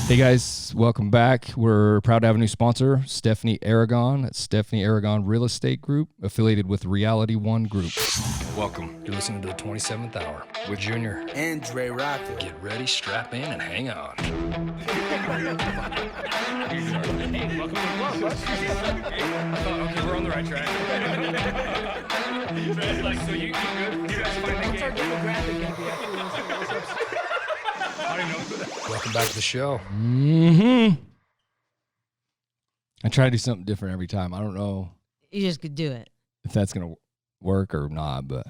Hey guys, welcome back. We're proud to have a new sponsor, Stephanie Aragon. It's Stephanie Aragon Real Estate Group, affiliated with Reality One Group. Welcome. You're listening to the 27th Hour with Junior and Dre Rocker. Get ready, strap in, and hang on. Hey, welcome to the club, bud. I thought, okay, we're on the right track. Like, so you good? You guys find the What's our demographic going to be after this? I don't know. Welcome back to the show. I try to do something different every time. I don't know You just could do it. if that's going to work or not, but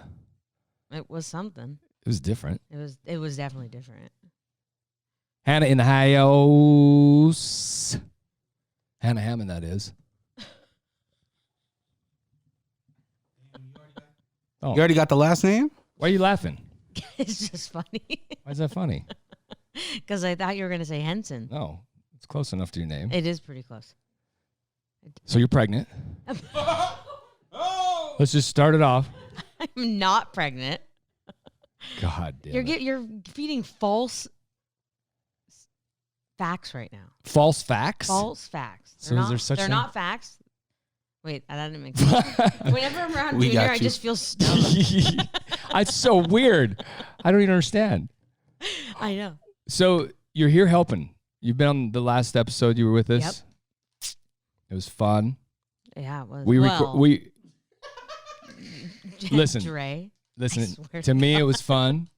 It was something. it was different. It was definitely different. Hannah in the house. Hannah Hammond, that is. You already got the last name? Why are you laughing? It's just funny. Why is that funny? Because I thought you were going to say Henson. No, it's close enough to your name. It is pretty close. So you're pregnant. Let's just start it off. I'm not pregnant. God damn it. You're feeding false facts right now. False facts? False facts. So is there such They're thing? not facts. Wait, that didn't make sense. Whenever I'm around We Junior, got I you. just feel dumb. It's so weird. I don't even understand. I know. So you're here helping. You've been on the last episode. You were with us. Yep. It was fun. Yeah, it was. We Dre, listen. I Listen. swear To me, it was fun.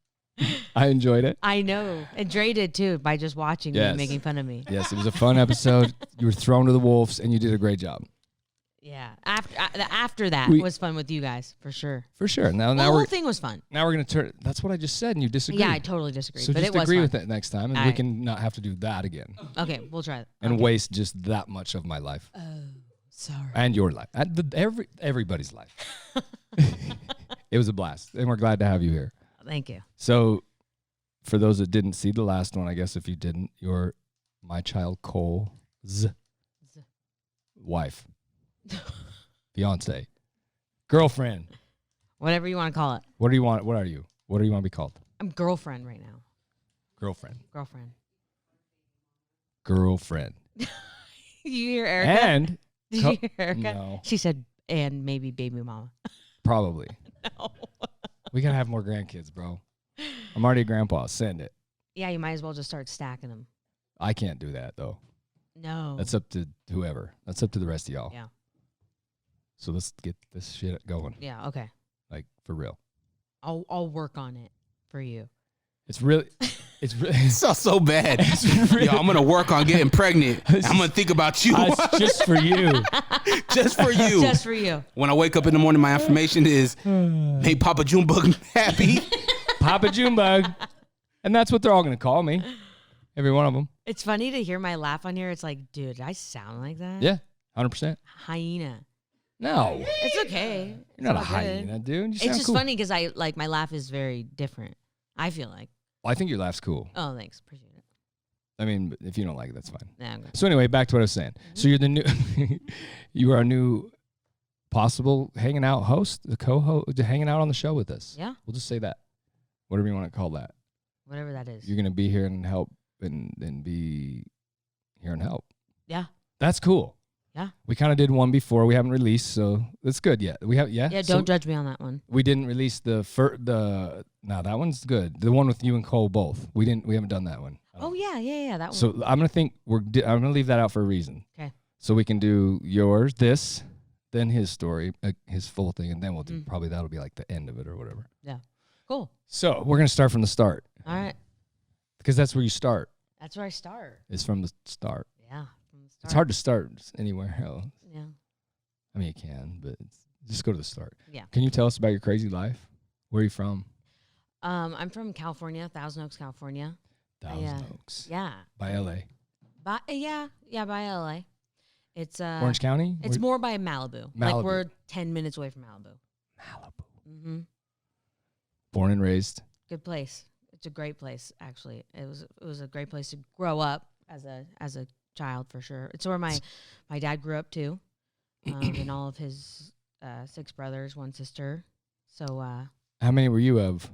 I enjoyed it. I know. And Dre did too by just watching me Yes. and making fun of me. Yes, it was a fun episode. You were thrown to the wolves, and you did a great job. Yeah. After that was fun with you guys, for sure. For sure. Now The whole we're thing was fun. now we're gonna turn. That's what I just said, and you disagree. Yeah, I totally disagree. So but just it was agree fun. with it next time, and we Alright. can not have to do that again Okay, we'll try it. and Okay. waste just that much of my life Oh, sorry. and your life, and everybody's life. It was a blast, and we're glad to have you here. Thank you. So, for those that didn't see the last one, I guess if you didn't, you're my child Cole's wife, fiance, girlfriend. Whatever you want to call it. What do you want? What are you? What do you want to be called? I'm girlfriend right now. Girlfriend. Girlfriend. Girlfriend. You hear Erica? And Did you hear Erica? no, She said, and maybe baby mama. probably. No. We gotta have more grandkids, bro. I'm already a grandpa. Send it. Yeah, you might as well just start stacking them. I can't do that though. No. That's up to whoever. That's up to the rest of y'all. Yeah. So let's get this shit going, Yeah, okay. like for real. I'll work on it for you. It's really. It sounds so bad. Yo, I'm going to work on getting pregnant. I'm going to think about you. It's just for you. Just for you. Just for you. When I wake up in the morning, my affirmation is, make Papa Junebug happy. Papa Junebug. And that's what they're all going to call me. Every one of them. It's funny to hear my laugh on here. It's like, dude, I sound like that? Yeah, 100%. Hyena. No, It's okay. you're not a It's all good. hyena, dude. You It's sound just cool. funny because my laugh is very different. I feel like. Well, I think your laugh's cool. Oh, thanks. Appreciate it. I mean, but if you don't like it, that's fine. Nah, I'm good. So anyway, back to what I was saying. So you're the new, you are a new possible hanging out host, the co-host, hanging out on the show with us. Yeah, We'll just say that. Whatever you want to call that. whatever that is. You're going to be here and help and be here and help. Yeah. That's cool. Yeah. We kind of did one before. We haven't released, so that's good yet. We have, yeah. Yeah, So don't judge me on that one. we didn't release no, that one's good. The one with you and Cole both. We haven't done that one. Oh, yeah, that one. So I'm going to I'm going to leave that out for a reason. Okay. So we can do yours, then his story, his full thing, and then we'll do, probably that'll be like the end of it or whatever. Yeah. Cool. So we're going to start from the start All right. because that's where you start, That's where I start. is from the start. Yeah. From the start. It's hard to start anywhere else. Yeah. I mean, you can, but just go to the start. Yeah. Can you tell us about your crazy life? Where are you from? I'm from California, Thousand Oaks, California. Thousand Oaks. Yeah. By L.A. By by LA. It's Orange County? It's more by Malibu. Malibu. Like we're 10 minutes away from Malibu. Malibu. Mm-hmm. Born and raised. Good place. It's a great place, actually. It was a great place to grow up as a child for sure. It's where my dad grew up too, and all of his 6 brothers, 1 sister. So How many were you of?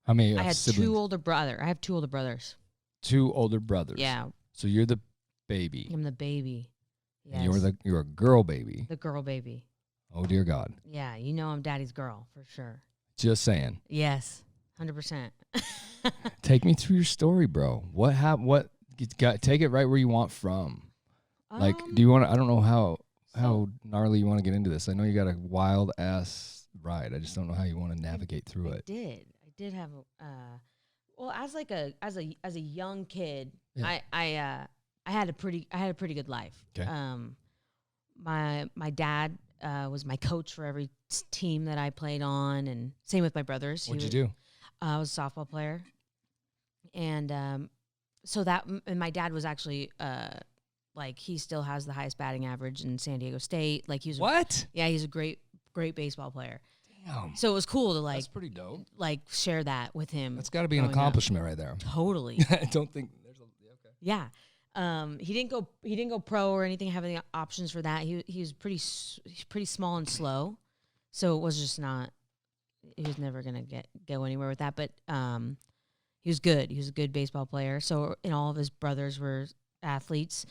How many I had siblings? 2 older brothers. I have 2 older brothers. 2 older brothers. Yeah, So you're the baby. I'm the baby. Yes. And you're a girl baby. the girl baby. Oh dear God. Yeah, you know I'm daddy's girl for sure. Just saying. Yes, 100%. Take me through your story, bro. What happened? What take it right where you want from. Like, do you want to, I don't know how gnarly you want to get into this. I know you got a wild ass ride. I just don't know how you want to navigate through it. I did have well, as like as a young kid, Yeah. I had a pretty good life. Okay. My dad was my coach for every team that I played on, and same with my brothers. What'd you do? I was a softball player, and so that and my dad was actually like he still has the highest batting average in San Diego State. Like he's What? he's a great baseball player. Damn. So it was cool to That's pretty dope. like share that with him. That's got to be an growing up. accomplishment right there. Totally. I don't think there's a okay. Yeah. He didn't go pro or anything, have any options for that. He was pretty small and slow. So it was just not, he was never going to go anywhere with that. But he was good. He was a good baseball player. So, and all of his brothers were athletes.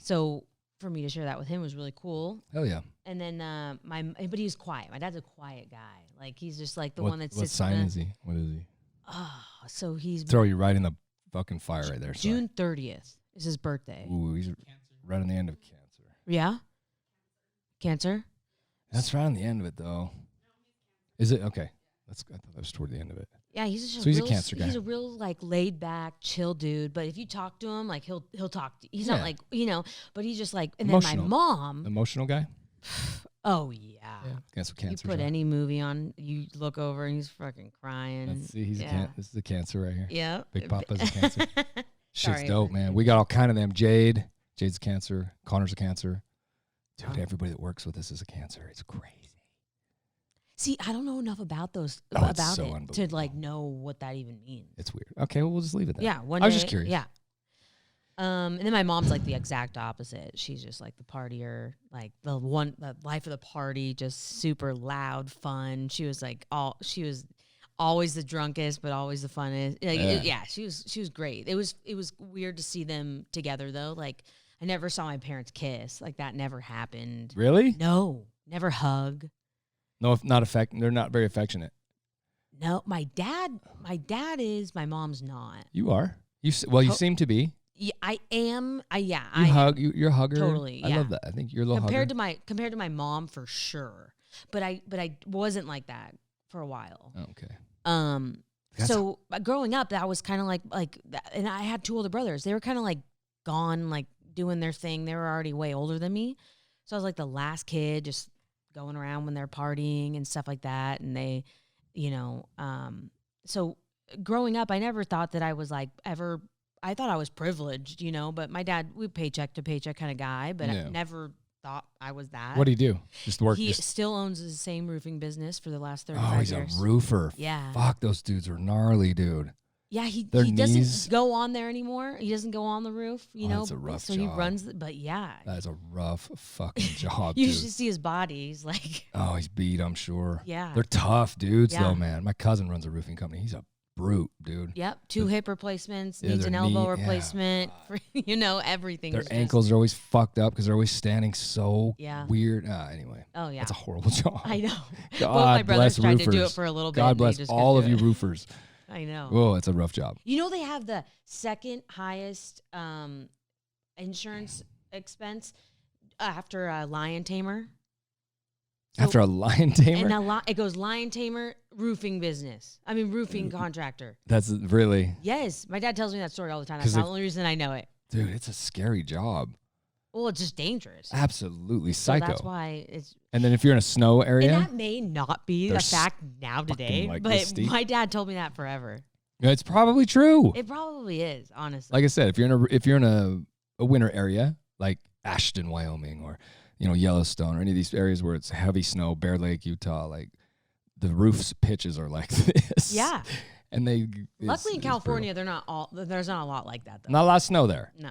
So for me to share that with him was really cool. Hell yeah. And then but he was quiet. My dad's a quiet guy. Like he's just like the one that sits. What sign is he? What is he? Oh, so he's Throw you right in the fucking fire right there. Sorry. June 30th is his birthday. Ooh, he's right on the end of Cancer. Yeah? Cancer? That's right on the end of it, though. Is it? Okay. I thought that was toward the end of it. Yeah, he's just So he's a Cancer guy. He's a real like laid back, chill dude. But if you talk to him, like he'll talk to you. He's not Yeah. like, but he's just like, and Emotional. then my mom, Emotional guy? oh yeah. That's what You Cancer put any movie on, you look over and he's fucking crying. This is a Cancer right here. Yeah. Big Papa's a Cancer. Shit's Sorry. dope, man. We got all kind of them. Jade's a Cancer. Connor's a Cancer. Dude, Oh. everybody that works with us is a Cancer. It's crazy. See, I don't know enough about those Oh, it's about so it to unbelievable. like know what that even means. It's weird. Okay, well, we'll just leave it there. Yeah, one I was day- just curious. Yeah. And then my mom's like the exact opposite. She's just like the partier, like the life of the party, just super loud, fun. She was always the drunkest, but always the funnest. Like, she was great. It was weird to see them together though. Like I never saw my parents kiss. Like that never happened. Really? No, never hug. No, they're not very affectionate. No, my dad is. My mom's not. You are. You seem to be. Yeah, I am. You hug. You're a hugger. Totally, I yeah. love that. I think you're a little compared hugger. to my mom for sure. But I wasn't like that for a while. Oh, okay. So growing up, that was kind of like that, and I had 2 older brothers. They were kind of like gone, like doing their thing. They were already way older than me, so I was like the last kid, just going around when they're partying and stuff like that. And they, so growing up, I never thought that I was like ever. I thought I was privileged, but my dad, we paycheck to paycheck kind of guy, but Yeah. I never thought I was that. What do you do? Just work. He still owns the same roofing business for the last 35 Oh, he's years. a roofer. Yeah. Fuck, those dudes are gnarly, dude. Yeah, he Their doesn't knees- go on there anymore. He doesn't go on the roof, that's a rough so job. he runs, but yeah. That is a rough fucking job, You dude. should see his body. He's like, Oh, he's beat, I'm sure. Yeah. They're tough dudes, Yeah. though, man. My cousin runs a roofing company. He's a brute, dude. yep, 2 hip replacements, Yeah, needs their an elbow knee- yeah. replacement, for, everything. Their is just- ankles are always fucked up because they're always standing so Yeah. weird. Anyway, Oh, yeah. that's a horrible job. I know. God Both my brothers bless tried roofers. to do it for a little bit. God and they bless just all of couldn't you do it. roofers. I know. Oh, it's a rough job. They have the second highest insurance expense after a lion tamer. So- After a lion tamer? And it goes lion tamer, roofing business. I mean, roofing contractor. That's really, Yes. My dad tells me that story all the time. 'Cause That's the if- only reason I know it. dude, it's a scary job. Well, it's just dangerous. Absolutely So psycho. that's why it's. And then if you're in a snow area, And that may not be They're a fact now today, like but this steep. my dad told me that forever. it's probably true. It probably is, honestly. Like I said, if you're in a winter area like Ashton, Wyoming, or Yellowstone, or any of these areas where it's heavy snow, Bear Lake, Utah, like the roofs pitches are like this. Yeah. And Luckily in it's California, there's not a lot like that, though. not a lot of snow there. No.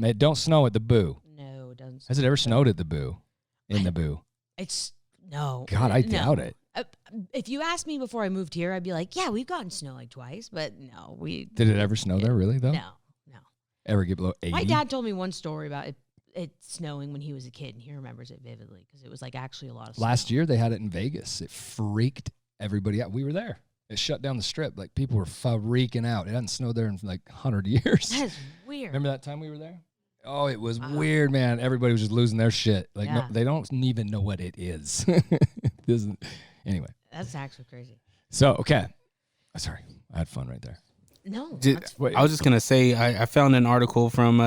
It don't snow at the Boo. No, it doesn't. Has it ever snowed at the Boo? In the Boo? It's no. God, I No. doubt it. If you asked me before I moved here, I'd be like, yeah, we've gotten snow like twice, but no, we Did it ever snow there? Really though? no. Ever get below 80? My dad told me one story about it snowing when he was a kid, and he remembers it vividly because it was like actually a lot of snow. Last year they had it in Vegas. It freaked everybody out. We were there. It shut down the strip. Like people were freaking out. It hadn't snowed there in like 100 years. That's weird. Remember that time we were there? Oh, it was weird, man. Everybody was just losing their shit. Like no, they don't even know what it is. Anyway. That's actually crazy. So, okay. Sorry. I had fun right there. No. I was just going to say, I found an article from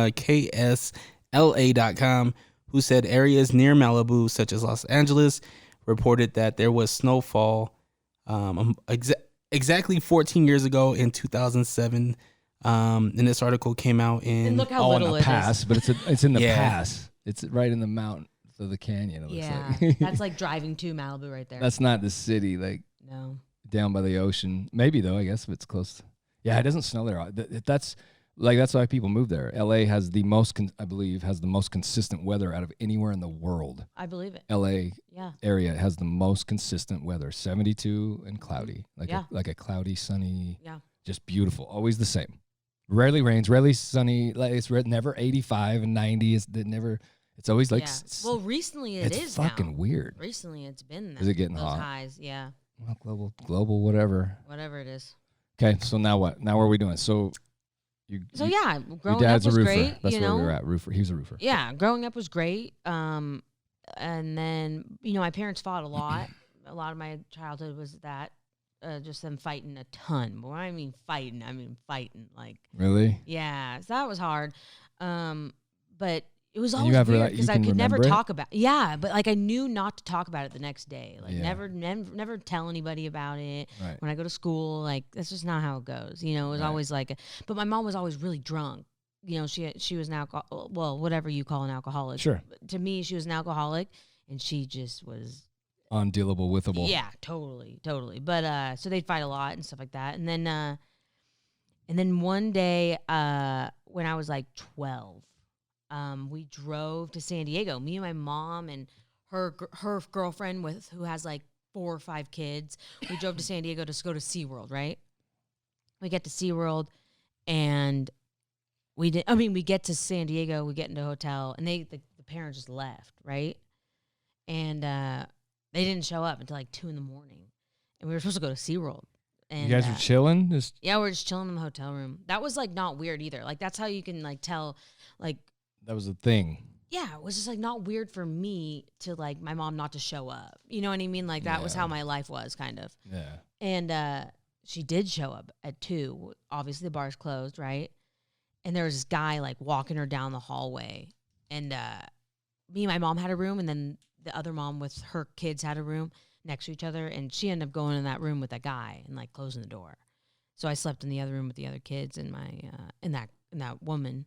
KSLA.com who said areas near Malibu, such as Los Angeles, reported that there was snowfall exactly 14 years ago in 2007. And this article came out in... And look how little in the pass, but it's in the Yeah. pass. It's right in the mountain of the canyon. It looks like. That's like driving to Malibu right there. That's not the city, like No. down by the ocean. Maybe though, I guess if it's close. Yeah, it doesn't snow there. That's why people move there. LA has the most, I believe, has the most consistent weather out of anywhere in the world. I believe it. LA Yeah. area has the most consistent weather, 72 and cloudy, like a cloudy, sunny, just beautiful, always the same. Rarely rains, rarely sunny. Like it's never 85 and 90. It's always like. Well, recently it is. It's fucking now. weird. Recently it's been. Is it getting those hot? Highs, yeah. Well, global, whatever. Whatever it is. Okay, so now what? Now what are we doing? So, yeah, your growing dad's up was a roofer. great. That's you where know? we were at. Roofer. He was a roofer. Yeah, growing up was great. And then my parents fought a lot. A lot of my childhood was that. Just them fighting a ton. But when I mean fighting, like Really? yeah. So that was hard. But it was always have weird because I could never remember it? talk about. Yeah, but like I knew not to talk about it the next day. Like Yeah. never tell anybody about it. Right. When I go to school, like that's just not how it goes. It was Right. always like. But my mom was always really drunk. She was an alcohol. Well, whatever you call an alcoholic. Sure. To me, she was an alcoholic, and she just was. Undealable withable. Yeah, totally. But so they'd fight a lot and stuff like that. And then one day when I was like 12, we drove to San Diego. Me and my mom and her girlfriend who has like 4 or 5 kids. We drove to San Diego to go to SeaWorld, right? We get to SeaWorld and we get to San Diego, we get into a hotel, and the parents just left, right? And they didn't show up until like 2 a.m. And we were supposed to go to SeaWorld. And, You guys were chilling? yeah, we're just chilling in the hotel room. That was like not weird either. Like that's how you can like tell, like That was a thing. yeah, it was just like not weird for me to like my mom not to show up. You know what I mean? Like that was Yeah. how my life was kind of. Yeah. And she did show up at 2. Obviously the bar's closed, right? And there was this guy like walking her down the hallway. And me and my mom had a room, and then the other mom with her kids had a room next to each other, and she ended up going in that room with that guy and like closing the door. So I slept in the other room with the other kids and my in that woman.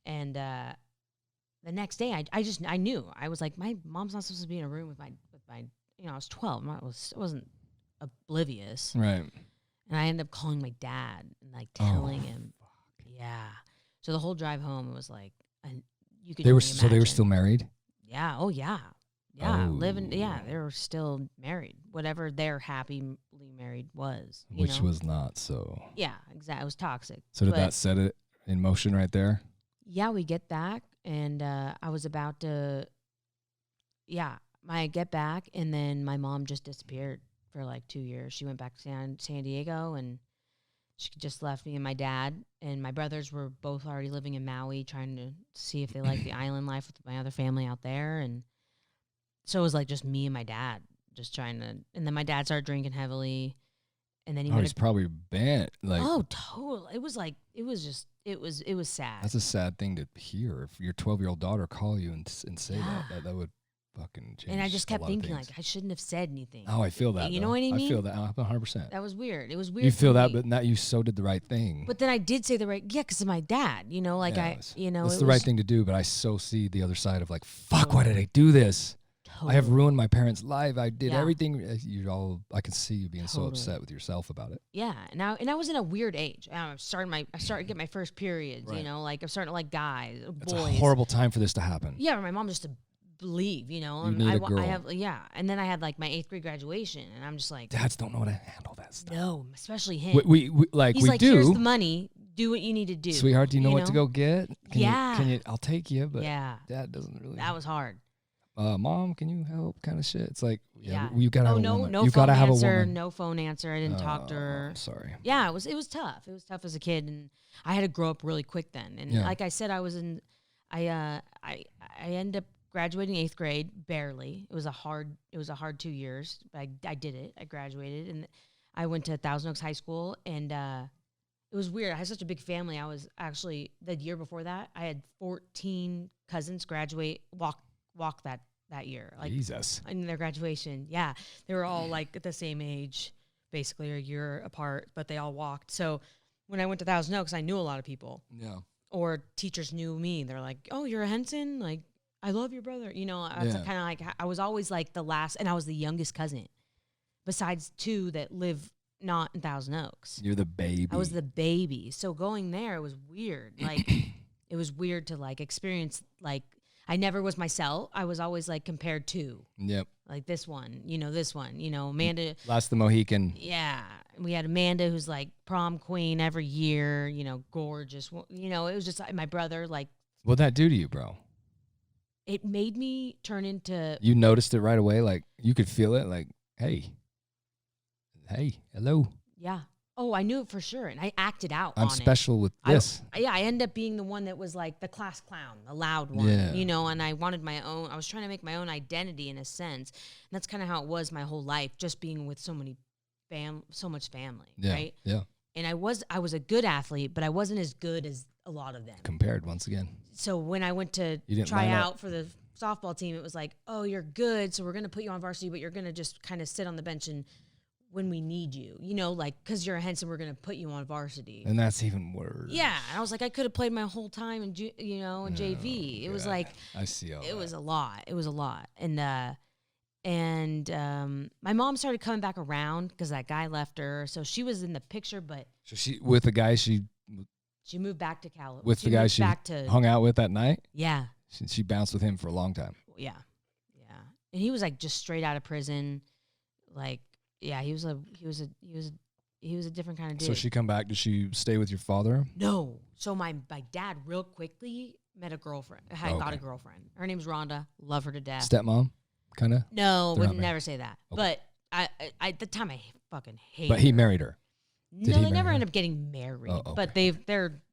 And the next day I knew. I was like, my mom's not supposed to be in a room with my I was 12. I wasn't oblivious. Right. And I ended up calling my dad and like telling him. Yeah. So the whole drive home, it was like, you could. They were imagine. still married? Yeah. Oh yeah. Yeah. Oh. Living. Yeah. They were still married. Whatever their happily married was. Which was not so. Yeah. Exactly. It was toxic. So did that set it in motion right there? Yeah. We get back, and I was about to. Yeah. I get back, and then my mom just disappeared for like 2 years. She went back to San Diego, and she just left me and my dad. And my brothers were both already living in Maui, trying to see if they liked the island life with my other family out there. And so it was like just me and my dad just trying to. And then my dad started drinking heavily, and then he's probably banned. Like, totally. It was like it was sad. that's a sad thing to hear. If your 12-year-old daughter call you and say that would fucking change. And I just kept a lot of thinking, things. like, I shouldn't have said anything. Oh, I feel that. You know what I mean? I feel that 100%. That was weird. It was weird. You feel for that, me. but now you so did the right thing. But then I did say the right, because of my dad. Like it's it the right thing to do. But I so see the other side of like, fuck, why did I do this? I have ruined my parents' life. I did everything. I can see you being so upset with yourself about it. Yeah, and I was in a weird age. I started to get my first periods. Right. Like I'm starting to like guys, It's boys. a horrible time for this to happen. Yeah, my mom just to believe. And need a girl. and then I had like my 8th grade graduation, and I'm just like, Dads don't know how to handle that stuff. no, especially him. We He's like, do. here's the money. do what you need to do. Sweetheart, do you know what to go get? Yeah. Can you? I'll take you, but Yeah. Dad doesn't really. That was hard. Mom, can you help? Kind of shit. It's like, Yeah. you gotta have a no, woman. no You phone gotta have a answer, woman. no phone answer. I didn't talk to her. I'm sorry. Yeah, it was tough. It was tough as a kid, and I had to grow up really quick then. And like I said, I ended up graduating 8th grade barely. It was a hard 2 years, but I did it. I graduated, and I went to Thousand Oaks High School, and it was weird. I had such a big family. I was actually the year before that, I had 14 cousins graduate walk that year, like Jesus. in their graduation. Yeah, they were all like at the same age, basically a year apart, but they all walked. So when I went to Thousand Oaks, I knew a lot of people. Yeah. Or teachers knew me. They're like, "Oh, you're a Henson? Like, I love your brother." You know, it's kind of like I was always like the last, and I was the youngest cousin, besides 2 that live not in Thousand Oaks. You're the baby. I was the baby. So going there, it was weird. Like, it was weird to like experience, like, I never was myself. I was always like compared to. Yep. Like this one, Amanda. Last the Mohican. Yeah. We had Amanda, who's like prom queen every year, gorgeous. It was just my brother, like. What'd that do to you, bro? It made me turn into. You noticed it right away? Like, you could feel it? Like, hey, hello. Yeah. Oh, I knew it for sure. And I acted out I'm on special with this. I ended up being the one that was like the class clown, the loud one, and I wanted my own. I was trying to make my own identity in a sense. And that's kind of how it was my whole life, just being with so much family, right? Yeah. And I was a good athlete, but I wasn't as good as a lot of them. Compared once again. So when I went to try out for the softball team, it was like, "Oh, you're good, so we're going to put you on varsity, but you're going to just kind of sit on the bench and when we need you, like, because you're a Henson, we're going to put you on varsity." And that's even worse. Yeah. And I was like, I could have played my whole time in, in JV. It was like, I see all that. It was a lot. It was a lot. And my mom started coming back around because that guy left her. So she was in the picture, but. So she, with the guy she moved back to California. With the guy she hung out with that night? Yeah. She bounced with him for a long time. Yeah. Yeah. And he was like just straight out of prison. Like, yeah, he was a different kind of dude. So she come back. Did she stay with your father? No. So my dad real quickly met a girlfriend. Got a girlfriend. Her name's Rhonda. Love her to death. Stepmom, kind of. No, would never say that. Okay. But I at the time I fucking hate. But he married her. No, they never end up getting married. Oh, But okay.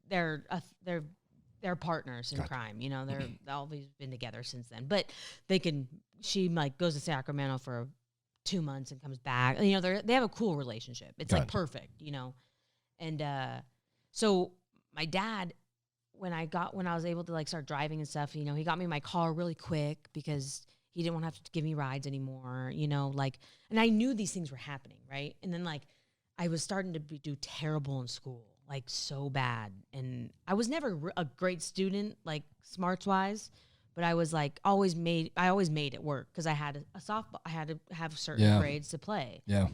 they're partners in crime. They've always been together since then. But she like goes to Sacramento for 2 months and comes back. They have a cool relationship. It's like perfect, And so my dad, when I was able to like start driving and stuff, he got me my car really quick because he didn't want to have to give me rides anymore, and I knew these things were happening, right? And then like I was starting to do terrible in school, like so bad. And I was never a great student, like smarts wise. But I was like always made it work because I had a softball. I had to have certain grades to play. Yeah.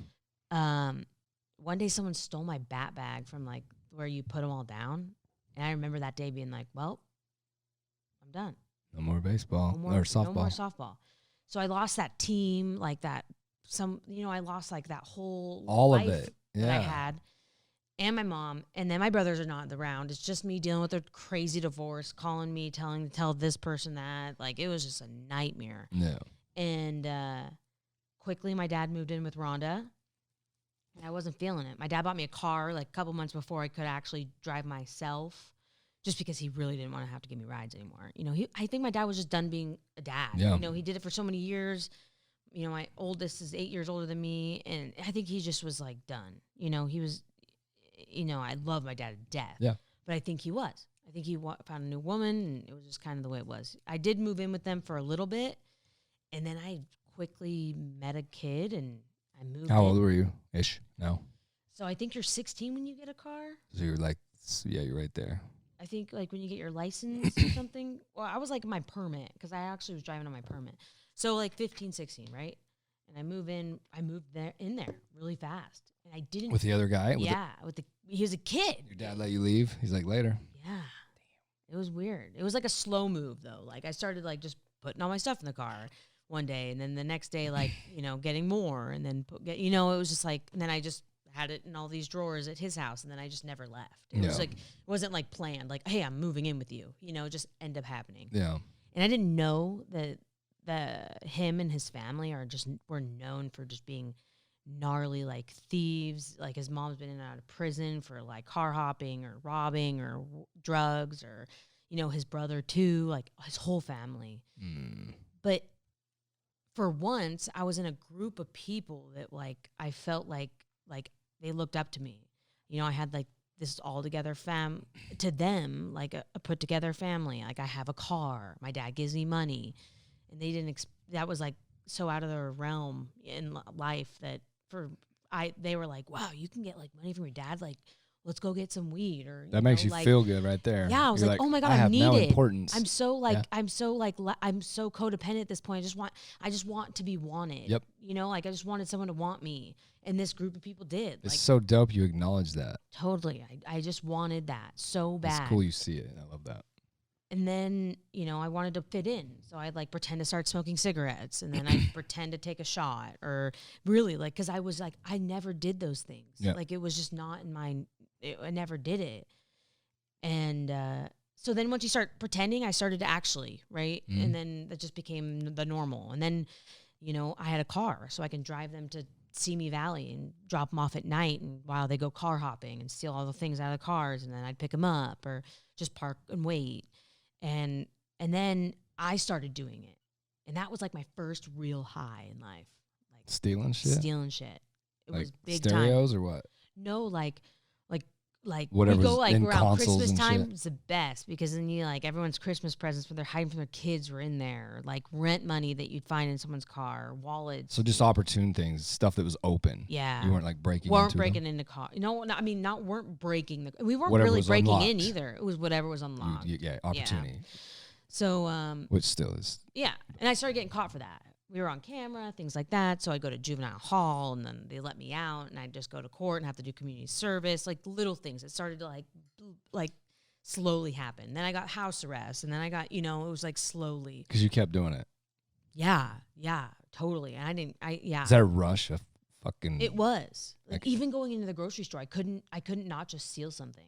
One day someone stole my bat bag from like where you put them all down, and I remember that day being like, "Well, I'm done. No more baseball or softball. No more softball." So I lost that team, like that. I lost like that whole all life of it that I had. And my mom, and then my brothers are not around. It's just me dealing with a crazy divorce, calling me, tell this person that. Like, it was just a nightmare. No. And quickly, my dad moved in with Rhonda, and I wasn't feeling it. My dad bought me a car like a couple months before I could actually drive myself, just because he really didn't want to have to give me rides anymore. I think my dad was just done being a dad. Yeah. He did it for so many years. My oldest is 8 years older than me, and I think he just was like done. He was. I love my dad to death. Yeah. But I think he was. I think he found a new woman, and it was just kind of the way it was. I did move in with them for a little bit, and then I quickly met a kid, and I moved How in. old were you? Ish? No. So I think you're 16 when you get a car. So you're like, you're right there. I think like when you get your license or something. Well, I was like my permit because I actually was driving on my permit. So like 15, 16, right? And I moved there really fast. And I didn't. With the other guy? He was a kid. Your dad let you leave? He's like, later. Yeah. Damn. It was weird. It was like a slow move though. Like I started like just putting all my stuff in the car one day, and then the next day, like, getting more, and then it was just like, and then I just had it in all these drawers at his house, and then I just never left. It was like, it wasn't like planned, like, hey, I'm moving in with you. You know, it just ended up happening. Yeah. And I didn't know that him and his family were known for just being gnarly, like thieves. Like his mom's been in and out of prison for like car hopping or robbing or drugs, or, you know, his brother too, like his whole family. But for once, I was in a group of people that like I felt like they looked up to me. You know, I had like this all together to them, like a put together family. Like I have a car, my dad gives me money, and they didn't. That was like so out of their realm in life that they were like, wow, you can get like money from your dad, like. Let's go get some weed, or that makes you feel good right there. Yeah, I was like, oh my God, I'm needed. I'm so like, I'm so codependent at this point. I just want to be wanted. Yep. You know, like I just wanted someone to want me, and this group of people did. It's like, so dope you acknowledge that. Totally, I just wanted that so bad. It's cool you see it. I love that. And then, you know, I wanted to fit in. So I'd like pretend to start smoking cigarettes, and then I'd pretend to take a shot, or really like, cause I was like, I never did those things. Yeah. Like it was just not in my, I never did it. And, so then once you start pretending, I started to actually, right? Mm-hmm. And then that just became the normal. And then, you know, I had a car, so I can drive them to Simi Valley and drop them off at night, and while they go car hopping, and steal all the things out of the cars, and then I'd pick them up or just park and wait. And then I started doing it. And that was like my first real high in life. Like stealing shit? Stealing shit. It like was big stereos time. Or what? No, like whatever's we go like in around consoles Christmas and time shit. is the best, because then you like everyone's Christmas presents when they're hiding from their kids were in there, like rent money that you'd find in someone's car, wallets. So just opportune things, stuff that was open. Yeah. You weren't like breaking weren't into breaking them. into car. No, I mean not weren't breaking we weren't Whatever really was breaking in unlocked. either. It was whatever was unlocked. Yeah, opportunity. So which still is. yeah, and I started getting caught for that. We were on camera, things like that. So I'd go to juvenile hall, and then they let me out, and I'd just go to court and have to do community service, like little things. It started to like slowly happen. Then I got house arrest, and then I got, you know, it was like slowly. Because you kept doing it. Yeah, totally. And Is that a rush? A fucking. It was. Like even going into the grocery store, I couldn't not just steal something.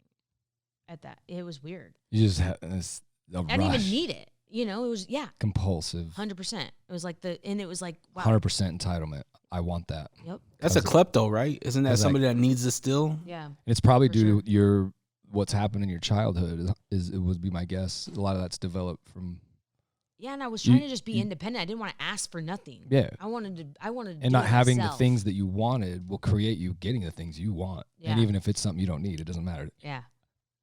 At that, it was weird. You just had this. I didn't even need it. You know, it was, compulsive. 100%. It was like and it was like, wow. 100% entitlement. I want that. Yep. That's a klepto, right? Isn't that somebody that needs to steal? Yeah. It's probably For due to what's happened in your childhood. It would be my guess. A lot of that's developed from. Yeah, and I was trying to just be independent. I didn't want to ask for nothing. Yeah. I wanted to And do not it having myself. the things that you wanted will create you getting the things you want. Yeah. And even if it's something you don't need, it doesn't matter. Yeah.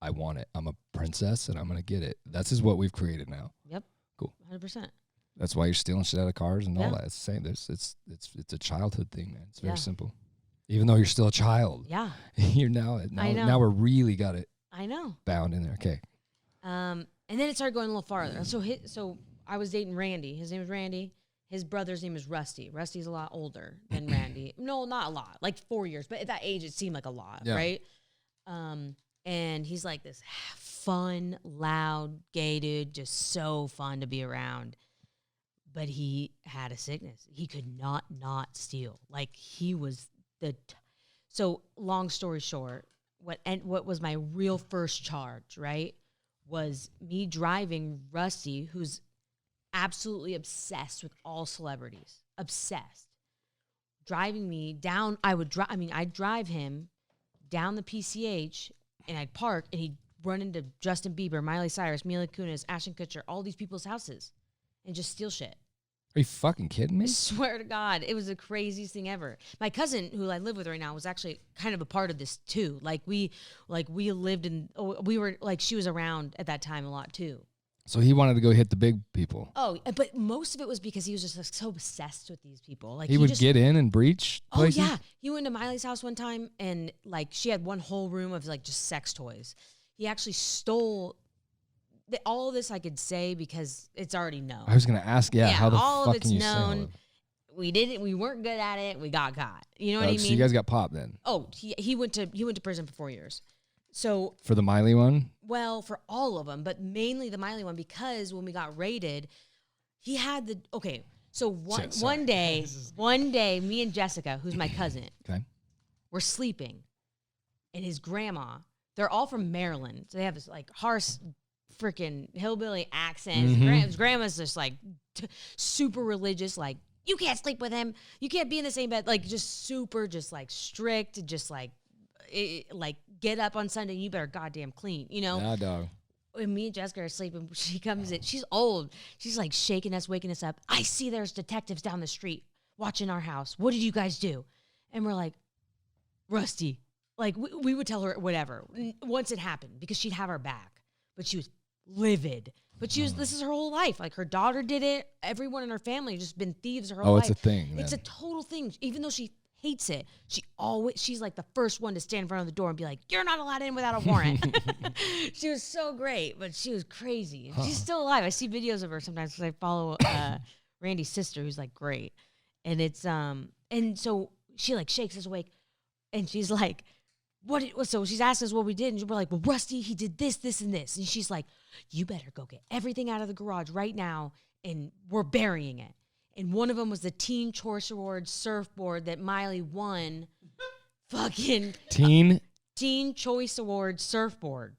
I want it. I'm a princess, and I'm gonna get it. That's is what we've created now. Yep. Cool. 100%. That's why you're stealing shit out of cars and all Yeah. that. It's the same. It's a childhood thing, man. It's very Yeah. simple. Even though you're still a child, Yeah. you're now I know. now we're really got it I know. bound in there. Okay. And then it started going a little farther. So I was dating Randy. His name was Randy. His brother's name is Rusty. Rusty's a lot older than Randy. No, not a lot. Like 4 years. But at that age, it seemed like a lot, Yeah. right? And he's like this fun, loud, gay dude, just so fun to be around. But he had a sickness. He could not steal. Like he was so long story short, what was my real first charge, right? Was me driving Rusty, who's absolutely obsessed with all celebrities. Obsessed. Driving me down, I'd drive him down the PCH, and I'd park, and he'd run into Justin Bieber, Miley Cyrus, Mila Kunis, Ashton Kutcher, all these people's houses, and just steal shit. Are you fucking kidding me? I swear to God, it was the craziest thing ever. My cousin, who I live with right now, was actually kind of a part of this too. We lived in, we were like, she was around at that time a lot too. So he wanted to go hit the big people. Oh, but most of it was because he was just like so obsessed with these people. Like he would get in and breach places? Oh yeah, he went to Miley's house one time, and like she had one whole room of like just sex toys. He actually stole all of this. I could say because it's already known. I was gonna ask, how the all fuck of it's can you say all known. of it? We didn't. We weren't good at it. We got caught. You know what I mean? So you guys got popped then? Oh, he went to prison for 4 years. So for the Miley one? Well, for all of them, but mainly the Miley one, because when we got raided, he had the So one day, me and Jessica, who's my cousin, okay, were sleeping, and his grandma. They're all from Maryland, so they have this like harsh, freaking hillbilly accent. His grandma's just like super religious, like you can't sleep with him, you can't be in the same bed, like just super, just like strict, just like like get up on Sunday, you better goddamn clean, you know. Nah, dog. When me and Jessica are sleeping, she comes in. She's old. She's like shaking us, waking us up. I see there's detectives down the street watching our house. What did you guys do? And we're like, Rusty. Like, we would tell her whatever once it happened because she'd have our back. But she was livid. But this is her whole life. Like, her daughter did it. Everyone in her family has just been thieves her whole life. Oh, it's a thing. It's a total thing. Even though she hates it, she's like the first one to stand in front of the door and be like, you're not allowed in without a warrant. She was so great, but she was crazy. She's still alive. I see videos of her sometimes because I follow Randy's sister, who's like great. And it's and so she like shakes us awake, and she's like, so she's asking us what we did, and we're like, well, Rusty, he did this, this, and this. And she's like, you better go get everything out of the garage right now, and we're burying it. And one of them was the Teen Choice Awards surfboard that Miley won. Fucking Teen Choice Awards surfboard.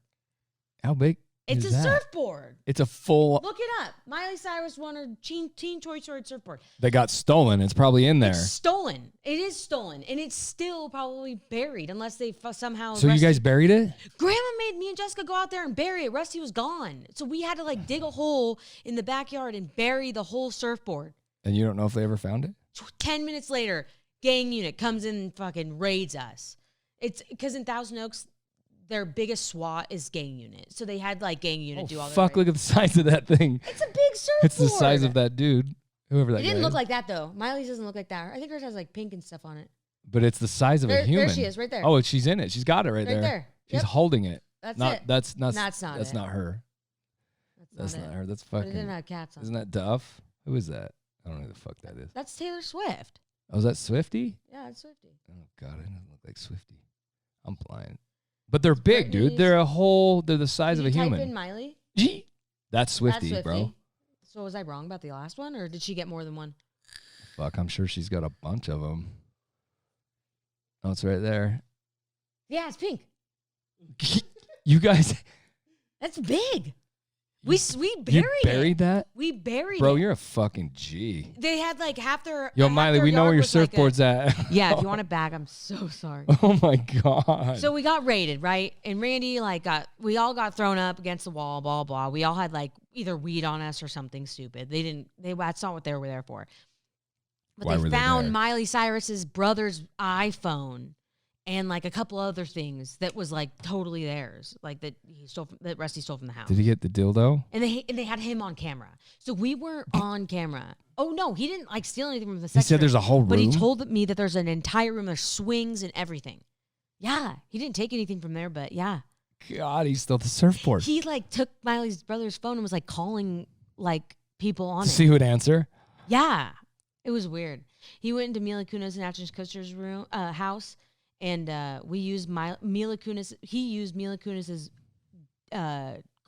How big? It's a surfboard. It's a full. Look it up. Miley Cyrus won her Teen Choice Awards surfboard. They got stolen. It's probably in there. It's stolen. It is stolen, and it's still probably buried unless they somehow. So you guys buried it? Grandma made me and Jessica go out there and bury it. Rusty was gone, so we had to like dig a hole in the backyard and bury the whole surfboard. And you don't know if they ever found it? 10 minutes later, gang unit comes in and fucking raids us. It's because in Thousand Oaks, their biggest SWAT is gang unit. So they had like gang unit do all their fuck, raids. look at the size of that thing. It's a big surfboard. It's the size of that dude. Whoever that guy It didn't look is. like that though. Miley's doesn't look like that. I think hers has like pink and stuff on it. But it's the size of a human. There she is, right there. Oh, she's in it. She's got it right Right there. there. She's Yep. holding it. That's not, it. That's not That's not That's it. not her. That's it. not her. That's But fucking. it didn't have cats on Isn't it. that Duff? Who is that? I don't know who the fuck that is. That's Taylor Swift. Oh, is that Swifty? Yeah, it's Swifty. Oh god, it doesn't look like Swifty. I'm blind. But they're big, dude. Britney's- They're the size Did of a you type human. in Miley? That's Swifty, That's bro. So was I wrong about the last one, or did she get more than one? Fuck, I'm sure she's got a bunch of them. Oh, it's right there. Yeah, it's pink. You guys That's big. We buried buried it. that? We buried Bro, it. you're a fucking G. They had like half their. Yo, half Miley, their we know yard where your was like surfboard's at. Yeah, if you want it back, I'm so sorry. Oh my god. So we got raided, right? And Randy we all got thrown up against the wall, blah, blah. We all had like either weed on us or something stupid. That's not what they were there for. But Why were they they found there? Miley Cyrus's brother's iPhone and like a couple other things that was like totally theirs, like that Rusty stole from the house. Did he get the dildo? And they had him on camera. So we weren't on camera. Oh no, he didn't like steal anything from the He sex said room, there's a whole room. But he told me that there's an entire room, there's swings and everything. Yeah, he didn't take anything from there, but yeah. God, he stole the surfboard. He like took Miley's brother's phone and was like calling like people on To it. see who would answer. Yeah, it was weird. He went into Mila Kunis and Ashton Kutcher's room, house, and we used Mila Kunis. He used Mila Kunis's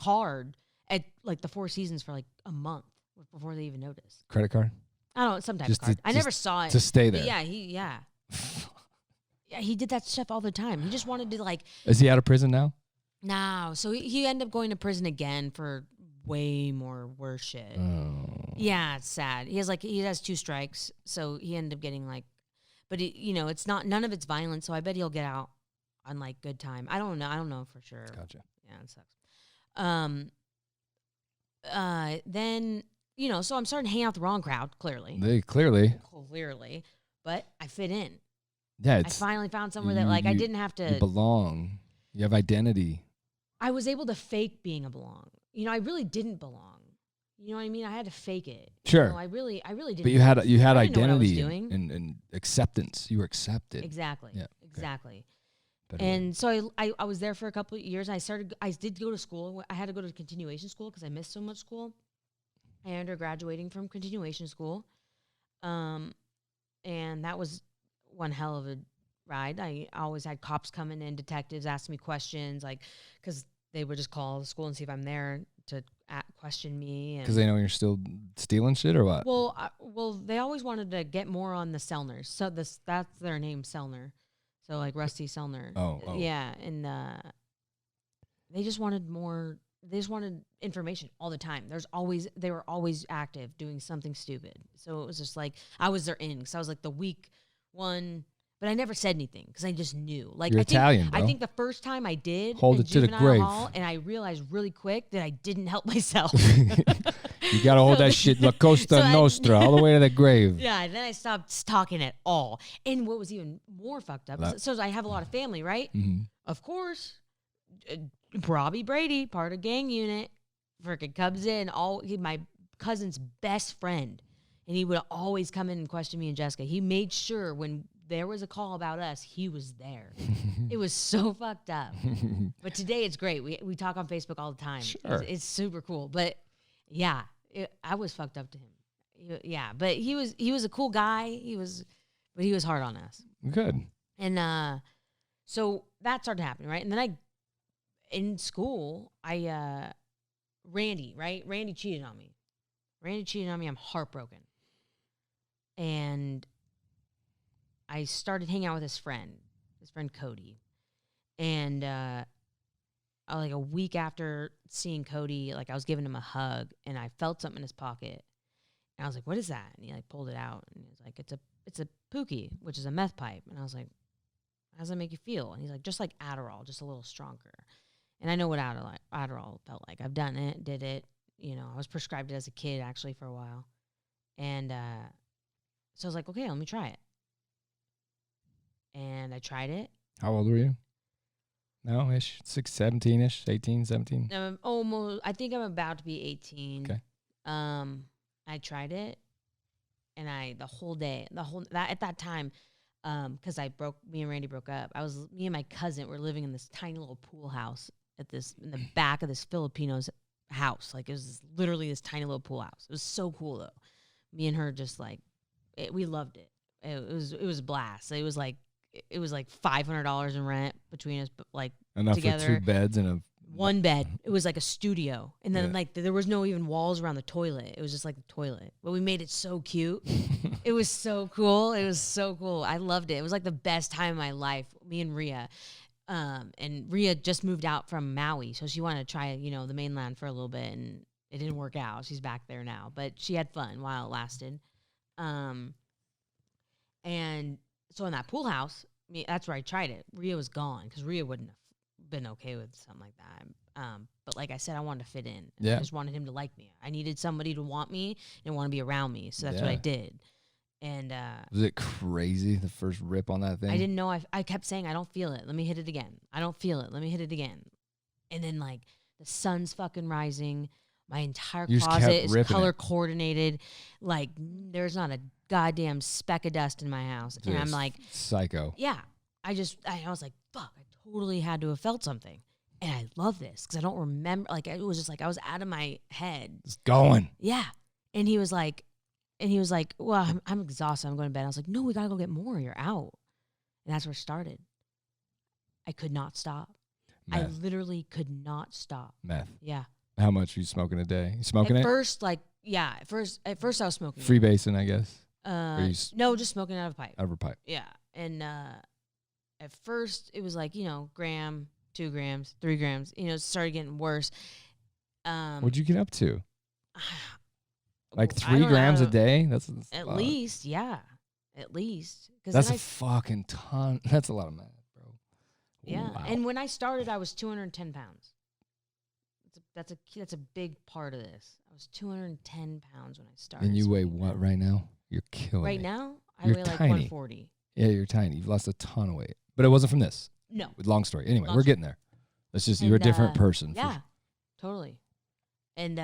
card at like the Four Seasons for like a month before they even noticed. Credit card? I don't know, some type Just of card. to- I just never saw it to stay but there. Yeah, he did that stuff all the time. He just wanted to like. Is he out of prison now? No, so he ended up going to prison again for way more worse shit. Oh. Yeah, it's sad. He has 2 strikes, so he ended up getting like, but it's not, none of it's violent, so I bet he'll get out on like good time. I don't know for sure. Gotcha. Yeah, it sucks. Then so I'm starting to hang out with the wrong crowd. Clearly, but I fit in. Yeah, I it's finally found somewhere that like I didn't have you to. belong. You have identity. I was able to fake being a belong. I really didn't belong. You know what I mean? I had to fake it. Sure. I really didn't. But you had I didn't know what I was identity doing. and acceptance. You were accepted. Exactly. Yeah, okay. Exactly. Better And so I was there for a couple of years. I did go to school. I had to go to continuation school because I missed so much school. I ended up graduating from continuation school. And that was one hell of a ride. I always had cops coming in, detectives asking me questions, like, because they would just call the school and see if I'm there to question me. because they know you're still stealing shit or what? Well, they always wanted to get more on the Sellners. So that's their name, Sellner. So like Rusty Selner. Oh. Yeah, and they just wanted more. They just wanted information all the time. They were always active doing something stupid. So it was just like I was their in because I was like the weak one, but I never said anything because I just knew. Like You're I think, Italian, bro. I think the first time I did Hold in it to the juvenile grave. hall, and I realized really quick that I didn't help myself. You got to hold that shit La Costa Nostra all the way to the grave. Yeah, and then I stopped talking at all. And what was even more fucked up, so I have a lot of family, right? Mm-hmm. Of course, Robbie Brady, part of gang unit, freaking comes in, my cousin's best friend. And he would always come in and question me and Jessica. He made sure when there was a call about us, he was there. It was so fucked up. But today it's great. We talk on Facebook all the time. Sure. It's super cool. But yeah, I was fucked up to him. Yeah, but he was a cool guy. But he was hard on us. Good. And so that started happening, right? And then in school, Randy cheated on me. I'm heartbroken. And I started hanging out with his friend Cody. And like a week after seeing Cody, like I was giving him a hug and I felt something in his pocket. And I was like, "What is that?" And he like pulled it out and he was like, "It's a pookie, which is a meth pipe." And I was like, "How does that make you feel?" And he's like, "Just like Adderall, just a little stronger." And I know what Adderall felt like. I've done it, did it. You know, I was prescribed it as a kid actually for a while. And so I was like, "Okay, let me try it." And I tried it. How old were you? No, 17-ish, 18, 17? I think I'm about to be 18. Okay. I tried it, and at that time, because me and Randy broke up. Me and my cousin were living in this tiny little pool house in the back of this Filipino's house. Like it was literally this tiny little pool house. It was so cool though. Me and her just like, we loved it. It was a blast. It was like $500 in rent between us, but like Enough together. for 2 beds and one bed. It was like a studio, and then like there was no even walls around the toilet. It was just like the toilet, but we made it so cute. It was so cool. I loved it. It was like the best time of my life. Me and Rhea, and Rhea just moved out from Maui, so she wanted to try the mainland for a little bit, and it didn't work out. She's back there now, but she had fun while it lasted. And so in that pool house, that's where I tried it. Rhea was gone because Rhea wouldn't have been okay with something like that. But like I said, I wanted to fit in. Yeah. I just wanted him to like me. I needed somebody to want me and want to be around me. So that's what I did. And was it crazy, the first rip on that thing? I didn't know. I kept saying, "I don't feel it. Let me hit it again. I don't feel it. Let me hit it again." And then like the sun's fucking rising. My entire closet is color coordinated. Like there's not a goddamn speck of dust in my house. Just and I'm like, psycho. Yeah. I was like, fuck, I totally had to have felt something. And I love this because I don't remember. Like, it was just like I was out of my head. It's going. Yeah. And he was like, well, I'm exhausted. I'm going to bed. I was like, no, we got to go get more. You're out. And that's where it started. I could not stop. Meth. I literally could not stop. Meth. Yeah. How much are you smoking a day? You smoking at it? First, like, yeah. At first I was smoking. Freebasing, I guess. No, just smoking out of a pipe. Out of a pipe. Yeah. And at first it was like, gram, 2 grams, 3 grams. It started getting worse. What'd you get up to? Like I 3 don't grams know. a day? That's At least, yeah. At least. That's a fucking ton. That's a lot of meth, bro. Yeah. Wow. And when I started, I was 210 pounds. That's a big part of this. I was 210 pounds when I started. And you weigh what right now? You're killing Right me. now, I You're weigh like tiny. 140. Yeah, you're tiny. You've lost a ton of weight. But it wasn't from this. No. Long story. Anyway, Long we're story. getting there. It's just you're a different person. Yeah, totally. And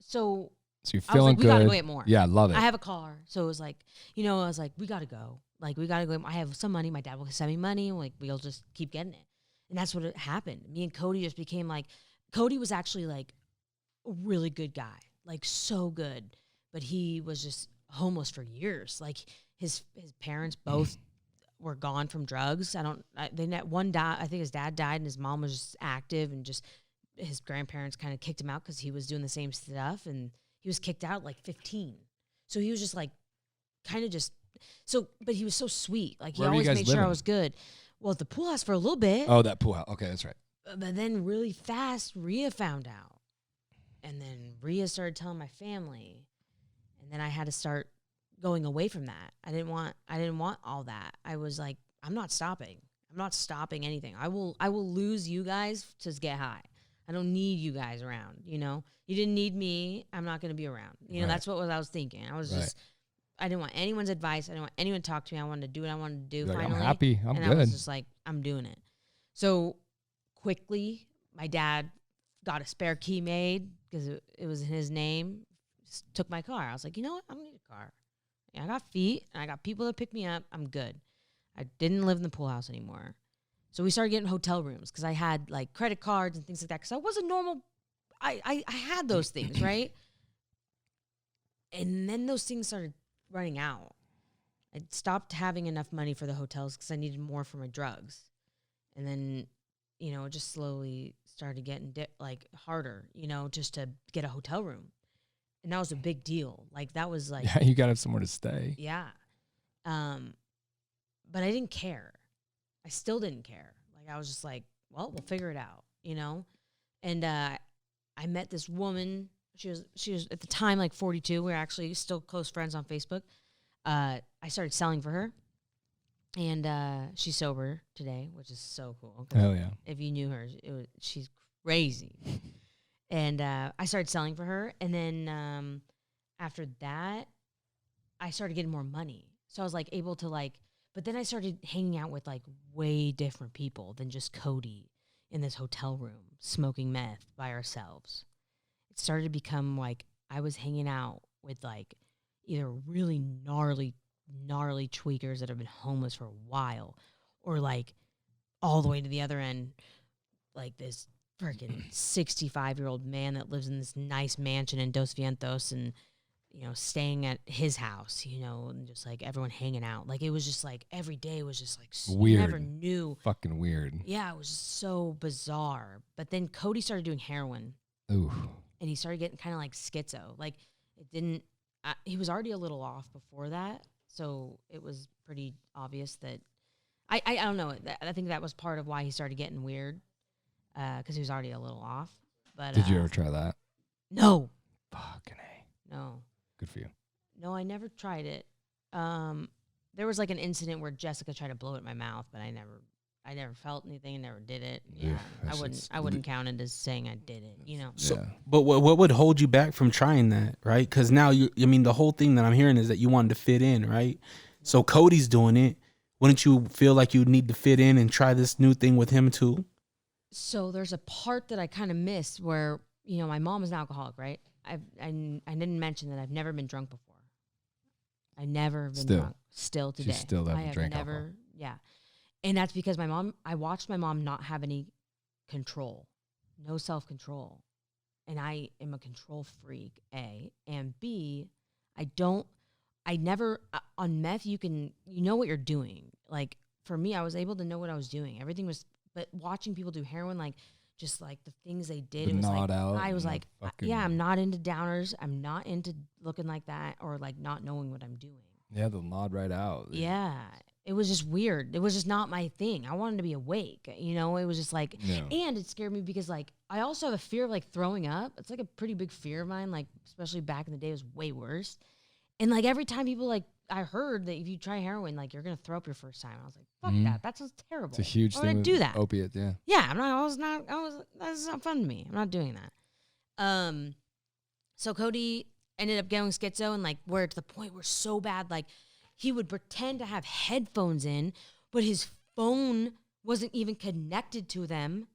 so you're I was feeling like, we good. gotta go get more. Yeah, I love it. I have a car, so it was like, I was like, we gotta go. Like, we gotta go. I have some money. My dad will send me money. Like, we'll just keep getting it. And that's what happened. Me and Cody just became like, Cody was actually like a really good guy, like so good, but he was just homeless for years. Like his parents both were gone from drugs. One died. I think his dad died, and his mom was just active, and just his grandparents kind of kicked him out because he was doing the same stuff, and he was kicked out at like 15. So he was just like, kind of just so. But he was so sweet. Like he Where were you always guys made sure I living? was good. Well, at the pool house for a little bit. Oh, that pool house. Okay, that's right. But then really fast, Rhea found out. And then Rhea started telling my family. And then I had to start going away from that. I didn't want all that. I was like, I'm not stopping. I'm not stopping anything. I will lose you guys to get high. I don't need you guys around, you know? You didn't need me. I'm not going to be around. You know, that's what I was thinking. I was just, I didn't want anyone's advice. I didn't want anyone to talk to me. I wanted to do what I wanted to do. Like, finally. I'm happy. I'm and good. I was just like, I'm doing it. So quickly, my dad got a spare key made because it was in his name. Just took my car. I was like, you know what? I don't need a car. Yeah, I got feet and I got people that pick me up. I'm good. I didn't live in the pool house anymore. So we started getting hotel rooms because I had like credit cards and things like that because I was a normal. I had those things, right? And then those things started running out. I stopped having enough money for the hotels because I needed more for my drugs. And then, you know, it just slowly started getting harder, you know, just to get a hotel room. And that was a big deal. Like that was like, Yeah, you got to have somewhere to stay. yeah. But I didn't care. I still didn't care. Like I was just like, well, we'll figure it out, you know? And I met this woman. She was at the time like 42. We were actually still close friends on Facebook. I started selling for her. And she's sober today, which is so cool. Hell yeah. If you knew her, she's crazy. And I started selling for her. And then after that, I started getting more money. So I was like able to like, but then I started hanging out with like way different people than just Cody in this hotel room, smoking meth by ourselves. It started to become like I was hanging out with like either really gnarly tweakers that have been homeless for a while, or like all the way to the other end, like this freaking 65-year-old man that lives in this nice mansion in Dos Vientos and, you know, staying at his house, you know, and just like everyone hanging out. Like it was just like every day was just like weird. You never knew. Fucking weird. Yeah, it was just so bizarre. But then Cody started doing heroin. Ooh. And he started getting kind of like schizo. Like it didn't, he was already a little off before that. So it was pretty obvious that, I don't know. I think that was part of why he started getting weird. Because he was already a little off. But Did you ever try that? No. Fucking A. No. Good for you. No, I never tried it. There was like an incident where Jessica tried to blow it in my mouth, but I never felt anything, never did it. Yeah, I wouldn't count it as saying I did it, you know. So, but what would hold you back from trying that, right? Because now the whole thing that I'm hearing is that you wanted to fit in, right? So Cody's doing it. Wouldn't you feel like you need to fit in and try this new thing with him too? So there's a part that I kind of missed where, you know, my mom is an alcoholic, right? I didn't mention that I've never been drunk before. I never been drunk. Still today. She still haven't drank never, alcohol. yeah. And that's because I watched my mom not have any control, no self-control. And I am a control freak, A. And B, on meth, you know what you're doing. Like, for me, I was able to know what I was doing. Everything was, but watching people do heroin, like, just like the things they did, it was like, I was like, yeah, I'm not into downers. I'm not into looking like that or like not knowing what I'm doing. Yeah, they'll nod right out. Yeah. It was just weird. It was just not my thing. I wanted to be awake. You know, it was just like, and it scared me because like, I also have a fear of like throwing up. It's like a pretty big fear of mine. Like, especially back in the day, it was way worse. And like every time people like, I heard that if you try heroin, like you're going to throw up your first time. I was like, fuck that. That sounds terrible. It's a huge Why thing. would I do that? Opiate, yeah. Yeah. That's not fun to me. I'm not doing that. So Cody ended up getting schizo and like we're to the point where so bad, like he would pretend to have headphones in, but his phone wasn't even connected to them,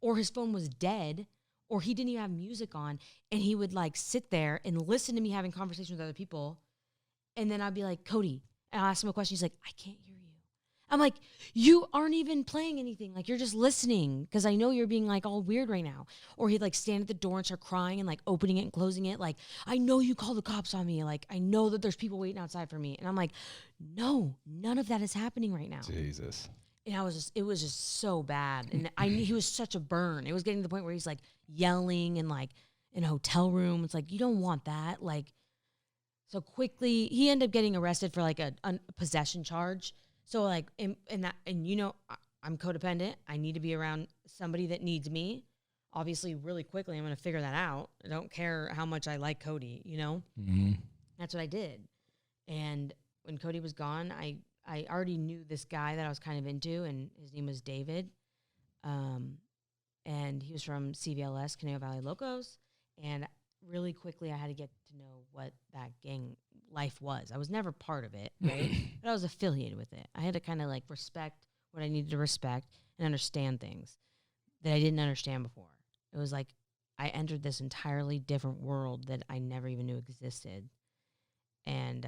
or his phone was dead, or he didn't even have music on. And he would like sit there and listen to me having conversations with other people. And then I'd be like, Cody, and I'll ask him a question. He's like, I can't hear you. I'm like, you aren't even playing anything. Like, you're just listening because I know you're being like all weird right now. Or he'd like stand at the door and start crying and like opening it and closing it. Like, I know you called the cops on me. Like, I know that there's people waiting outside for me. And I'm like, no, none of that is happening right now. Jesus. And it was just so bad. And I knew he was such a burn. It was getting to the point where he's like yelling and like in a hotel room. It's like, you don't want that. Like, so quickly he ended up getting arrested for like a possession charge. So like, and you know, I'm codependent. I need to be around somebody that needs me. Obviously, really quickly, I'm going to figure that out. I don't care how much I like Cody, you know? Mm-hmm. That's what I did. And when Cody was gone, I already knew this guy that I was kind of into, and his name was David. And he was from CVLS, Caneo Valley Locos. And really quickly, I had to get to know what that gang life was. I was never part of it, right? But I was affiliated with it. I had to kind of like respect what I needed to respect and understand things that I didn't understand before. It was like I entered this entirely different world that I never even knew existed. And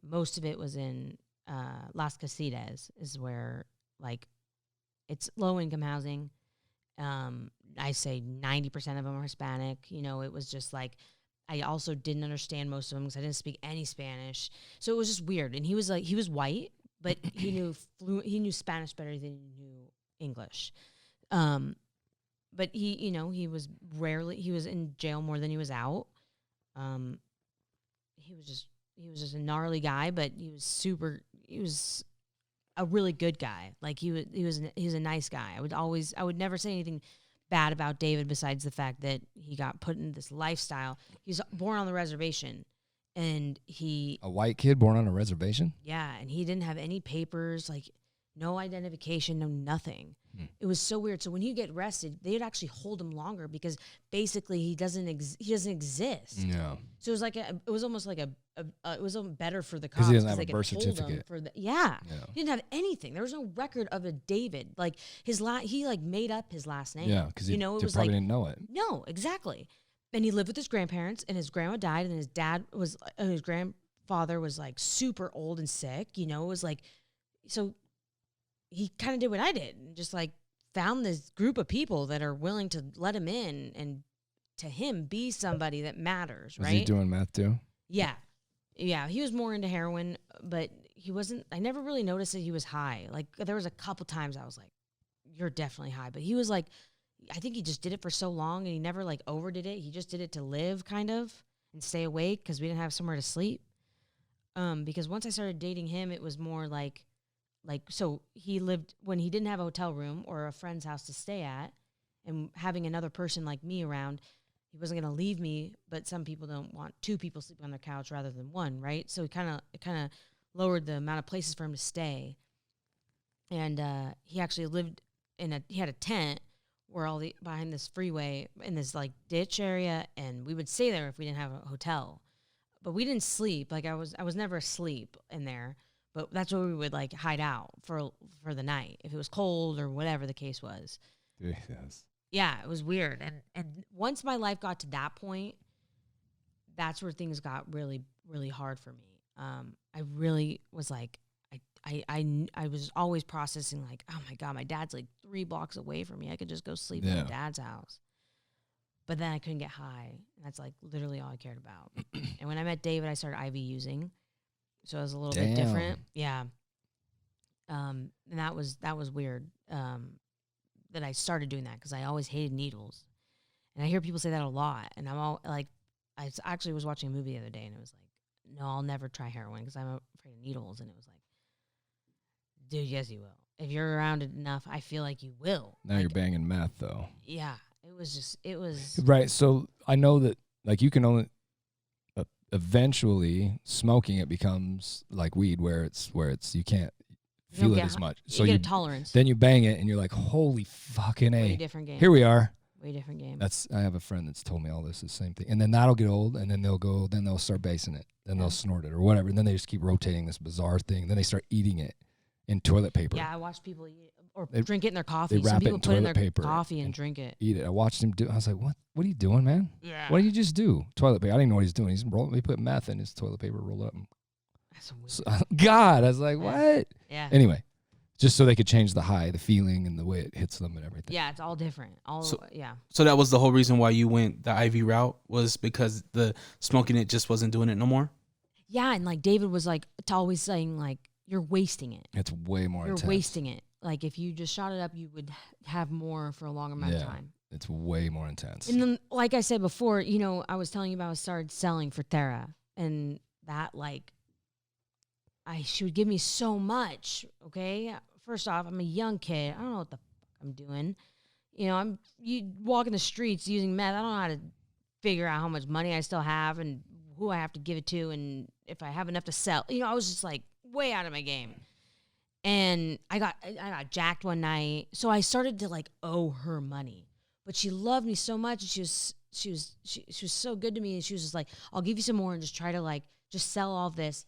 most of it was in Las Casitas, is where, like, it's low-income housing. I say 90% of them are Hispanic. You know, it was just like, I also didn't understand most of them because I didn't speak any Spanish. So it was just weird. And he was white, but he knew Spanish better than he knew English. But he was in jail more than he was out. He was just a gnarly guy, but he was a really good guy. Like he was a nice guy. I would never say anything bad about David besides the fact that he got put in this lifestyle. He's born on the reservation, and a white kid born on a reservation? Yeah, and he didn't have any papers, like no identification, no nothing. It was so weird. So when he get arrested, they'd actually hold him longer because basically he doesn't exist. Yeah. So it was like it was almost like it was better for the Because cops he doesn't have they a could birth hold him certificate. for he didn't have anything. There was no record of a David. Like he like made up his last name. Yeah, because it was probably like didn't know it. no, exactly. And he lived with his grandparents, and his grandma died, and his grandfather was like super old and sick. You know, it was like so. He kind of did what I did, and just like found this group of people that are willing to let him in and to him be somebody that matters, Was right? he doing meth too? Yeah. Yeah, he was more into heroin, but he wasn't, I never really noticed that he was high. Like, there was a couple times I was like, you're definitely high. But he was like, I think he just did it for so long, and he never, like, overdid it. He just did it to live, kind of, and stay awake because we didn't have somewhere to sleep. Because once I started dating him, it was more like, so he lived, when he didn't have a hotel room or a friend's house to stay at, and having another person like me around, he wasn't going to leave me, but some people don't want two people sleeping on their couch rather than one, right? So it kind of lowered the amount of places for him to stay. And he actually lived he had a tent where behind this freeway in this like ditch area, and we would stay there if we didn't have a hotel. But we didn't sleep. Like I was never asleep in there. But that's where we would like hide out for the night if it was cold or whatever the case was. Yes. Yeah, it was weird. And once my life got to that point, that's where things got really, really hard for me. I really was like, I was always processing like, oh my God, my dad's like 3 blocks away from me. I could just go sleep at my dad's house. But then I couldn't get high. And that's like literally all I cared about. And when I met David, I started IV using. So it was a little bit different. Yeah. And that was weird. That I started doing that because I always hated needles. And I hear people say that a lot. And I'm all like, I actually was watching a movie the other day, and it was like, no, I'll never try heroin because I'm afraid of needles. And it was like, dude, yes, you will. If you're around it enough, I feel like you will. Now you're banging meth, though. Yeah. It was. Right. So I know that, like, you can only, eventually smoking it becomes like weed where it's you can't feel it as much. So you get a tolerance. Then you bang it and you're like, holy fucking A. Way different game. Here we are. Way different game. I have a friend that's told me all this, the same thing. And then that'll get old, and then they'll start basing it. Then they'll snort it or whatever. And then they just keep rotating this bizarre thing. Then they start eating it in toilet paper. Yeah, I watched people eat it or drink it in their coffee. They wrap Some people it in put it in toilet their paper coffee and drink it. Eat it. I watched him do. I was like, what are you doing, man? Yeah. What did you just do? Toilet paper. I didn't even know what he's doing. He put meth in his toilet paper, rolled up. That's weird. So, God, I was like, what? Yeah. Anyway, just so they could change the high, the feeling, and the way it hits them and everything. Yeah, it's all different. So that was the whole reason why you went the IV route, was because the smoking it just wasn't doing it no more? Yeah, and like David was like always saying like, you're wasting it. It's way more intense. You're wasting it. Like if you just shot it up, you would have more for a longer amount of time. It's way more intense. And then, like I said before, I was telling you about I started selling for Thera, and that like, she would give me so much, okay, first off, I'm a young kid. I don't know what the fuck I'm doing. You know, you walking the streets using meth. I don't know how to figure out how much money I still have and who I have to give it to and if I have enough to sell. You know, I was just like way out of my game. And I got jacked one night. So I started to like owe her money. But she loved me so much, and she was so good to me, and she was just like, I'll give you some more and just try to like just sell all this,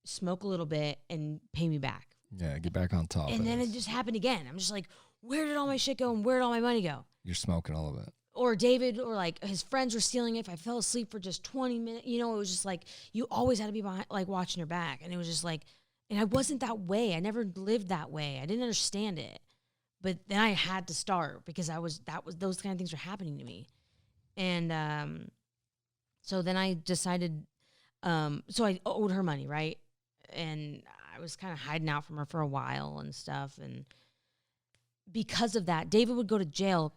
smoke a little bit, and pay me back. Yeah, get back on top. And then it just happened again. I'm just like, where did all my shit go and where did all my money go? You're smoking all of it. Or David, or like his friends were stealing it. If I fell asleep for just 20 minutes, you know, it was just like, you always had to be behind, like watching your back. And it was just like, and I wasn't that way. I never lived that way. I didn't understand it. But then I had to start because those kind of things were happening to me. And so then I decided, so I owed her money, right? And I was kind of hiding out from her for a while and stuff. And because of that, David would go to jail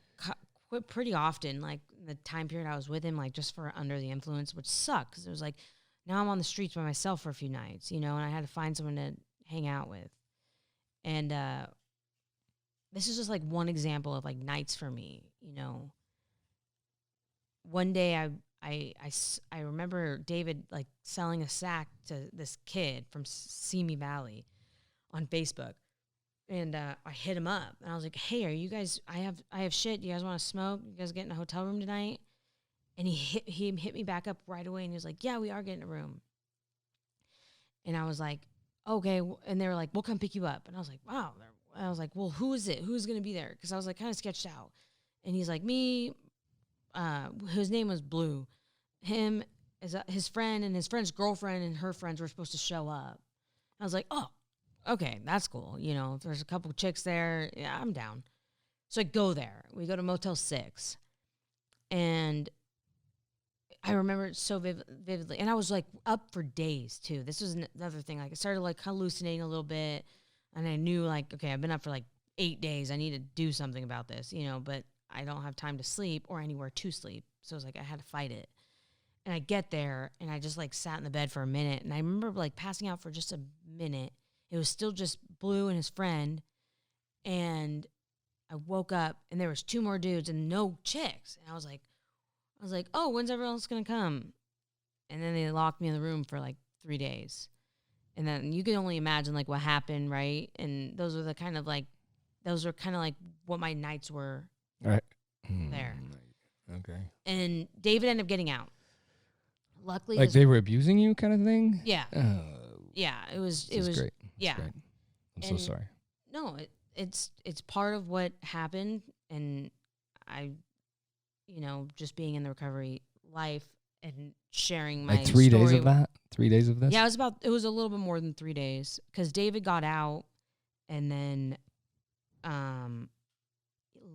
pretty often, like the time period I was with him, like just for under the influence, which sucked because it was like, now I'm on the streets by myself for a few nights, you know, and I had to find someone to hang out with. And this is just like one example of like nights for me, you know. One day I remember David like selling a sack to this kid from Simi Valley on Facebook. And I hit him up and I was like, hey, are you guys, I have shit. You guys want to smoke? You guys get in a hotel room tonight? And he hit me back up right away and he was like, yeah, we are getting a room. And I was like, okay. And they were like, we'll come pick you up. And I was like, wow. I was like, well, who is it? Who's going to be there? Because I was like kind of sketched out. And he's like, me, his name was Blue. Him, his friend and his friend's girlfriend and her friends were supposed to show up. I was like, oh, okay, that's cool. You know, if there's a couple chicks there, yeah, I'm down. So I go there. We go to Motel 6. And I remember it so vividly. And I was like up for days too. This was another thing. Like I started like hallucinating a little bit. And I knew like, okay, I've been up for like 8 days. I need to do something about this, you know, but I don't have time to sleep or anywhere to sleep. So it was like I had to fight it. And I get there and I just like sat in the bed for a minute. And I remember like passing out for just a minute. It was still just Blue and his friend. And I woke up and there was 2 more dudes and no chicks. And I was like, oh, when's everyone else going to come? And then they locked me in the room for like 3 days. And then you can only imagine like what happened, right? And those were kind of like what my nights were right there. Okay. And David ended up getting out. Luckily, like they were abusing you, kind of thing. Yeah. Yeah, it was great. Yeah. Great. I'm so sorry. No, it's part of what happened, and I, you know, just being in the recovery life and sharing my like 3 days story of that. 3 days of this. Yeah, it was a little bit more than 3 days because David got out, and then,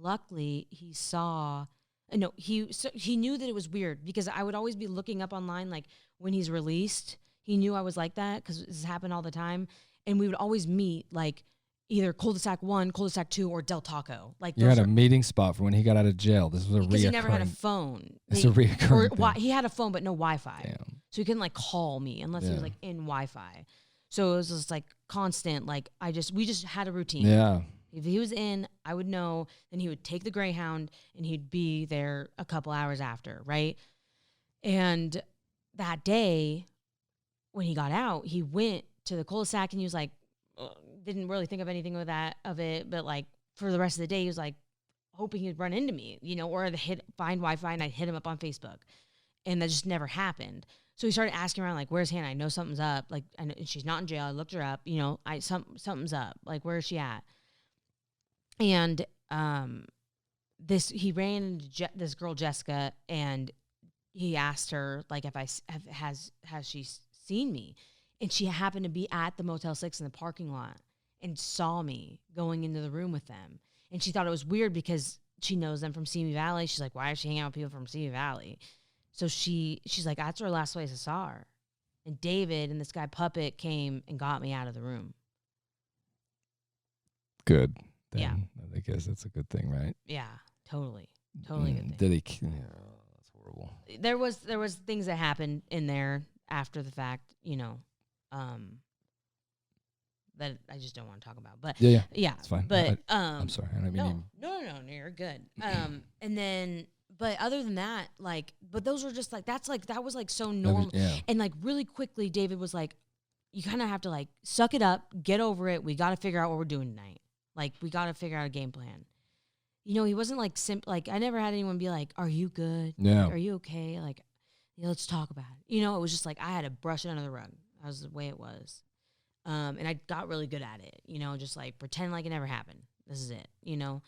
luckily he saw. No, he knew that it was weird because I would always be looking up online, like when he's released. He knew I was like that because this happened all the time, and we would always meet like either Cul-de-sac 1, Cul-de-sac 2, or Del Taco. Like you had a meeting spot for when he got out of jail. This was a because he never had a phone. It's a reoccurring thing. He had a phone but no Wi-Fi, Damn. so he couldn't like call me unless he was like in Wi-Fi. So it was just like constant. Like we just had a routine. Yeah. If he was in, I would know. Then he would take the Greyhound, and he'd be there a couple hours after, right? And that day, when he got out, he went to the cul-de-sac, and he was like, didn't really think of anything of it, but like for the rest of the day, he was like hoping he'd run into me, you know, or find Wi-Fi, and I'd hit him up on Facebook, and that just never happened. So he started asking around, like, "Where's Hannah? I know something's up. Like, I know she's not in jail. I looked her up. You know, something's up. Like, where is she at?" And he ran into this girl Jessica, and he asked her like if has she seen me, and she happened to be at the Motel 6 in the parking lot and saw me going into the room with them, and she thought it was weird because she knows them from Simi Valley. She's like, why is she hanging out with people from Simi Valley? So she's like, that's her last place I saw her. And David and this guy Puppet came and got me out of the room. Good. Then Yeah. I guess that's a good thing, right? Yeah, totally good thing. Did he? Yeah, that's horrible. There was things that happened in there after the fact, you know, that I just don't want to talk about. But Yeah. yeah, It's fine. But I'm sorry. I don't mean no, you're good. And then, but other than that, like, but those were just like, that was like so normal. Yeah. And like really quickly, David was like, you kind of have to like suck it up, get over it. We got to figure out what we're doing tonight. Like, we got to figure out a game plan. You know, he wasn't like like, I never had anyone be like, are you good? Yeah. Are you okay? Like, yeah, let's talk about it. You know, it was just like, I had to brush it under the rug. That was the way it was. And I got really good at it, you know, just like pretend like it never happened. This is it, you know?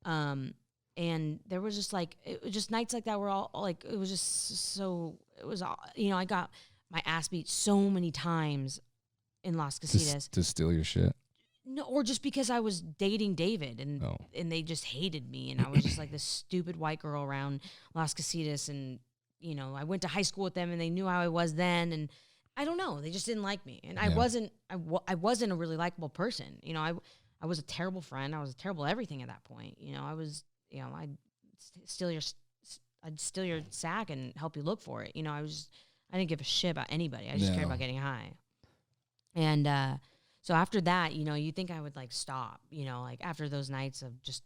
And there was just like, it was just nights like that were all like, it was just so, it was all, you know, I got my ass beat so many times in Las Casitas. To steal your shit. No, or just because I was dating David and they just hated me. And I was just like this stupid white girl around Las Casitas. And, you know, I went to high school with them and they knew how I was then. And I don't know. They just didn't like me. And I wasn't a really likable person. You know, I was a terrible friend. I was a terrible everything at that point. You know, I was, you know, I'd steal your sack and help you look for it. You know, I didn't give a shit about anybody. I just cared about getting high. And so after that, you know, you think I would like stop, you know, like after those nights of just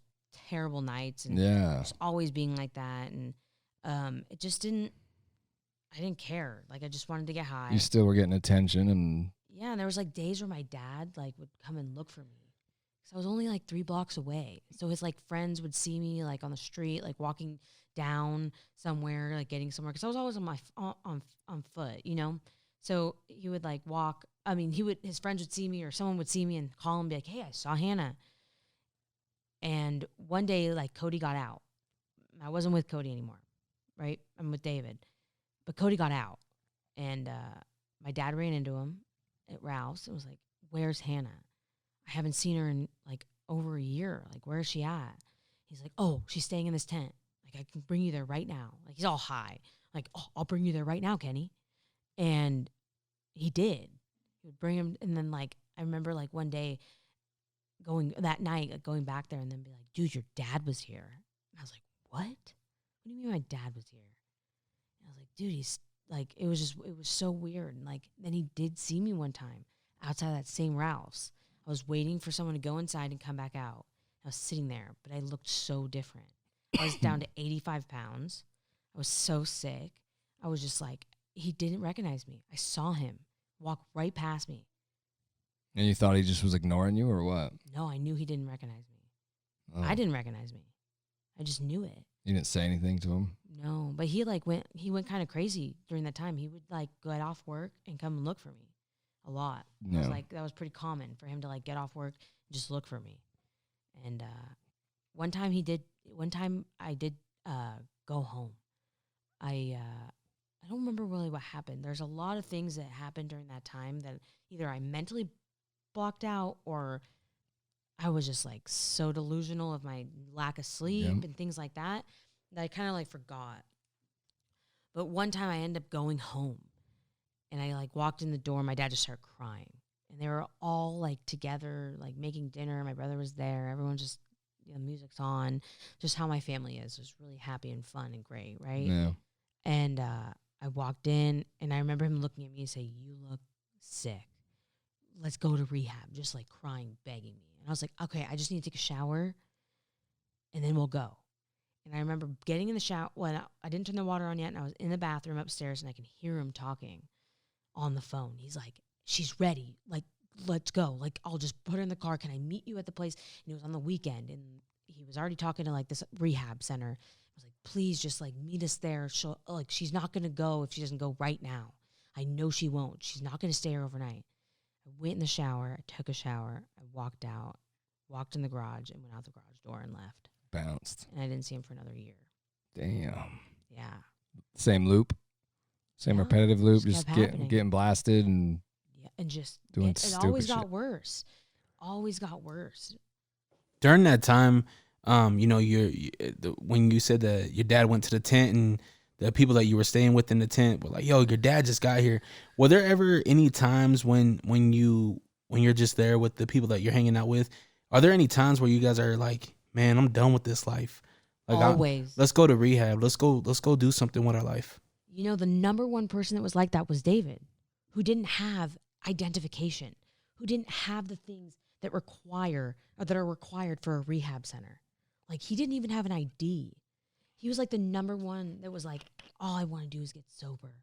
terrible nights and just always being like that. And it just didn't. I didn't care. Like, I just wanted to get high. You still were getting attention and... Yeah, and there was, like, days where my dad, like, would come and look for me. Because I was only, like, 3 blocks away. So his, like, friends would see me, like, on the street, like, walking down somewhere, like, getting somewhere. Because I was always on foot, you know? So he would, like, walk. I mean, his friends would see me or someone would see me and call him and be like, hey, I saw Hannah. And one day, like, Cody got out. I wasn't with Cody anymore, right? I'm with David. But Cody got out, and my dad ran into him at Ralph's and was like, where's Hannah? I haven't seen her in, like, over a year. Like, where is she at? He's like, oh, she's staying in this tent. Like, I can bring you there right now. Like, he's all high. Like, oh, I'll bring you there right now, Kenny. And he did. He would bring him, and then, like, I remember, like, one day going back there and then be like, dude, your dad was here. And I was like, what? What do you mean my dad was here? I was like, dude, he's like, it was so weird. And like, then he did see me one time outside that same Ralph's. I was waiting for someone to go inside and come back out. I was sitting there, but I looked so different. I was down to 85 pounds. I was so sick. I was just like, he didn't recognize me. I saw him walk right past me. And you thought he just was ignoring you or what? No, I knew he didn't recognize me. Oh. I didn't recognize me. I just knew it. You didn't say anything to him? No, but he went kind of crazy during that time. He would like get off work and come and look for me a lot. Yeah. I was like, that was pretty common for him to like get off work and just look for me. And one time I did go home. I don't remember really what happened. There's a lot of things that happened during that time that either I mentally blocked out or I was just like so delusional of my lack of sleep and things like that I kind of like forgot. But one time I ended up going home and I like walked in the door. My dad just started crying and they were all like together, like making dinner. My brother was there. Everyone just, you know, music's on. Just how my family is. It was really happy and fun and great, right? Yeah. And I walked in and I remember him looking at me and say, you look sick. Let's go to rehab. Just like crying, begging me. And I was like, okay, I just need to take a shower and then we'll go. And I remember getting in the shower. Well, I didn't turn the water on yet, and I was in the bathroom upstairs, and I can hear him talking on the phone. He's like, she's ready. Like, let's go. Like, I'll just put her in the car. Can I meet you at the place? And it was on the weekend, and he was already talking to, like, this rehab center. I was like, please just, like, meet us there. She's not going to go if she doesn't go right now. I know she won't. She's not going to stay here overnight. I went in the shower. I took a shower. I walked out, walked in the garage, and went out the garage door and left. Bounced. And I didn't see him for another year. Damn. Yeah. Same loop? Same repetitive loop? Just getting blasted and... Yeah, and just... Doing it stupid always shit. got worse. Always got worse. During that time, you know, when you said that your dad went to the tent and the people that you were staying with in the tent were like, yo, your dad just got here. Were there ever any times when you're just there with the people that you're hanging out with, are there any times where you guys are like, man, I'm done with this life? Like, Always. Let's go to rehab. Let's go do something with our life. You know, the number one person that was like that was David, who didn't have identification, who didn't have the things that are required for a rehab center. Like, he didn't even have an ID. He was like the number one that was like, all I want to do is get sober.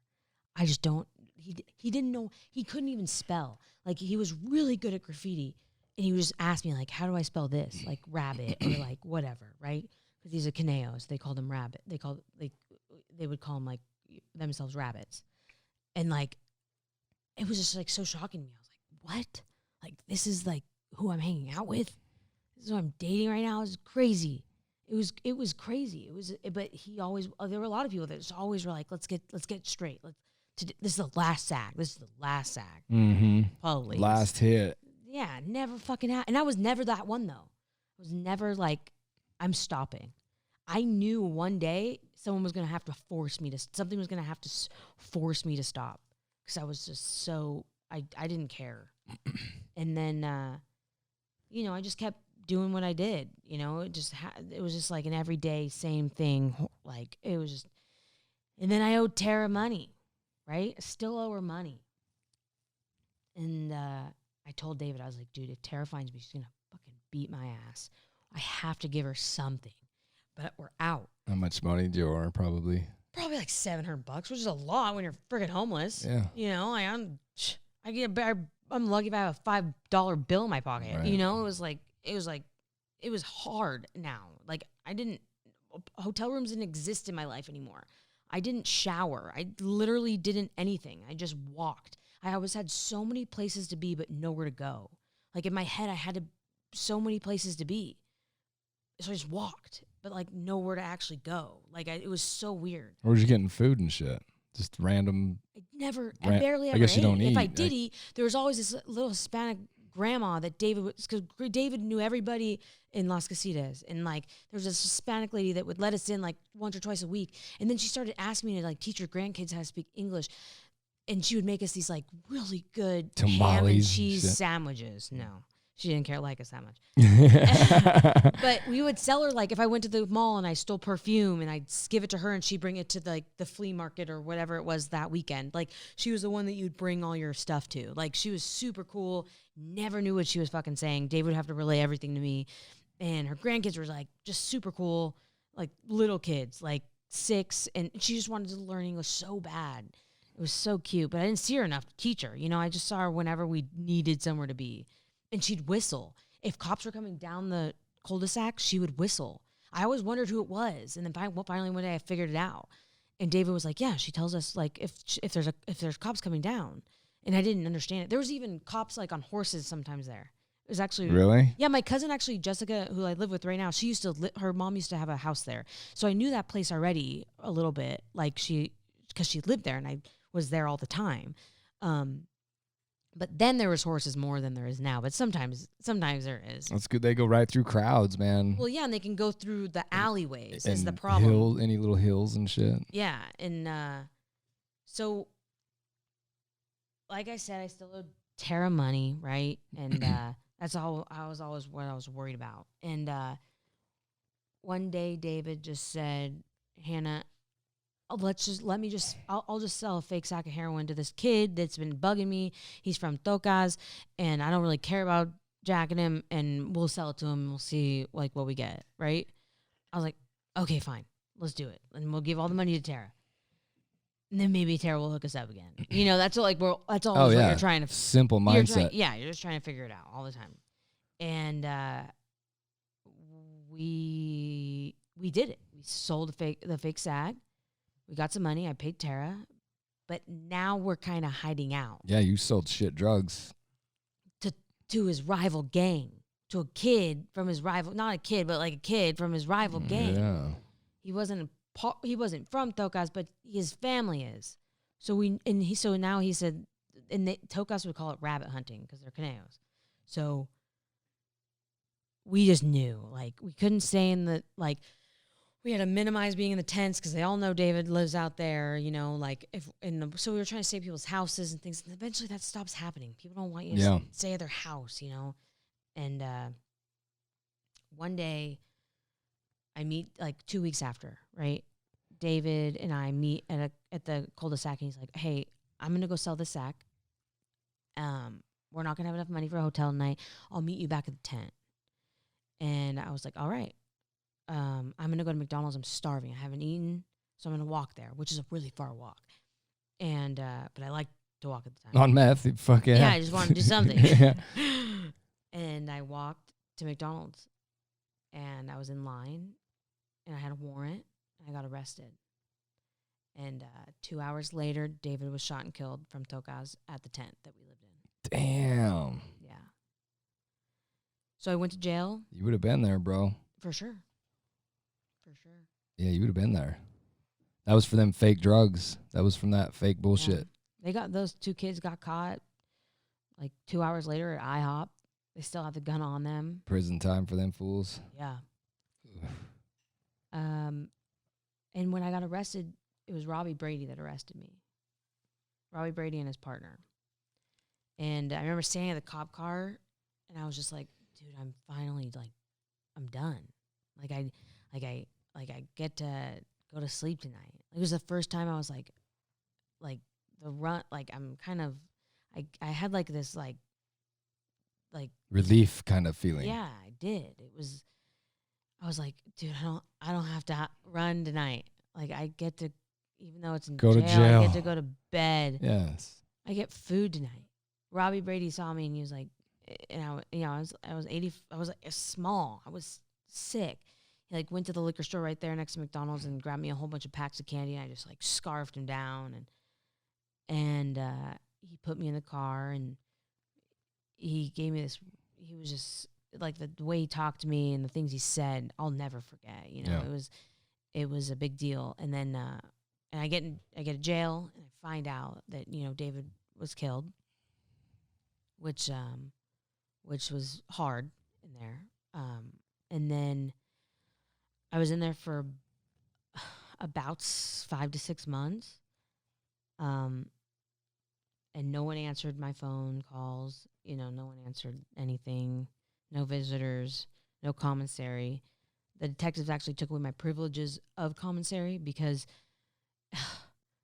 I just don't. He didn't know. He couldn't even spell. Like, he was really good at graffiti, and he would just ask me like, how do I spell this? Like rabbit or like whatever, right? Because these are Caneos. They called them rabbit. They would call them like themselves rabbits, and like, it was just like so shocking to me. I was like, what? Like, this is like who I'm hanging out with. This is who I'm dating right now. It's crazy. It was crazy. But he always. There were a lot of people that just always were like, let's get straight. This is the last sack. This is the last sack. Mm-hmm. Police. Last hit. Yeah, never fucking happened. And I was never that one though. I was never like, I'm stopping. I knew one day someone was gonna have to force me to. Something was gonna have to force me to stop, because I was just so. I didn't care. And then, I just kept doing what I did. It was just like an everyday same thing. Like, it was just. And then I owed Tara money, right? I still owe her money. And I told David, I was like, dude, if Tara finds me, she's gonna fucking beat my ass. I have to give her something. But we're out. How much money do you owe her? Probably like $700, which is a lot when you're freaking homeless. Yeah. I'm lucky if I have a $5 bill in my pocket. Right. It was hard now. Like, hotel rooms didn't exist in my life anymore. I didn't shower. I literally didn't anything. I just walked. I always had so many places to be, but nowhere to go. Like, in my head, I had so many places to be. So I just walked, but like nowhere to actually go. Like, it was so weird. Where's you getting food and shit? Just random. I barely ever I guess ate. you don't eat. If I did eat, there was always this little Hispanic grandma that because David knew everybody in Las Casitas, and like there was this Hispanic lady that would let us in like once or twice a week, and then she started asking me to like teach her grandkids how to speak English, and she would make us these like really good ham and Tamales cheese and shit. sandwiches. No. She didn't like us that much. But we would sell her, like, if I went to the mall and I stole perfume and I'd give it to her and she'd bring it to like the flea market or whatever it was that weekend. Like, she was the one that you'd bring all your stuff to. Like, she was super cool. Never knew what she was fucking saying. Dave would have to relay everything to me. And her grandkids were like just super cool, like little kids, like 6. And she just wanted to learn English so bad. It was so cute. But I didn't see her enough to teach her. I just saw her whenever we needed somewhere to be. And she'd whistle. If cops were coming down the cul-de-sac, she would whistle. I always wondered who it was. And then finally one day I figured it out. And David was like, yeah, she tells us like if there's cops coming down. And I didn't understand it. There was even cops like on horses sometimes there. It was actually Really? Yeah, my cousin actually, Jessica, who I live with right now, her mom used to have a house there. So I knew that place already a little bit, like because she lived there and I was there all the time. But then there was horses more than there is now. But sometimes there is. That's good. They go right through crowds, man. Well, yeah, and they can go through the alleyways is the problem. Any little hills and shit. Yeah, and so, like I said, I still owe Tara money, right? And that's all. I was always what I was worried about. And one day, David just said, "Hannah, I'll just sell a fake sack of heroin to this kid that's been bugging me. He's from Tocas, and I don't really care about jacking him, and we'll sell it to him, and we'll see like what we get, right?" I was like, okay, fine, let's do it, and we'll give all the money to Tara, and then maybe Tara will hook us up again. That's all. That's all. Oh yeah. You're trying to simple mindset. You're just trying to figure it out all the time, and we did it. We sold the fake sack. We got some money. I paid Tara, but now we're kind of hiding out. Yeah, you sold shit drugs to his rival gang, to a kid from his rival, not a kid, but like a kid from his rival gang. Yeah, he wasn't from Tocas, but his family is. So now he said, and Tocas would call it rabbit hunting because they're Caneos. So we just knew, like, we couldn't stay in the like. We had to minimize being in the tents because they all know David lives out there, so we were trying to stay at people's houses and things. And eventually that stops happening. People don't want you to stay at their house, And one day I meet like 2 weeks after, right? David and I meet at the cul-de-sac and he's like, "Hey, I'm going to go sell this sack. we're not gonna have enough money for a hotel tonight. I'll meet you back at the tent. And I was like, all right. I'm gonna go to McDonald's. I'm starving. I haven't eaten, so I'm gonna walk there, which is a really far walk. And but I like to walk at the time. On meth, fuck yeah. Yeah, I just wanted to do something. Yeah. And I walked to McDonald's, and I was in line, and I had a warrant, and I got arrested. And 2 hours later, David was shot and killed from Tokaz at the tent that we lived in. Damn. Yeah. So I went to jail. You would have been there, bro. For sure. For sure. Yeah, you would have been there. That was for them fake drugs. That was from that fake bullshit. Yeah. They got those 2 kids got caught like 2 hours later at IHOP. They still have the gun on them. Prison time for them fools. Yeah. And when I got arrested, it was Robbie Brady that arrested me. Robbie Brady and his partner. And I remember standing at the cop car, and I was just like, dude, I'm finally like, I'm done. I get to go to sleep tonight. It was the first time I was like the run, like I'm kind of, I had like this like Relief kind of feeling. yeah, I did. I was like, dude, I don't have to run tonight. Like I get to, even though it's in Go to I jail. get to go to bed. Yes. I get food tonight. Robbie Brady saw me and he was like, and I was 80. I was like small. I was sick. He like went to the liquor store right there next to McDonald's and grabbed me a whole bunch of packs of candy. And I just like scarfed him down and he put me in the car and he gave me this. He was just like the way he talked to me and the things he said. I'll never forget. You know, Yeah. it was a big deal. And then and I get to jail and I find out that David was killed, which was hard in there. And then I was in there for about 5 to 6 months. And no one answered my phone calls. No one answered anything. No visitors, no commissary. The detectives actually took away my privileges of commissary because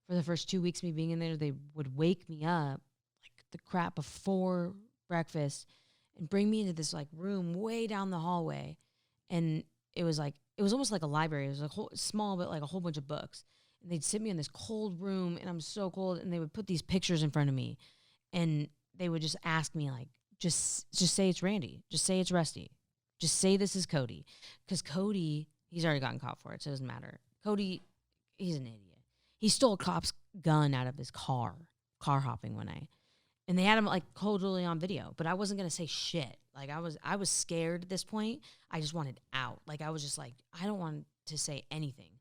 for the first 2 weeks me being in there, they would wake me up like the crap before breakfast and bring me into this like room way down the hallway. And it was almost like a library. It was like small, but like a whole bunch of books. And they'd sit me in this cold room and I'm so cold. And they would put these pictures in front of me and they would just ask me like, just say it's Randy. Just say it's Rusty. Just say this is Cody. Because Cody, he's already gotten caught for it, so it doesn't matter. Cody, he's an idiot. He stole a cop's gun out of his car hopping one night. And they had him like totally on video, but I wasn't going to say shit. Like I was scared at this point. I just wanted out. Like I was just like, I don't want to say anything.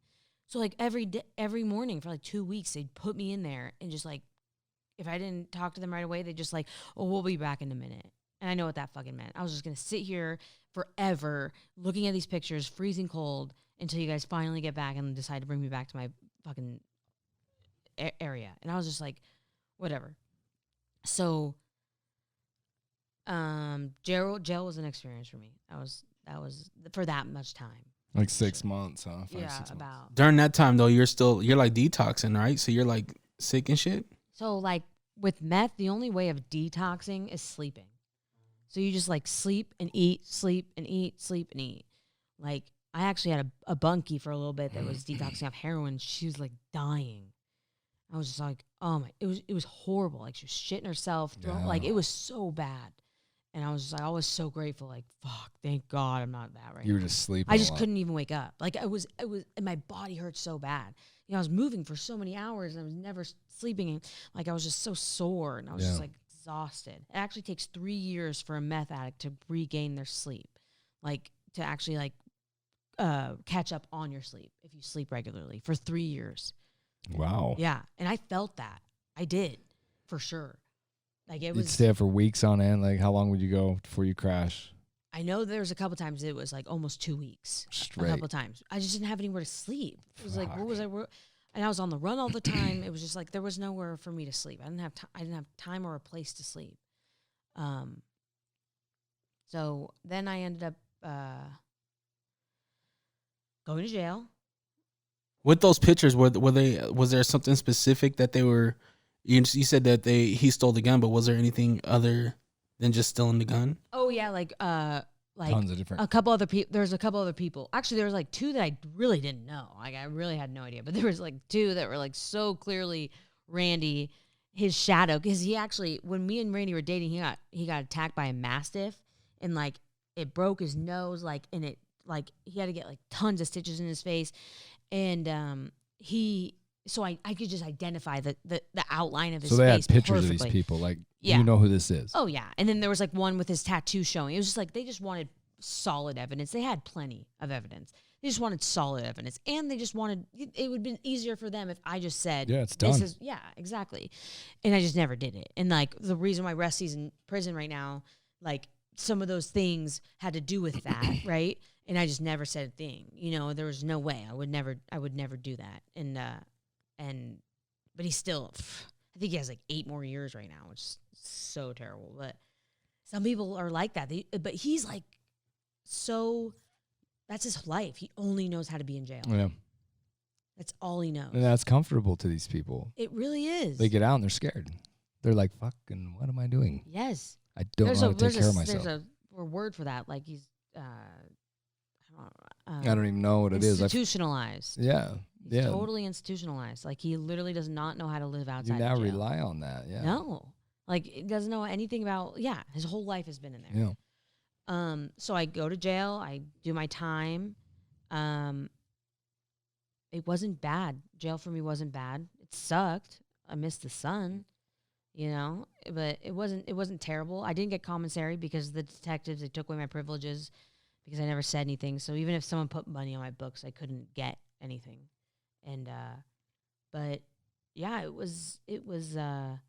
So like every morning for like 2 weeks, they'd put me in there and just like, if I didn't talk to them right away, they'd just like, oh, we'll be back in a minute. And I know what that fucking meant. I was just going to sit here forever looking at these pictures, freezing cold, until you guys finally get back and decide to bring me back to my fucking area. And I was just like, whatever. So, jail was an experience for me. That was for that much time. Like 6 months, huh? 5, Yeah, 6 months. about. During that time though, you're like detoxing, right? So you're like sick and shit. So like with meth, the only way of detoxing is sleeping. So you just like sleep and eat, sleep and eat, sleep and eat. Like I actually had a bunkie for a little bit that was detoxing off heroin. She was like dying. I was just like, oh my, it was horrible. Like she was shitting herself. Like it was so bad. And I was just like, I was so grateful. Like, fuck, thank God I'm not that right You were now. just sleeping. I just couldn't even wake up. Like it was, and my body hurt so bad. I was moving for so many hours and I was never sleeping. And like I was just so sore and I was just like exhausted. It actually takes 3 years for a meth addict to regain their sleep, like to actually like catch up on your sleep if you sleep regularly for 3 years. Wow. Yeah, and I felt that. I did, for sure. Like it was. You'd stay up for weeks on end. Like how long would you go before you crash? I know there was a couple times it was like almost 2 weeks. Straight. A couple times. I just didn't have anywhere to sleep. It was like, what was I? And I was on the run all the time. It was just like there was nowhere for me to sleep. I didn't have time or a place to sleep. So then I ended up going to jail. With those pictures, was there something specific that they were? You said that he stole the gun, but was there anything other than just stealing the gun? Oh yeah, like Tons of different. a couple other people. There's a couple other people. Actually, there was like 2 that I really didn't know. Like I really had no idea. But there was like 2 that were like so clearly Randy, his shadow. Because he actually, when me and Randy were dating, he got attacked by a mastiff, and like it broke his nose, like, and it like he had to get like tons of stitches in his face, and So I could just identify the outline of his face. So they had pictures perfectly. of these people, like Yeah. you know who this is. Oh yeah, and then there was like one with his tattoo showing. It was just like they just wanted solid evidence. They had plenty of evidence. They just wanted solid evidence, and they just wanted. It would have been easier for them if I just said, Yeah, it's this done. is yeah, exactly. And I just never did it. And like the reason why Rusty's in prison right now, like some of those things had to do with that, right? And I just never said a thing. You know, there was no way I would never do that. But he's still, I think he has like 8 more years right now, which is so terrible. But some people are like that. But he's like, so that's his life. He only knows how to be in jail. Yeah, That's all he knows. and that's comfortable to these people. It really is. They get out and they're scared. They're like, "Fucking, what am I doing? Yes. I don't know how to take care of myself. There's a word for that. Like he's, I don't even know what it is. Institutionalized. Yeah, He's yeah. totally institutionalized. Like he literally does not know how to live You outside now of jail. rely on that. Yeah. No. Like it doesn't know anything about his whole life has been in there. Yeah. So I go to jail, I do my time. It wasn't bad. Jail for me wasn't bad. It sucked. I missed the sun, you know, but it wasn't terrible. I didn't get commissary because the detectives, they took away my privileges because I never said anything. So even if someone put money on my books, I couldn't get anything. And but yeah, it was So an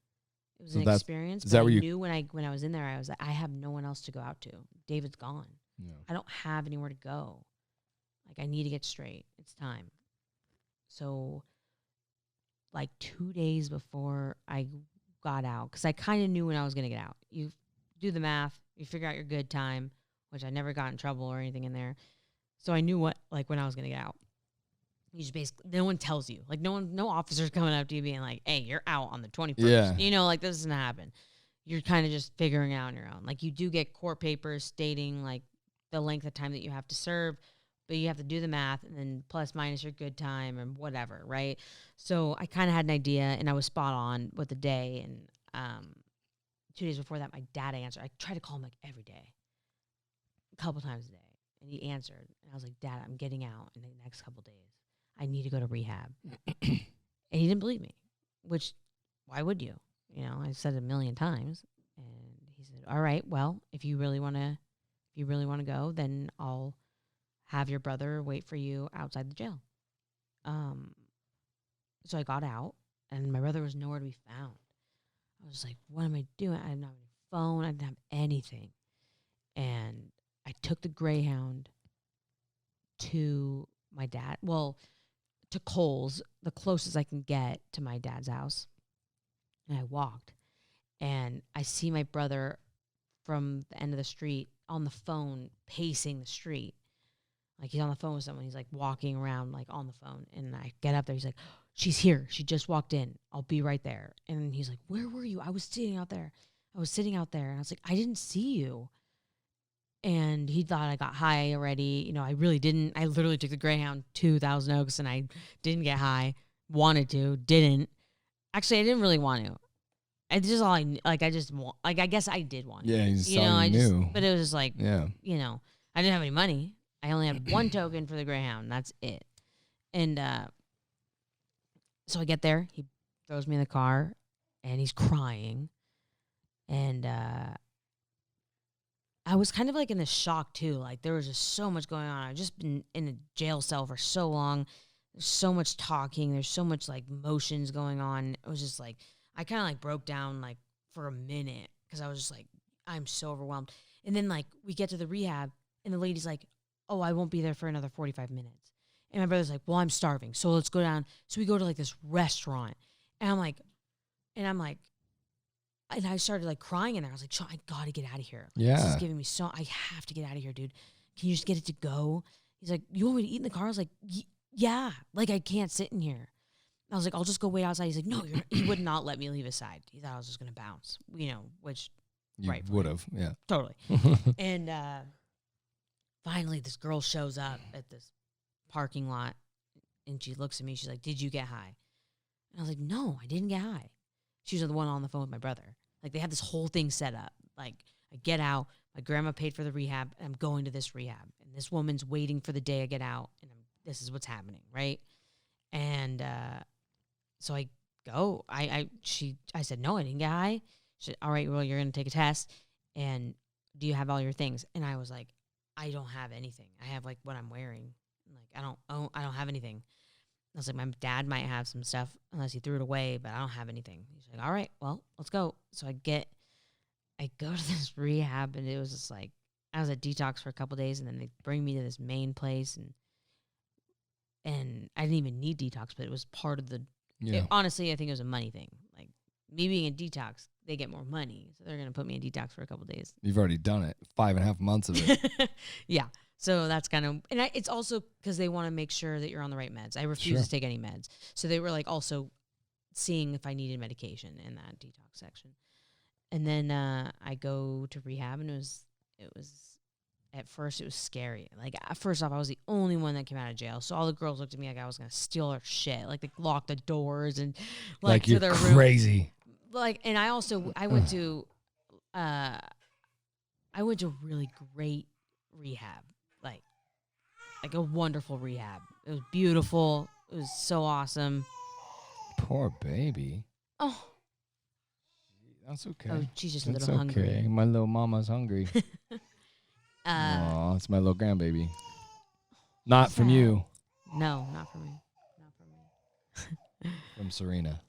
that's- experience. is But that I where you- knew when I was in there, I was like, I have no one else to go out to. David's gone. Yeah. I don't have anywhere to go. Like I need to get straight. It's time. So like 2 days before I got out, because I kind of knew when I was going to get out. You do the math, you figure out your good time, which I never got in trouble or anything in there. So I knew when I was going to get out. You just basically, no one tells you. Like no officer's coming up to you being like, hey, you're out on the 21st. Yeah. You know, like this doesn't happen. You're kind of just figuring it out on your own. Like you do get court papers stating like the length of time that you have to serve, but you have to do the math and then plus minus your good time and whatever, right? So I kind of had an idea and I was spot on with the day. And 2 days before that, my dad answered. I tried to call him like every day, a couple times a day, and he answered. And I was like, Dad, I'm getting out in the next couple days. I need to go to rehab. And he didn't believe me, which why would you? You know, I said it a million times. And he said, all right, well, if you really want to go, then I'll have your brother wait for you outside the jail. So I got out and my brother was nowhere to be found. I was like, what am I doing? I didn't have any phone. I didn't have anything. And I took the Greyhound to my dad. Well, to Kohl's, the closest I can get to my dad's house. And I walked. And I see my brother from the end of the street on the phone, pacing the street. Like he's on the phone with someone. He's like walking around like on the phone. And I get up there. He's like, she's here. She just walked in. I'll be right there. And he's like, where were you? I was sitting out there. And I was like, I didn't see you. And he thought I got high already. You know, I really didn't. I literally took the Greyhound to Thousand Oaks and I didn't get high. Wanted to, didn't. Actually, I didn't really want to. I just all I like. I just want. Like I guess I did want to. Yeah, You know, I knew. but it was just like, Yeah. you know, I didn't have any money. I only had one token for the Greyhound. That's it. And so I get there. He throws me in the car, and he's crying. And I was kind of like in this shock too. Like there was just so much going on. I've just been in a jail cell for so long. There's so much talking. There's so much like motions going on. It was just like I kind of like broke down like for a minute because I was just like I'm so overwhelmed. And then like we get to the rehab and the lady's like, "Oh, I won't be there for another 45 minutes." And my brother's like, "Well, I'm starving, so let's go down." So we go to like this restaurant, and I'm like, and I started like crying in there. I was like, Sean, I gotta get out of here. This is Yeah. giving me I have to get out of here, dude. Can you just get it to go? He's like, you want me to eat in the car? I was like, yeah. Like, I can't sit in here. I was like, I'll just go wait outside. He's like, no, he would not let me leave his side. He thought I was just gonna bounce, you know, which You right for would you. have, yeah. Totally. And finally, this girl shows up at this parking lot, and she looks at me. She's like, "Did you get high?" And I was like, "No, I didn't get high." She was the one on the phone with my brother. Like, they had this whole thing set up. Like, I get out. My grandma paid for the rehab, and I'm going to this rehab. And this woman's waiting for the day I get out, and this is what's happening, right? And so I go. I said, "No, I didn't get high." She said, "All right, well, you're going to take a test, and do you have all your things?" And I was like, "I don't have anything. I have, like, what I'm wearing. Like, I don't have anything." I was like, "My dad might have some stuff unless he threw it away, but I don't have anything." He's like, "All right, well, let's go." So I go to this rehab, and it was just like, I was at detox for a couple days, and then they bring me to this main place, and I didn't even need detox, but it was part of the. Yeah. Honestly, I think it was a money thing. Like, me being in detox, they get more money, so they're gonna put me in detox for a couple days. You've already done it. 5.5 months of it. Yeah. So that's kind of, and it's also because they want to make sure that you're on the right meds. I refuse to take any meds. So they were like also seeing if I needed medication in that detox section. And then I go to rehab, and it was at first it was scary. Like, first off, I was the only one that came out of jail. So all the girls looked at me like I was going to steal their shit. Like, they locked the doors and Like to you're their room. crazy. Like, and I went to really great rehab. Like a wonderful rehab. It was beautiful. It was so awesome. Poor baby. Oh, That's okay. oh, she's just a That's little okay. hungry. My little mama's hungry. Aw, it's my little grandbaby. Not from sad. you. No, not for me. Not for me. From Serena.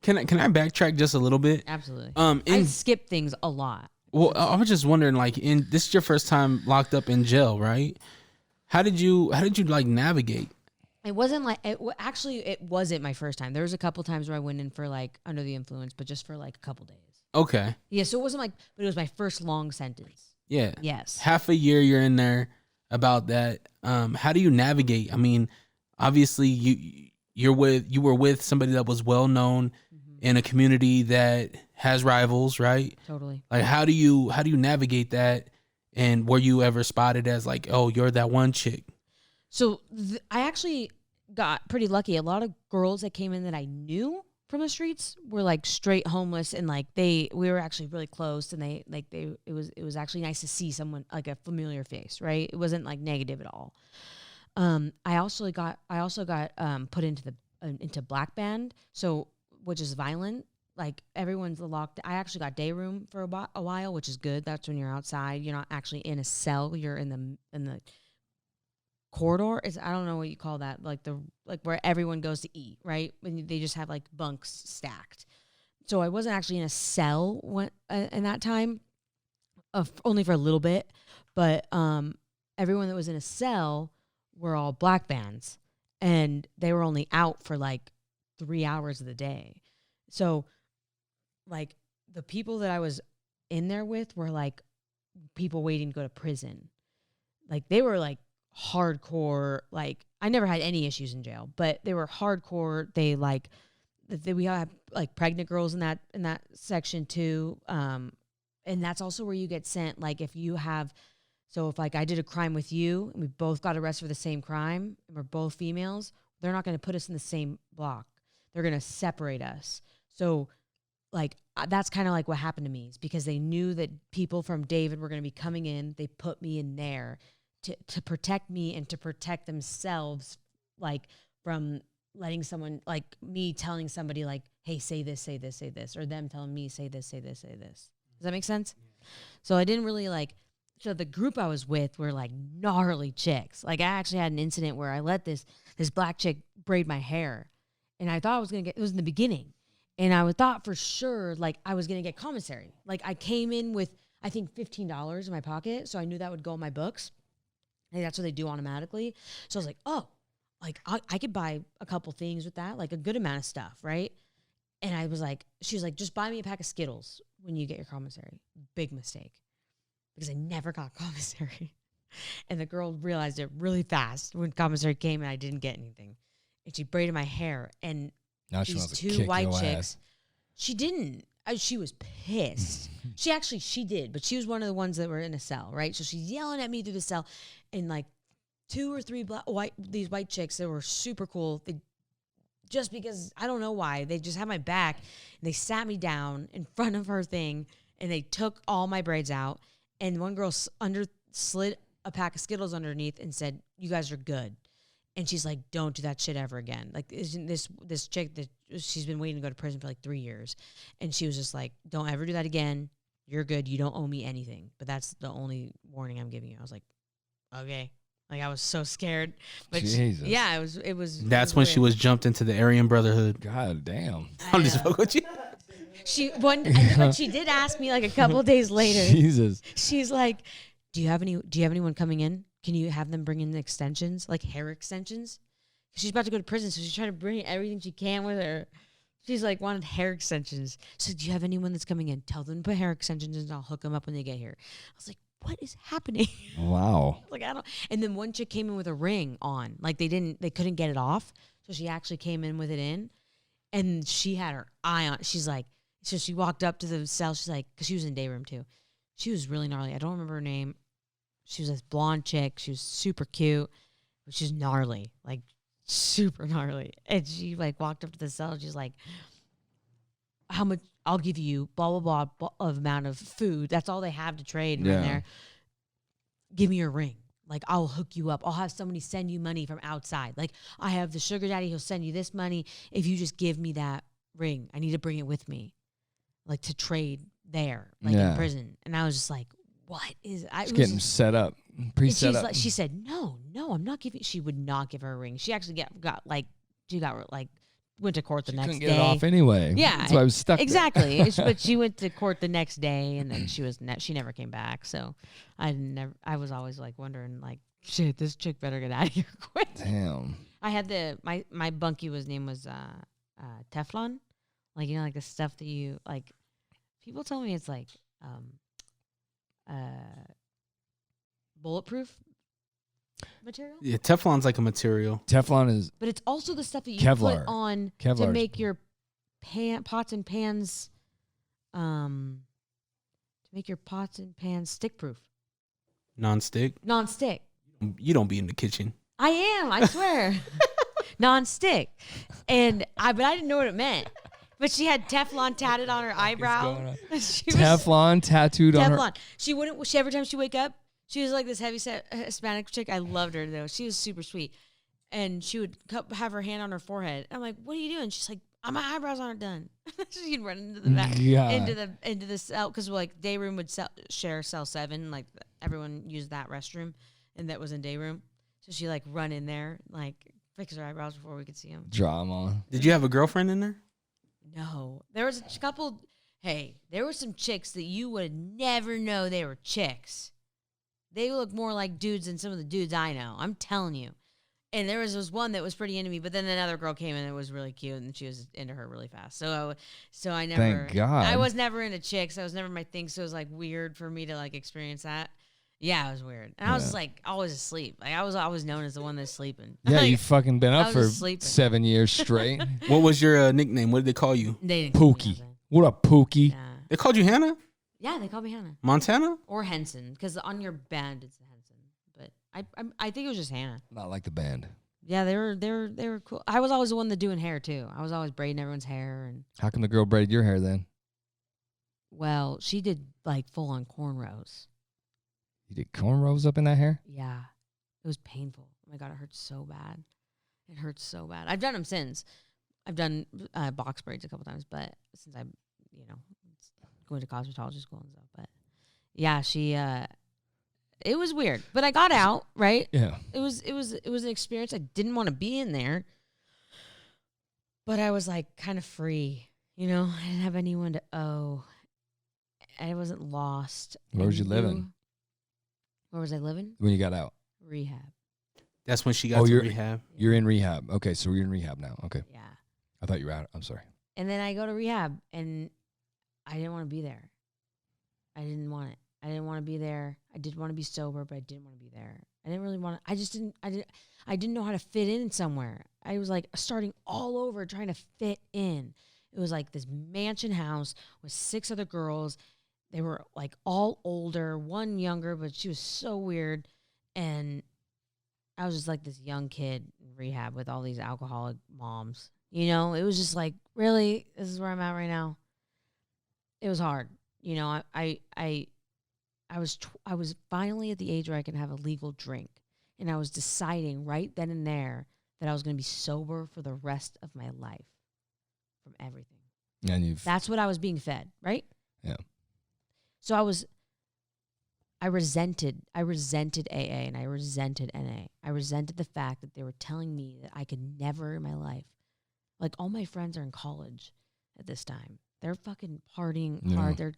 Can I backtrack just a little bit? Absolutely. I skip things a lot. Well, I was just wondering, like, this is your first time locked up in jail, right? How did you like navigate? It wasn't like actually it wasn't my first time. There was a couple times where I went in for like under the influence, but just for like a couple days. Okay. Yeah, so it wasn't like, but it was my first long sentence. Yeah. Yes. Half a year you're in there about that. How do you navigate? I mean, obviously you were with somebody that was well known in a community that has rivals, right? Totally. Like, how do you navigate that? And were you ever spotted as like, oh, you're that one chick? So I actually got pretty lucky. A lot of girls that came in that I knew from the streets were like straight homeless, and like we were actually really close, and it was actually nice to see someone, like a familiar face, right? It wasn't like negative at all. I also got put into black band, so which is violent. Like, everyone's locked. I actually got day room for a while, which is good. That's when you're outside. You're not actually in a cell. You're in the corridor. I don't know what you call that. Like where everyone goes to eat, right? When they just have like bunks stacked. So I wasn't actually in a cell in that time, only for a little bit. But everyone that was in a cell were all black bands, and they were only out for like 3 hours of the day. So, like, the people that I was in there with were like people waiting to go to prison. Like, they were like hardcore. Like, I never had any issues in jail, but they were hardcore. We have like pregnant girls in that section too. And that's also where you get sent. Like, if like I did a crime with you and we both got arrested for the same crime and we're both females, they're not going to put us in the same block. They're going to separate us. So, like, that's kind of like what happened to me, is because they knew that people from David were going to be coming in. They put me in there to protect me and to protect themselves, like, from letting someone, like me telling somebody, like, hey, say this, say this, say this, or them telling me, say this, say this, say this. Does that make sense? Yeah. So I didn't really, like, so the group I was with were, like, gnarly chicks. Like, I actually had an incident where I let this black chick braid my hair, and I thought I was going to it was in the beginning. And I thought for sure, like, I was going to get commissary. Like, I came in with, I think, $15 in my pocket, so I knew that would go in my books. I think that's what they do automatically. So I was like, oh, like, I could buy a couple things with that, like a good amount of stuff, right? And I was like, she was like, just buy me a pack of Skittles when you get your commissary. Big mistake, because I never got commissary. And the girl realized it really fast when commissary came and I didn't get anything. And she braided my hair, and Now she these wants to two kick white your chicks. ass. She didn't. She was pissed. She did, but she was one of the ones that were in a cell, right? So she's yelling at me through the cell, and like 2 or 3 these white chicks that were super cool. They, just because I don't know why, they just had my back, and they sat me down in front of her thing, and they took all my braids out, and one girl slid a pack of Skittles underneath and said, "You guys are good." And she's like, "Don't do that shit ever again." Like, isn't this chick that she's been waiting to go to prison for like 3 years, and she was just like, "Don't ever do that again. You're good. You don't owe me anything." But that's the only warning I'm giving you. I was like, okay. Like, I was so scared. But Jesus. yeah, it was. That's when she was jumped into the Aryan Brotherhood. God damn. I'm just fucking with you. But she did ask me like a couple of days later. Jesus. She's like, Do you have anyone coming in? Can you have them bring in extensions, like hair extensions? She's about to go to prison, so she's trying to bring everything she can with her. She's like, wanted hair extensions. So, do you have anyone that's coming in? Tell them to put hair extensions in, and I'll hook them up when they get here. I was like, what is happening? Wow. Like, I don't. And then one chick came in with a ring on. Like, they couldn't get it off. So she actually came in with it in, and she had her eye on. She's like, so she walked up to the cell. She's like, because she was in day room too. She was really gnarly. I don't remember her name. She was this blonde chick. She was super cute, but she's gnarly, like super gnarly. And she like walked up to the cell. And she's like, "How much? I'll give you blah blah blah of amount of food. That's all they have to trade in there. Give me your ring. Like, I'll hook you up. I'll have somebody send you money from outside. Like, I have the sugar daddy. He'll send you this money if you just give me that ring. I need to bring it with me, like to trade there, like in prison." And I was just like, what is I It's getting set up, pre-set up. Like, she said, no, I'm not giving. She would not give her a ring. She actually went to court the next day. Couldn't get it off anyway. Yeah, that's why I was stuck. Exactly. But she went to court the next day, and then she never came back. So I was always like wondering, like, shit, this chick better get out of here quick. Damn. I had my bunkie name was Teflon, like, you know, like the stuff that you like. People tell me it's like bulletproof material. Yeah, Teflon's like a material. Teflon is, but it's also the stuff that you Kevlar. put on Kevlar to make your pots and pans, stick proof. Non-stick. Non-stick. You don't be in the kitchen. I am. I swear. Non-stick, but I didn't know what it meant. But she had Teflon tatted on her eyebrow. Teflon tattooed on her. She wouldn't. Every time she wake up, she was like this heavy-set Hispanic chick. I loved her though. She was super sweet, and she would have her hand on her forehead. I'm like, "What are you doing?" She's like, "My eyebrows aren't done." She'd run into the back, into the cell, because like day room would share cell 7. Like, everyone used that restroom, and that was in day room. So she like run in there, like fix her eyebrows before we could see them. Drama. Did you have a girlfriend in there? No, there was a couple. Hey, there were some chicks that you would never know they were chicks. They look more like dudes than some of the dudes I know. I'm telling you. And there was one that was pretty into me, but then another girl came in that was really cute, and she was into her really fast. So I never. Thank God. I was never into chicks. That was never my thing. So it was like weird for me to like experience that. Yeah, it was weird. And I was like always asleep. Like, I was always known as the one that's sleeping. Yeah, like, you fucking been up for 7 years straight. What was your nickname? What did they call you? They didn't call me Pookie. nothing. What up, Pookie? Yeah. They called you Hannah? Yeah, they called me Hannah. Montana? Or Henson, because on your band it's Henson. But I think it was just Hannah. Not like the band. Yeah, they were cool. I was always the one that doing hair too. I was always braiding everyone's hair. And How come the girl braided your hair then? well, she did like full on cornrows. You did cornrows up in that hair? Yeah, it was painful. Oh my God, it hurts so bad. It hurts so bad. I've done them since. I've done box braids a couple times, but since I'm, going to cosmetology school and stuff. But yeah, she. It was weird, but I got out, right? Yeah. It was an experience. I didn't want to be in there, but I was like kind of free. I didn't have anyone to owe. I wasn't lost. Where was you living? Where was I living? When you got out? Rehab. That's when she got to rehab. You're in rehab. Okay, so you're in rehab now. Okay. Yeah. I thought you were out. I'm sorry. And then I go to rehab, and I didn't want to be there. I didn't want it. I didn't want to be there. I did want to be sober, but I didn't want to be there. I didn't really want to. I didn't know how to fit in somewhere. I was like starting all over trying to fit in. It was like this mansion house with 6 other girls. They were like all older, one younger, but she was so weird. And I was just like this young kid in rehab with all these alcoholic moms. You know, it was just like, really, this is where I'm at right now. It was hard. You know, I was finally at the age where I could have a legal drink, and I was deciding right then and there that I was going to be sober for the rest of my life from everything. And That's what I was being fed, right? Yeah. So I resented AA and I resented NA. I resented the fact that they were telling me that I could never in my life. Like, all my friends are in college at this time. They're fucking partying hard. They're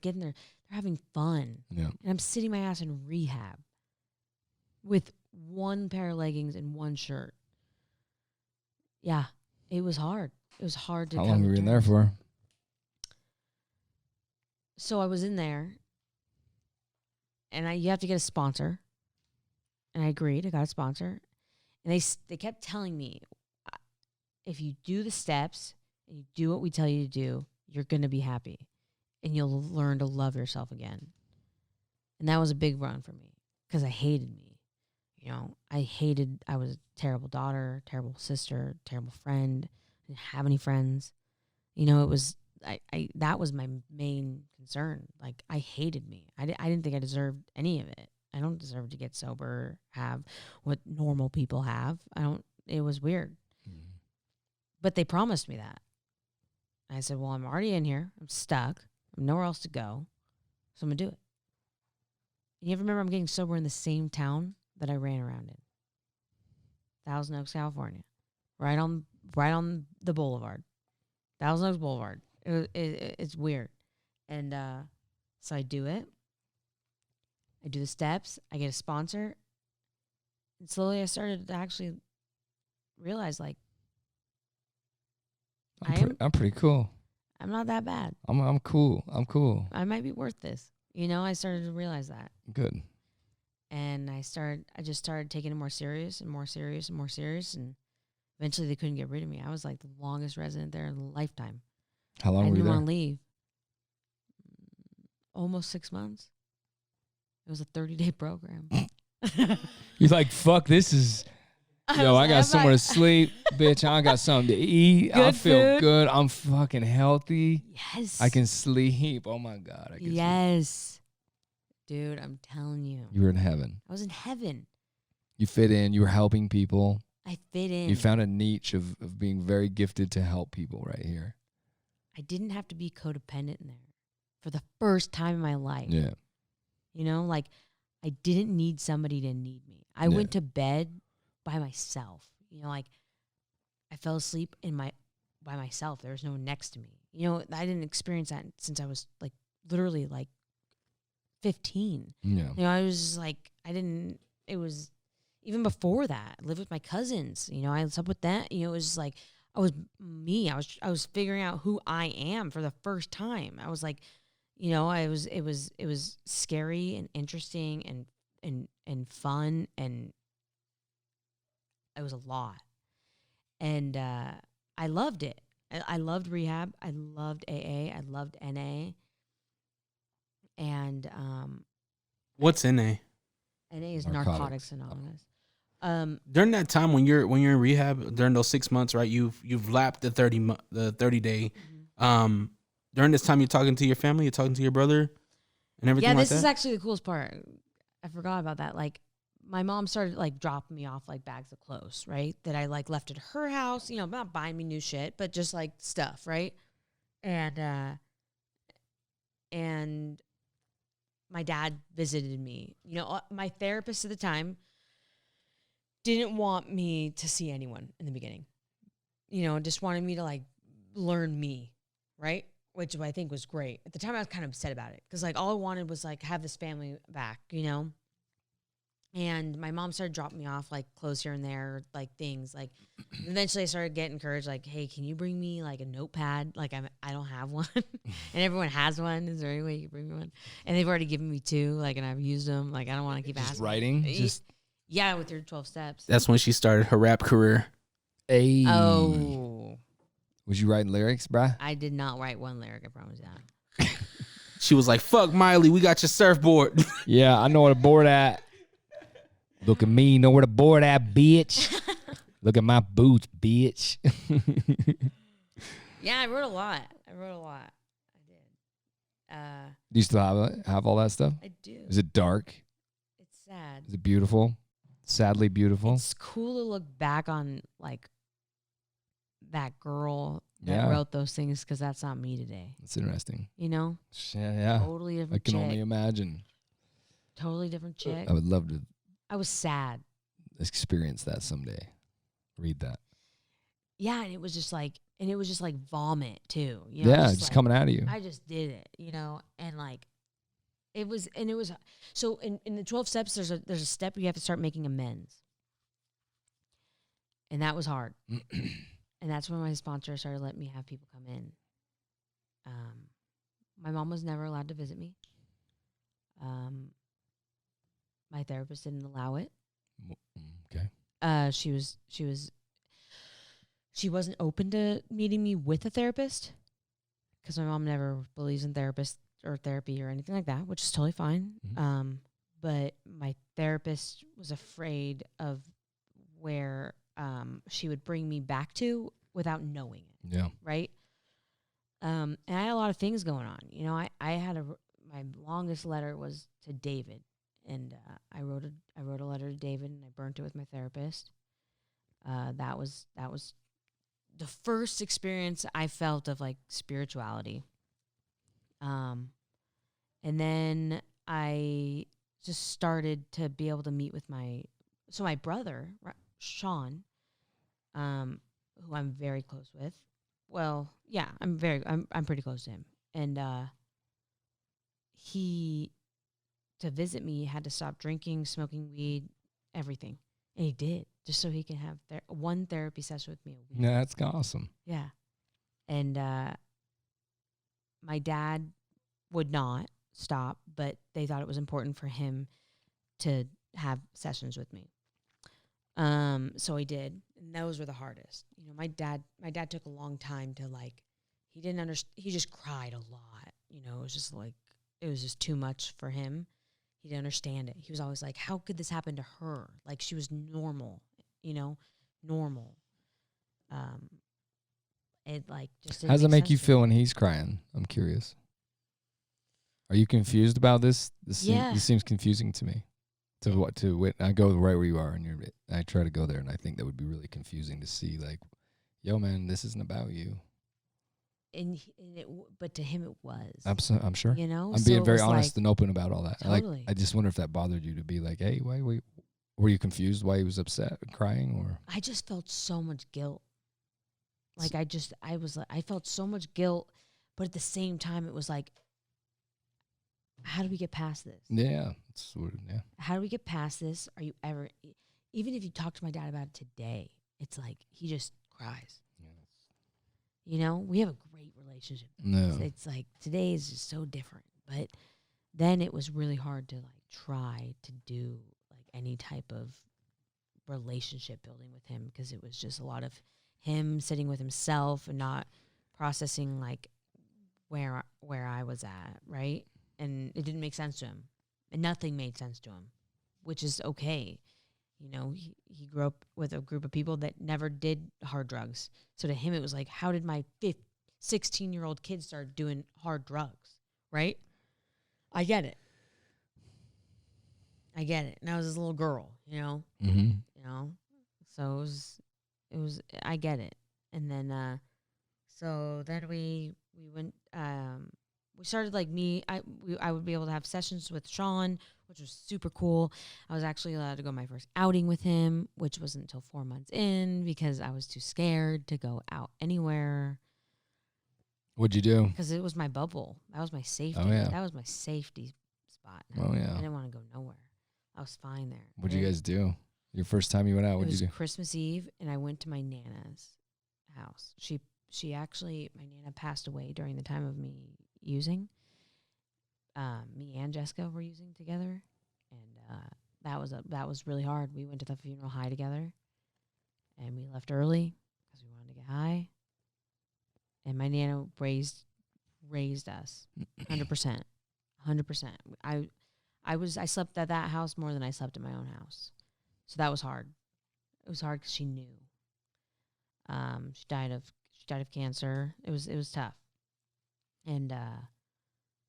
having fun. Yeah. And I'm sitting my ass in rehab with one pair of leggings and one shirt. Yeah, it was hard. It was hard to How long were you in there for? So I was in there, and you have to get a sponsor. And I agreed. I got a sponsor. And they kept telling me, if you do the steps and you do what we tell you to do, you're going to be happy. And you'll learn to love yourself again. And that was a big run for me because I hated me. You know, I was a terrible daughter, terrible sister, terrible friend. I didn't have any friends. You know, it was, that was my main concern. Like, I hated me. I didn't think I deserved any of it. I don't deserve to get sober, have what normal people have. It was weird. Mm-hmm. But they promised me that. I said, well, I'm already in here. I'm stuck. I have nowhere else to go. So I'm going to do it. And you ever remember I'm getting sober in the same town that I ran around in? Thousand Oaks, California. Right on the boulevard. Thousand Oaks Boulevard. It's weird. And so I do it. I do the steps. I get a sponsor. And slowly I started to actually realize, like, I'm pretty cool. I'm not that bad. I'm cool. I'm cool. I might be worth this. You know, I started to realize that. Good. And I just started taking it more serious and more serious and more serious. And eventually they couldn't get rid of me. I was like the longest resident there in a lifetime. How long were you there? I didn't want to leave. Almost 6 months. It was a 30-day program. You're like, fuck, this is... Yo, I got somewhere to sleep, bitch. I got something to eat. I feel good. I'm fucking healthy. Yes. I can sleep. Oh my God. I can yes. Dude, I'm telling you. You were in heaven. I was in heaven. You fit in. You were helping people. I fit in. You found a niche of being very gifted to help people right here. I didn't have to be codependent in there for the first time in my life. Yeah. You know, like, I didn't need somebody to need me. I went to bed by myself. You know, like, I fell asleep by myself. There was no one next to me. You know, I didn't experience that since I was like literally like 15. Yeah. You know, I was just like, it was even before that. I lived with my cousins. You know, I was up with that. You know, it was just like, I was me. I was figuring out who I am for the first time. I was like, you know, it was scary and interesting and fun, and it was a lot. And I loved it. I loved rehab. I loved AA. I loved NA. And what's NA? NA is Narcotics Anonymous. During that time when you're in rehab, during those 6 months, right? You've lapped the 30 day. Mm-hmm. During this time, you're talking to your family, you're talking to your brother, and everything. Yeah, like this that? is actually the coolest part. I forgot about that. Like, my mom started like dropping me off like bags of clothes, right? That I like left at her house. You know, not buying me new shit, but just like stuff, right? And my dad visited me. You know, my therapist at the time didn't want me to see anyone in the beginning. You know, just wanted me to like learn me, right? Which I think was great. At the time, I was kind of upset about it because like all I wanted was like have this family back, you know? And my mom started dropping me off like clothes here and there, like things. Like eventually I started getting encouraged, like, hey, can you bring me like a notepad? Like I don't have one. And everyone has one. Is there any way you can bring me one? And they've already given me 2, like, and I've used them. Like, I don't want to keep asking. Writing? Yeah, with your 12 steps. That's when she started her rap career. Hey. Oh. Was you writing lyrics, bruh? I did not write one lyric, I promise that. She was like, "Fuck Miley, we got your surfboard." Yeah, I know where the board at. Look at me, know where the board at, bitch. Look at my boots, bitch. Yeah, I wrote a lot. I did. Do you still have all that stuff? I do. Is it dark? It's sad. Is it beautiful? Sadly beautiful? It's cool to look back on, like, that girl that Yeah. wrote those things, because that's not me today. That's interesting. You know? Yeah. Totally I different can chick. only imagine. Totally different chick. I would love to I was sad. experience that someday. Read that. Yeah, and it was just like vomit too. You know, Yeah, just like, coming out of you. I just did it, you know, and like it was so in the 12 steps there's a step where you have to start making amends. And that was hard. And that's when my sponsor started letting me have people come in. My mom was never allowed to visit me. My therapist didn't allow it. Okay. She wasn't open to meeting me with a therapist, because my mom never believes in therapists or therapy or anything like that, which is totally fine. Mm-hmm. But my therapist was afraid of where she would bring me back to without knowing it. Yeah. Right. And I had a lot of things going on. You know, I had my longest letter was to David, and I wrote a letter to David, and I burnt it with my therapist. That was the first experience I felt of like spirituality. And then I just started to be able to meet with my brother, Sean, who I'm very close with. Well, yeah, I'm pretty close to him. And he, to visit me, had to stop drinking, smoking weed, everything. And he did, just so he can have one therapy session with me a week. Yeah, that's awesome. Yeah. And my dad would not stop, but they thought it was important for him to have sessions with me. So he did, and those were the hardest. You know, my dad took a long time to, like, he didn't understand. He just cried a lot. You know, it was just too much for him. He didn't understand it. He was always like, how could this happen to her? Like, she was normal, you know, normal. It like just didn't How does it make you sense to feel him. when he's crying? I'm curious. Are you confused about this? Yeah. This seems confusing to me. I go right where you are, and I try to go there, and I think that would be really confusing to see, like, yo, man, this isn't about you. But to him it was. I'm sure. You know, I'm so being it very was honest like, and open about all that. Totally. I just wonder if that bothered you to be like, hey, were you confused why he was upset and crying, or? I just felt so much guilt. Like I felt so much guilt, but at the same time it was like, how do we get past this? Yeah. How do we get past this? Are you ever, even if you talk to my dad about it today, it's like he just cries. You know, we have a great relationship. No. It's like today is just so different. But then it was really hard to like try to do like any type of relationship building with him, because it was just a lot of him sitting with himself and not processing like where I was at, right? And it didn't make sense to him. And nothing made sense to him, which is okay. You know, he grew up with a group of people that never did hard drugs. So to him, it was like, how did my 16-year-old kid start doing hard drugs, right? I get it. And I was this little girl, you know? Mm-hmm. You know? So it was, I get it. And then, so then we went, we started like I would be able to have sessions with Sean, which was super cool. I was actually allowed to go my first outing with him, which wasn't until 4 months in, because I was too scared to go out anywhere. What'd you do? Because it was my bubble. That was my safety. Oh, yeah. That was my safety spot. Oh, yeah. I didn't want to go nowhere. I was fine there. What'd you guys do? Your first time you went out, It what'd was you do? Christmas Eve, and I went to my Nana's house. She actually, my Nana passed away during the time of me using. Me and Jessica were using together, and that was really hard. We went to the funeral high together, and we left early because we wanted to get high. and my Nana raised us 100%. 100%. I slept at that house more than I slept in my own house. So that was hard. It was hard because she knew. She died of cancer. It was tough. And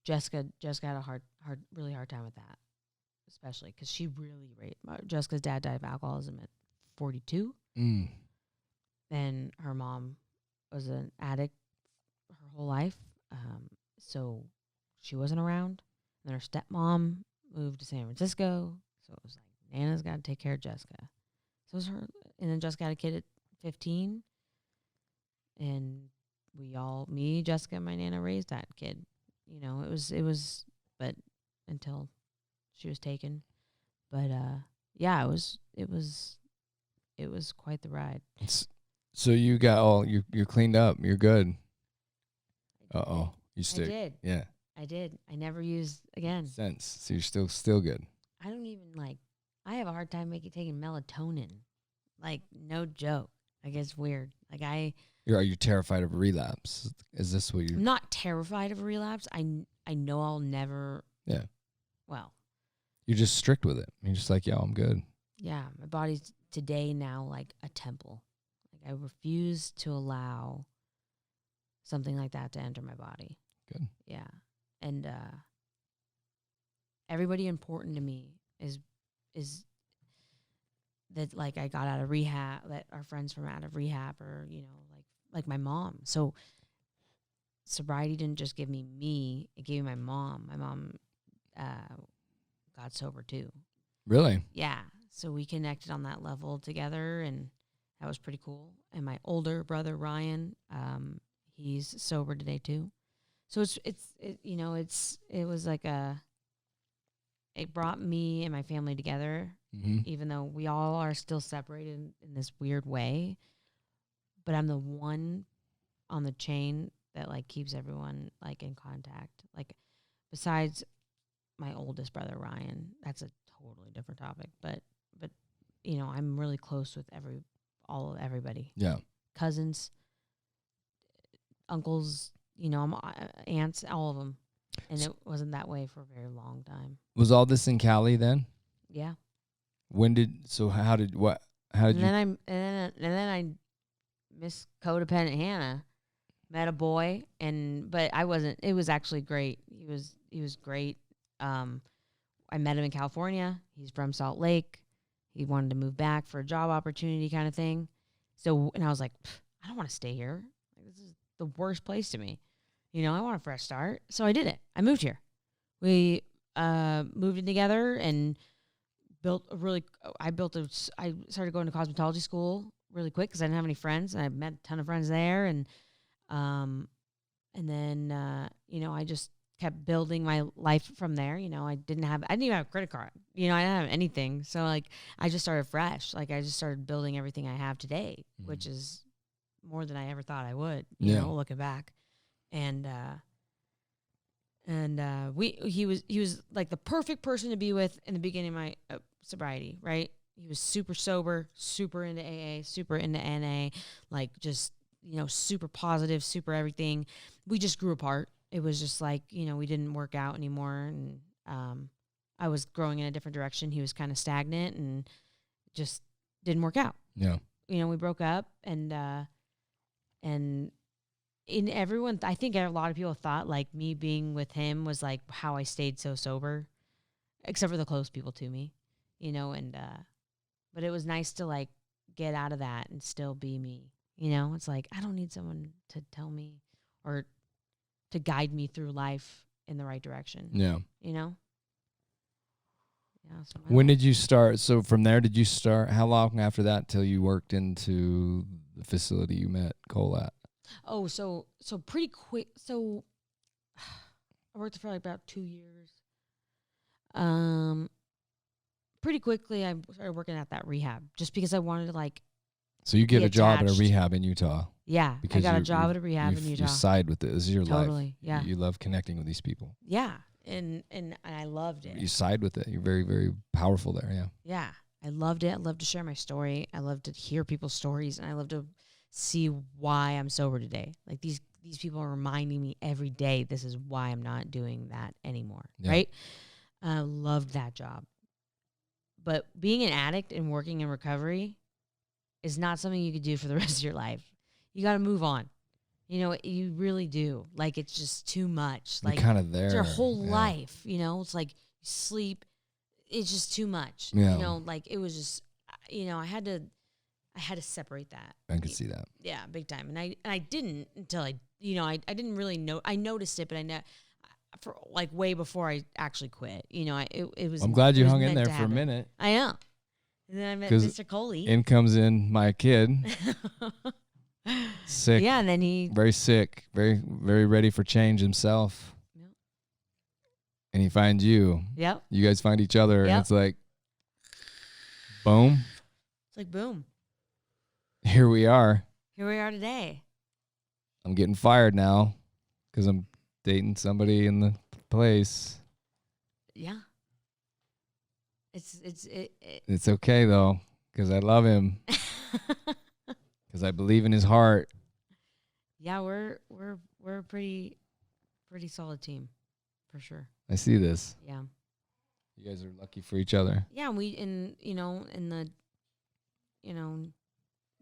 Jessica had a really hard time with that, especially because she really Jessica's dad died of alcoholism at 42. And her mom was an addict her whole life. So she wasn't around. And then her stepmom moved to San Francisco. So it was like, Nana's got to take care of Jessica. So it was her. And then Jessica had a kid at 15. And me, Jessica, and my Nana raised that kid. You know, it was, but until she was taken. But, yeah, it was quite the ride. So you got you're cleaned up. You're good. Uh-oh. You stick. I did. Yeah. I did. I never used again. Sense. So you're still good. I don't even I have a hard time taking melatonin. Like, no joke. Like, it's weird. Like, Are you terrified of relapse? Is this what I'm not terrified of a relapse. I know I'll never. Yeah. Well. You're just strict with it. You're just like, yo, I'm good. Yeah. My body's today now like a temple. Like, I refuse to allow something like that to enter my body. Good. Yeah. And everybody important to me is that, like, I got out of rehab, that our friends from out of rehab, or, you know, like my mom. So sobriety didn't just give me, it gave me my mom. My mom got sober too. Really? Yeah. So we connected on that level together, and that was pretty cool. And my older brother, Ryan, he's sober today too. So it was like it brought me and my family together, even though we all are still separated in this weird way. But I'm the one on the chain that, like, keeps everyone, like, in contact. Like, besides my oldest brother, Ryan, that's a totally different topic. But you know, I'm really close with everybody. Yeah. Cousins, uncles, you know, aunts, all of them. And it wasn't that way for a very long time. Was all this in Cali then? Yeah. How did you? And then I Miss Codependent Hannah met a boy, but I wasn't. It was actually great. He was great. I met him in California. He's from Salt Lake. He wanted to move back for a job opportunity kind of thing. So, and I was like, I don't want to stay here. Like, this is the worst place to me. You know, I want a fresh start. So I did it. I moved here. We moved in together and I started going to cosmetology school really quick because I didn't have any friends. And I met a ton of friends there. And then, you know, I just kept building my life from there. You know, I didn't even have a credit card. You know, I didn't have anything. So, like, I just started fresh. Like, I just started building everything I have today, which is more than I ever thought I would, you know, looking back. And he was like the perfect person to be with in the beginning of my sobriety, right? He was super sober, super into AA, super into NA, like, just, you know, super positive, super everything. We just grew apart. It was just like, you know, we didn't work out anymore. And I was growing in a different direction. He was kind of stagnant and just didn't work out. Yeah. You know, we broke up, and in everyone, I think a lot of people thought, like, me being with him was like how I stayed so sober, except for the close people to me, you know. And but it was nice to, like, get out of that and still be me, you know. It's like, I don't need someone to tell me or to guide me through life in the right direction. Yeah. You know? Yeah. So When did you start? So from there, did you start? How long after that till you worked into the facility you met Cole at? Oh, so pretty quick. So I worked for like about 2 years. Pretty quickly I started working at that rehab just because I wanted to, like. So you get be a job at a attached. rehab in Utah. Yeah, Because I got a you- job at a rehab in Utah. You side with it. This is your life. Totally, yeah. You love connecting with these people. Yeah, and I loved it. You side with it. You're very, very powerful there. Yeah. Yeah, I loved it. I love to share my story. I love to hear people's stories, and I love to see why I'm sober today. Like, these these people are reminding me every day this is why I'm not doing that anymore, Yeah. right? I loved that job. But being an addict and working in recovery is not something you could do for the rest of your life. You got to move on. You know, you really do. Like, it's just too much. You're Like, kind of there. it's your whole Yeah. life, you know? It's like you sleep. It's just too much. Yeah. You know, like, it was just, you know, I had to separate that. I can see that. Yeah, big time. And I didn't until I didn't really know. I noticed it, but I know for like way before I actually quit. You know, it was. I'm glad you it was hung in meant there to for a happen. minute. I know. And then I met 'Cause Mr. Coley. In comes in my kid, sick. Yeah, and then he. Very sick, very, very ready for change himself. Yep. And he finds you. Yep. You guys find each other, and Yep. it's like, boom, It's like boom. here we are. Here we are today. I'm getting fired now because I'm dating somebody in the place. Yeah. It's okay though, because I love him, because I believe in his heart. Yeah, we're a pretty solid team, for sure. I see this. Yeah. You guys are lucky for each other. Yeah, in the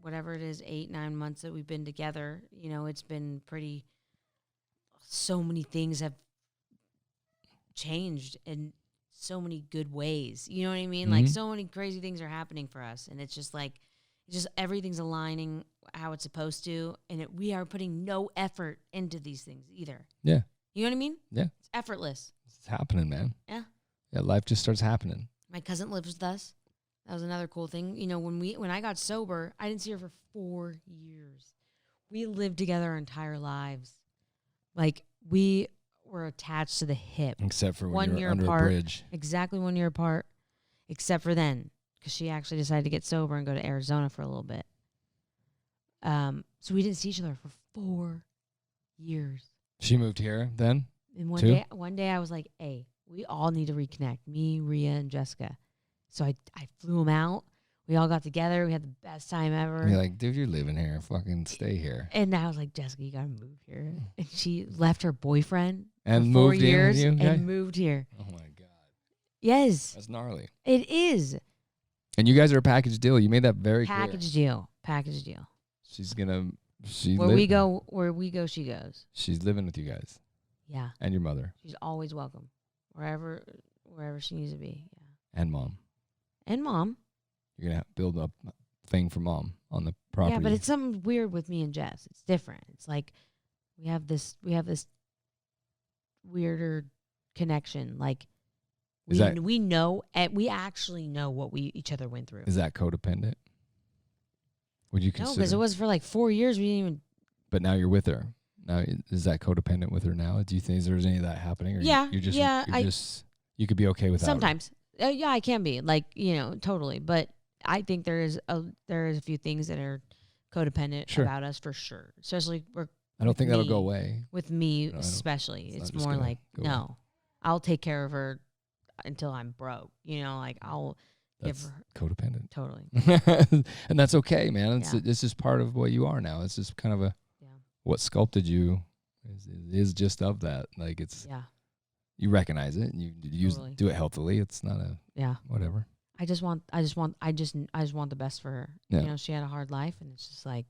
whatever it is, 8-9 months that we've been together, you know, it's been pretty. So many things have changed in so many good ways. You know what I mean? Like, Mhm. so many crazy things are happening for us, and it's just like, everything's aligning how it's supposed to, and we are putting no effort into these things either. Yeah. You know what I mean? Yeah. It's effortless. It's happening, man. Yeah. Yeah, life just starts happening. My cousin lives with us. That was another cool thing. You know, when I got sober, I didn't see her for 4 years. We lived together our entire lives. Like, we were attached to the hip. Except for when 1 you're year under apart. a bridge. Exactly 1 year apart, except for then, because she actually decided to get sober and go to Arizona for a little bit. So we didn't see each other for 4 years. She moved here then? And Two? one day I was like, hey, we all need to reconnect, me, Rhea, and Jessica. So I flew them out. We all got together. We had the best time ever. And you're like, dude, you're living here. Fucking stay here. And I was like, Jessica, you gotta move here. And she left her boyfriend And for 4 moved in with years you? Okay. and moved here. Oh my God. Yes, That's gnarly. it is. And you guys are a package deal. You made that very clear. Package deal. Package deal. She's gonna Where we go, she goes. She's living with you guys Yeah. and your mother She's always welcome. Wherever she needs to be. Yeah. and mom. And mom. You're gonna build up a thing for mom on the property. Yeah, but it's something weird with me and Jess. It's different. It's like we have this weirder connection. Like Is that- we know, we actually know what each other went through. Is that codependent? Would you No, consider? because it was for like 4 years. We didn't even. But now you're with her. Now is that codependent with her now? Do you think there's any of that happening? Or Yeah, You're just. yeah, You're just. You could be okay without her. Sometimes, yeah, I can be like, totally. But I think there is a few things that are codependent Sure. about us for sure. Especially I don't think that'll go me. away. with me, No, I don't- especially. it's It's not just more gonna like go no, I'll take care of her until I'm broke. Like I'll give That's her codependent. totally. And that's okay, man. Yeah. It's just part of what you are now. It's just kind of Yeah, what sculpted you is just of that. Like yeah, you recognize it and you Totally. do it healthily. It's not a yeah. whatever. I just want the best for her. Yeah. She had a hard life, and it's just like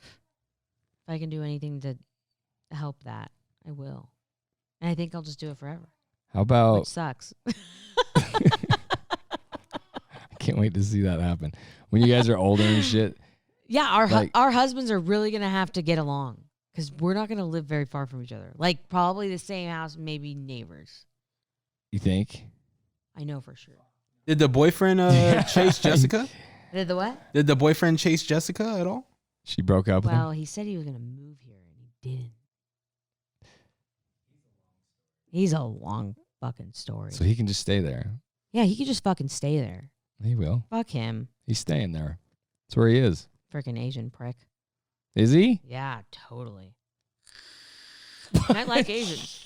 if I can do anything to help that, I will. And I think I'll just do it forever, How about which sucks. I can't wait to see that happen. When you guys are older and shit. Yeah, Like- our husbands are really gonna have to get along because we're not gonna live very far from each other. Like probably the same house, maybe neighbors. You think? I know for sure. Did the boyfriend chase Jessica? Did the what? Did the boyfriend chase Jessica at all? She broke up with him? Well, he said he was gonna move here, and he didn't. He's a long fucking story. So he can just stay there. Yeah, he could just fucking stay there. He will. Fuck him, He's staying there. That's where he is. freaking Asian prick. Is he? Yeah, totally. I like Asians.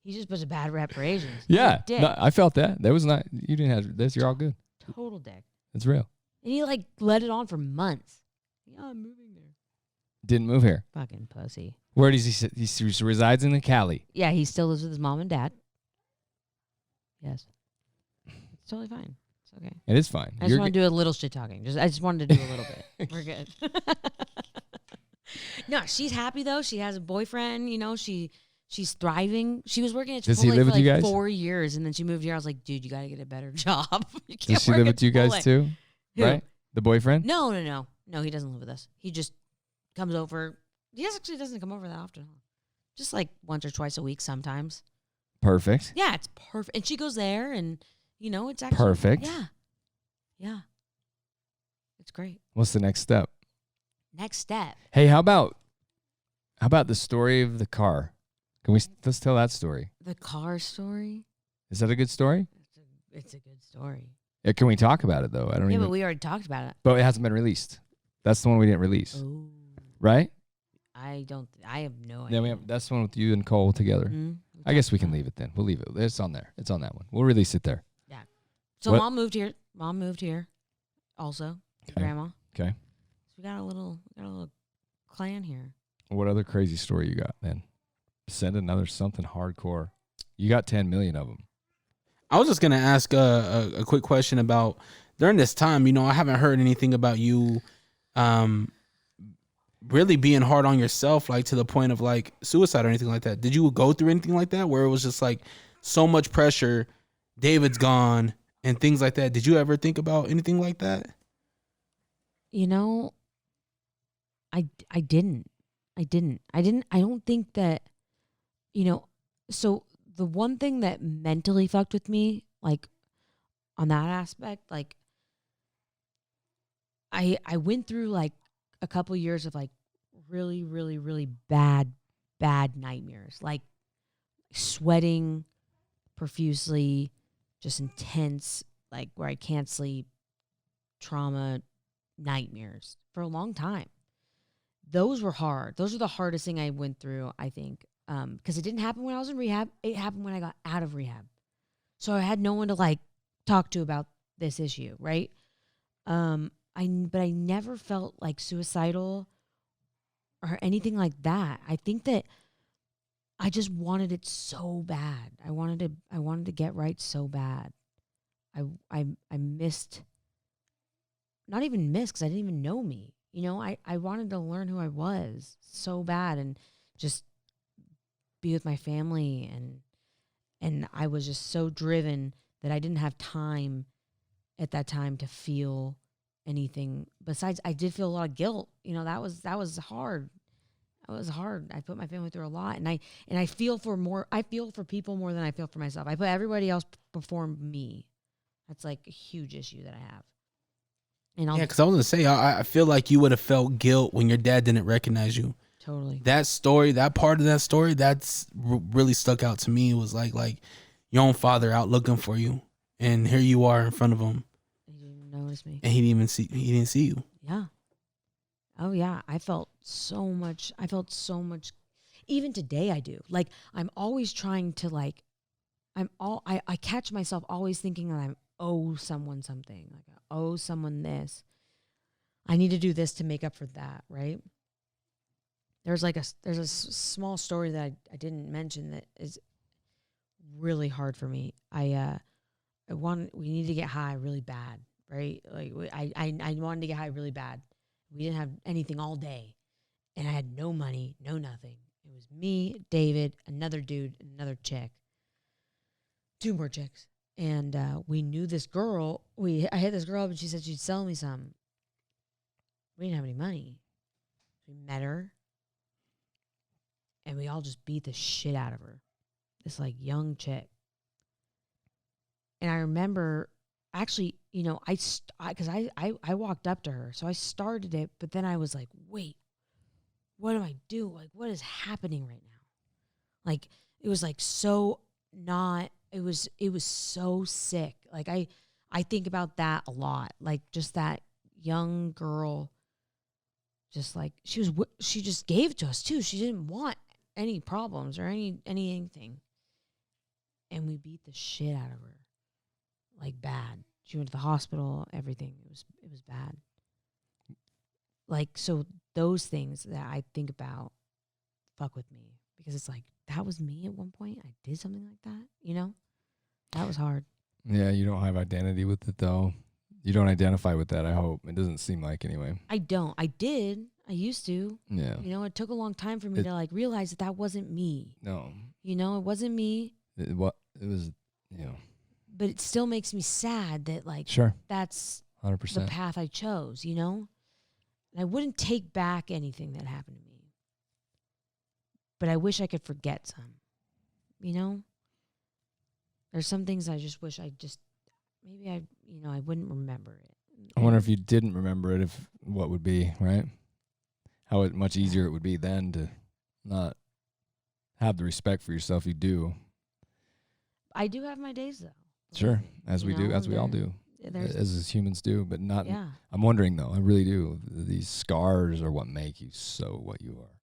He just puts a bad rep for Asians. He's a Yeah. dick. No, I felt that. That was not, you didn't have this. You're all good. Total dick. It's real. And he let it on for months. Yeah, I'm moving there. Didn't move here. Fucking pussy. Where does he sit? He resides in Cali. Yeah, he still lives with his mom and dad. Yes. It's totally fine. It's okay. It is fine. I just want to do a little shit talking. I just wanted to do a little bit. We're good. No, she's happy though. She has a boyfriend. You know, she's thriving. She was working at Chipotle Does he live for with you like guys? 4 years, and then she moved here. I was like, dude, you got to get a better job. You can't Does she work live at with you guys Chipotle. too? Who? Right? The boyfriend? No, he doesn't live with us. He just comes over. He actually doesn't come over that often. Just like once or twice a week sometimes. Perfect. Yeah, it's perfect. And she goes there, and you know, it's actually Perfect. Yeah. It's great. What's the next step? Next step. Hey, how about the story of the car? Let's tell that story. The car story. Is that a good story? It's a good story. Yeah, can we talk about it though? I don't Yeah, even. but we already talked about it. But it hasn't been released. That's the one we didn't release, Oh, right? I have no Then idea. that's the one with you and Cole together. Mhm. I guess we can leave it then. We'll leave it. It's on there. It's on that one. We'll release it there. So What? mom moved here. Also, Okay. grandma. Okay. So we got a little clan here. What other crazy story you got then? Send another something hardcore. You got 10 million of them. I was just gonna ask a quick question about during this time. You know, I haven't heard anything about you, really being hard on yourself, like to the point of like suicide or anything like that. Did you go through anything like that where it was just like so much pressure, David's gone, and things like that? Did you ever think about anything like that? You know, I didn't. I don't think that, you know, so the one thing that mentally fucked with me, like on that aspect, like I went through like a couple years of like really, really, really bad nightmares, like sweating profusely, just intense, like where I can't sleep, trauma, nightmares for a long time. Those were hard. Those are the hardest thing I went through, I think, because it didn't happen when I was in rehab. It happened when I got out of rehab. So I had no one to like talk to about this issue, right? But I never felt like suicidal or anything like that. I think that I just wanted it so bad. I wanted to get right so bad. I missed, not even missed, because I didn't even know me. You know, I wanted to learn who I was so bad and just be with my family, and I was just so driven that I didn't have time at that time to feel anything besides. I did feel a lot of guilt. You know, that was hard. That was hard. I put my family through a lot, and I feel for people more than I feel for myself. I put everybody else before me. That's like a huge issue that I have. And Yeah, because I was gonna say, I feel like you would have felt guilt when your dad didn't recognize you. Totally. That story, that part of that story, that's really stuck out to me. It was like your own father out looking for you, and here you are in front of him. He didn't even notice me. And he didn't see you. Yeah. Oh yeah. I felt so much. Even today I do. Like I'm always trying to like, I catch myself always thinking that I owe someone something. Like I owe someone this. I need to do this to make up for that. Right. There's a small story that I didn't mention that is really hard for me. We need to get high really bad. Right. Like I wanted to get high really bad. We didn't have anything all day, and I had no money, no nothing. It was me, David, another dude, and another chick. 2 more chicks. And we knew this girl. I hit this girl up, and she said she'd sell me some. We didn't have any money. We met her, and we all just beat the shit out of her. This like young chick. And I remember, actually, you know, because I walked up to her, so I started it, but then I was like, wait, what do I do? Like, what is happening right now? Like, it was like so not. It was so sick. Like I think about that a lot. Like just that young girl, just like she just gave it to us too. She didn't want any problems or anything, and we beat the shit out of her, like bad. She went to the hospital. Everything. It was bad. Like, so those things that I think about fuck with me, because it's like, that was me at one point. I did something like that, you know? That was hard. Yeah, you don't have identity with it though. You don't identify with that, I hope. It doesn't seem like anyway. I don't. I did. I used to. Yeah. You know, it took a long time for me to like realize that that wasn't me. No. You know, it wasn't me. It was, you know. But it still makes me sad that like Sure. that's 100%. the path I chose, you know? And I wouldn't take back anything that happened to me. But I wish I could forget some. You know? There's some things I just wish I just maybe I wouldn't remember it. I wonder if you didn't remember it, if what would be, right? How much easier it would be then to not have the respect for yourself you do. I do have my days though. Sure, as You we do, know, as we all do, as humans do, but not. Yeah. I'm wondering though, I really do. These scars are what make you so what you are.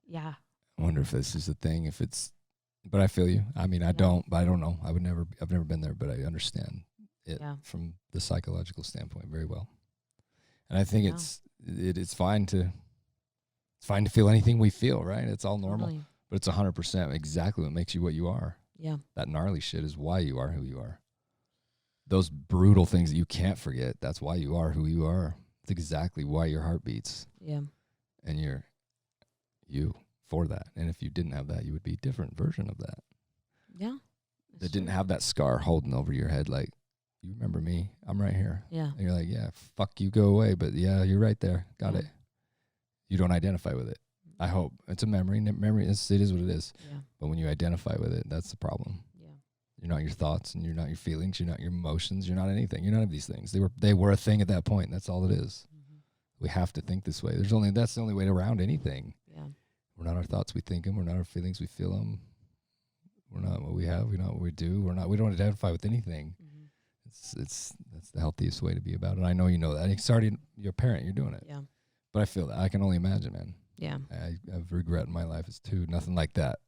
Yeah. I wonder if this is the thing, if it's, but I feel you. I mean, I don't know. I've never been there, but I understand it from the psychological standpoint very well. And I think it's fine to feel anything we feel, right? It's all normal, Totally. but it's 100% exactly what makes you what you are. Yeah. That gnarly shit is why you are who you are. Those brutal things that you can't forget, that's why you are who you are. It's exactly why your heart beats. Yeah. And you're you for that. And if you didn't have that, you would be a different version of that. Yeah. That didn't have that scar holding over your head like, you remember me, I'm right here. Yeah. And you're like, yeah, fuck you, go away. But yeah, you're right there. Got it. You don't identify with it. I hope. It's a memory. Memory, it is what it is. Yeah. But when you identify with it, that's the problem. Yeah. You're not your thoughts, and you're not your feelings. You're not your emotions. You're not anything. You're none of these things. They were a thing at that point. That's all it is. Mm-hmm. We have to think this way. That's the only way around anything. Yeah. We're not our thoughts. We think them. We're not our feelings. We feel them. We're not what we have. We're not what we do. We don't identify with anything. Mm-hmm. That's the healthiest way to be about it. I know you know that. It's already you're a parent. You're doing it. Yeah. But I feel that. I can only imagine, man. Yeah. I have regret in my life is too. Nothing like that.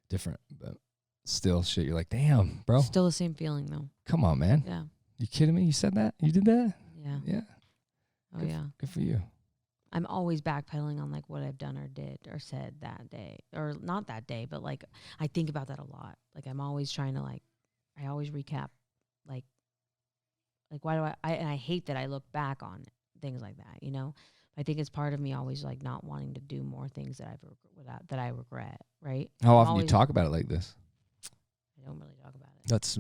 Different, but still shit. You're like, damn, bro. Still the same feeling though. Come on, man. Yeah. You kidding me? You said that? You did that? Yeah. Yeah. Oh yeah. Good for you. I'm always backpedaling on like what I've done or did or said that day, or not that day, but like I think about that a lot. Like I'm always trying to I always recap like why do I hate that I look back on things like that, you know? I think it's part of me always like not wanting to do more things that that I regret, right? How often do you talk about it like this? I don't really talk about it. That's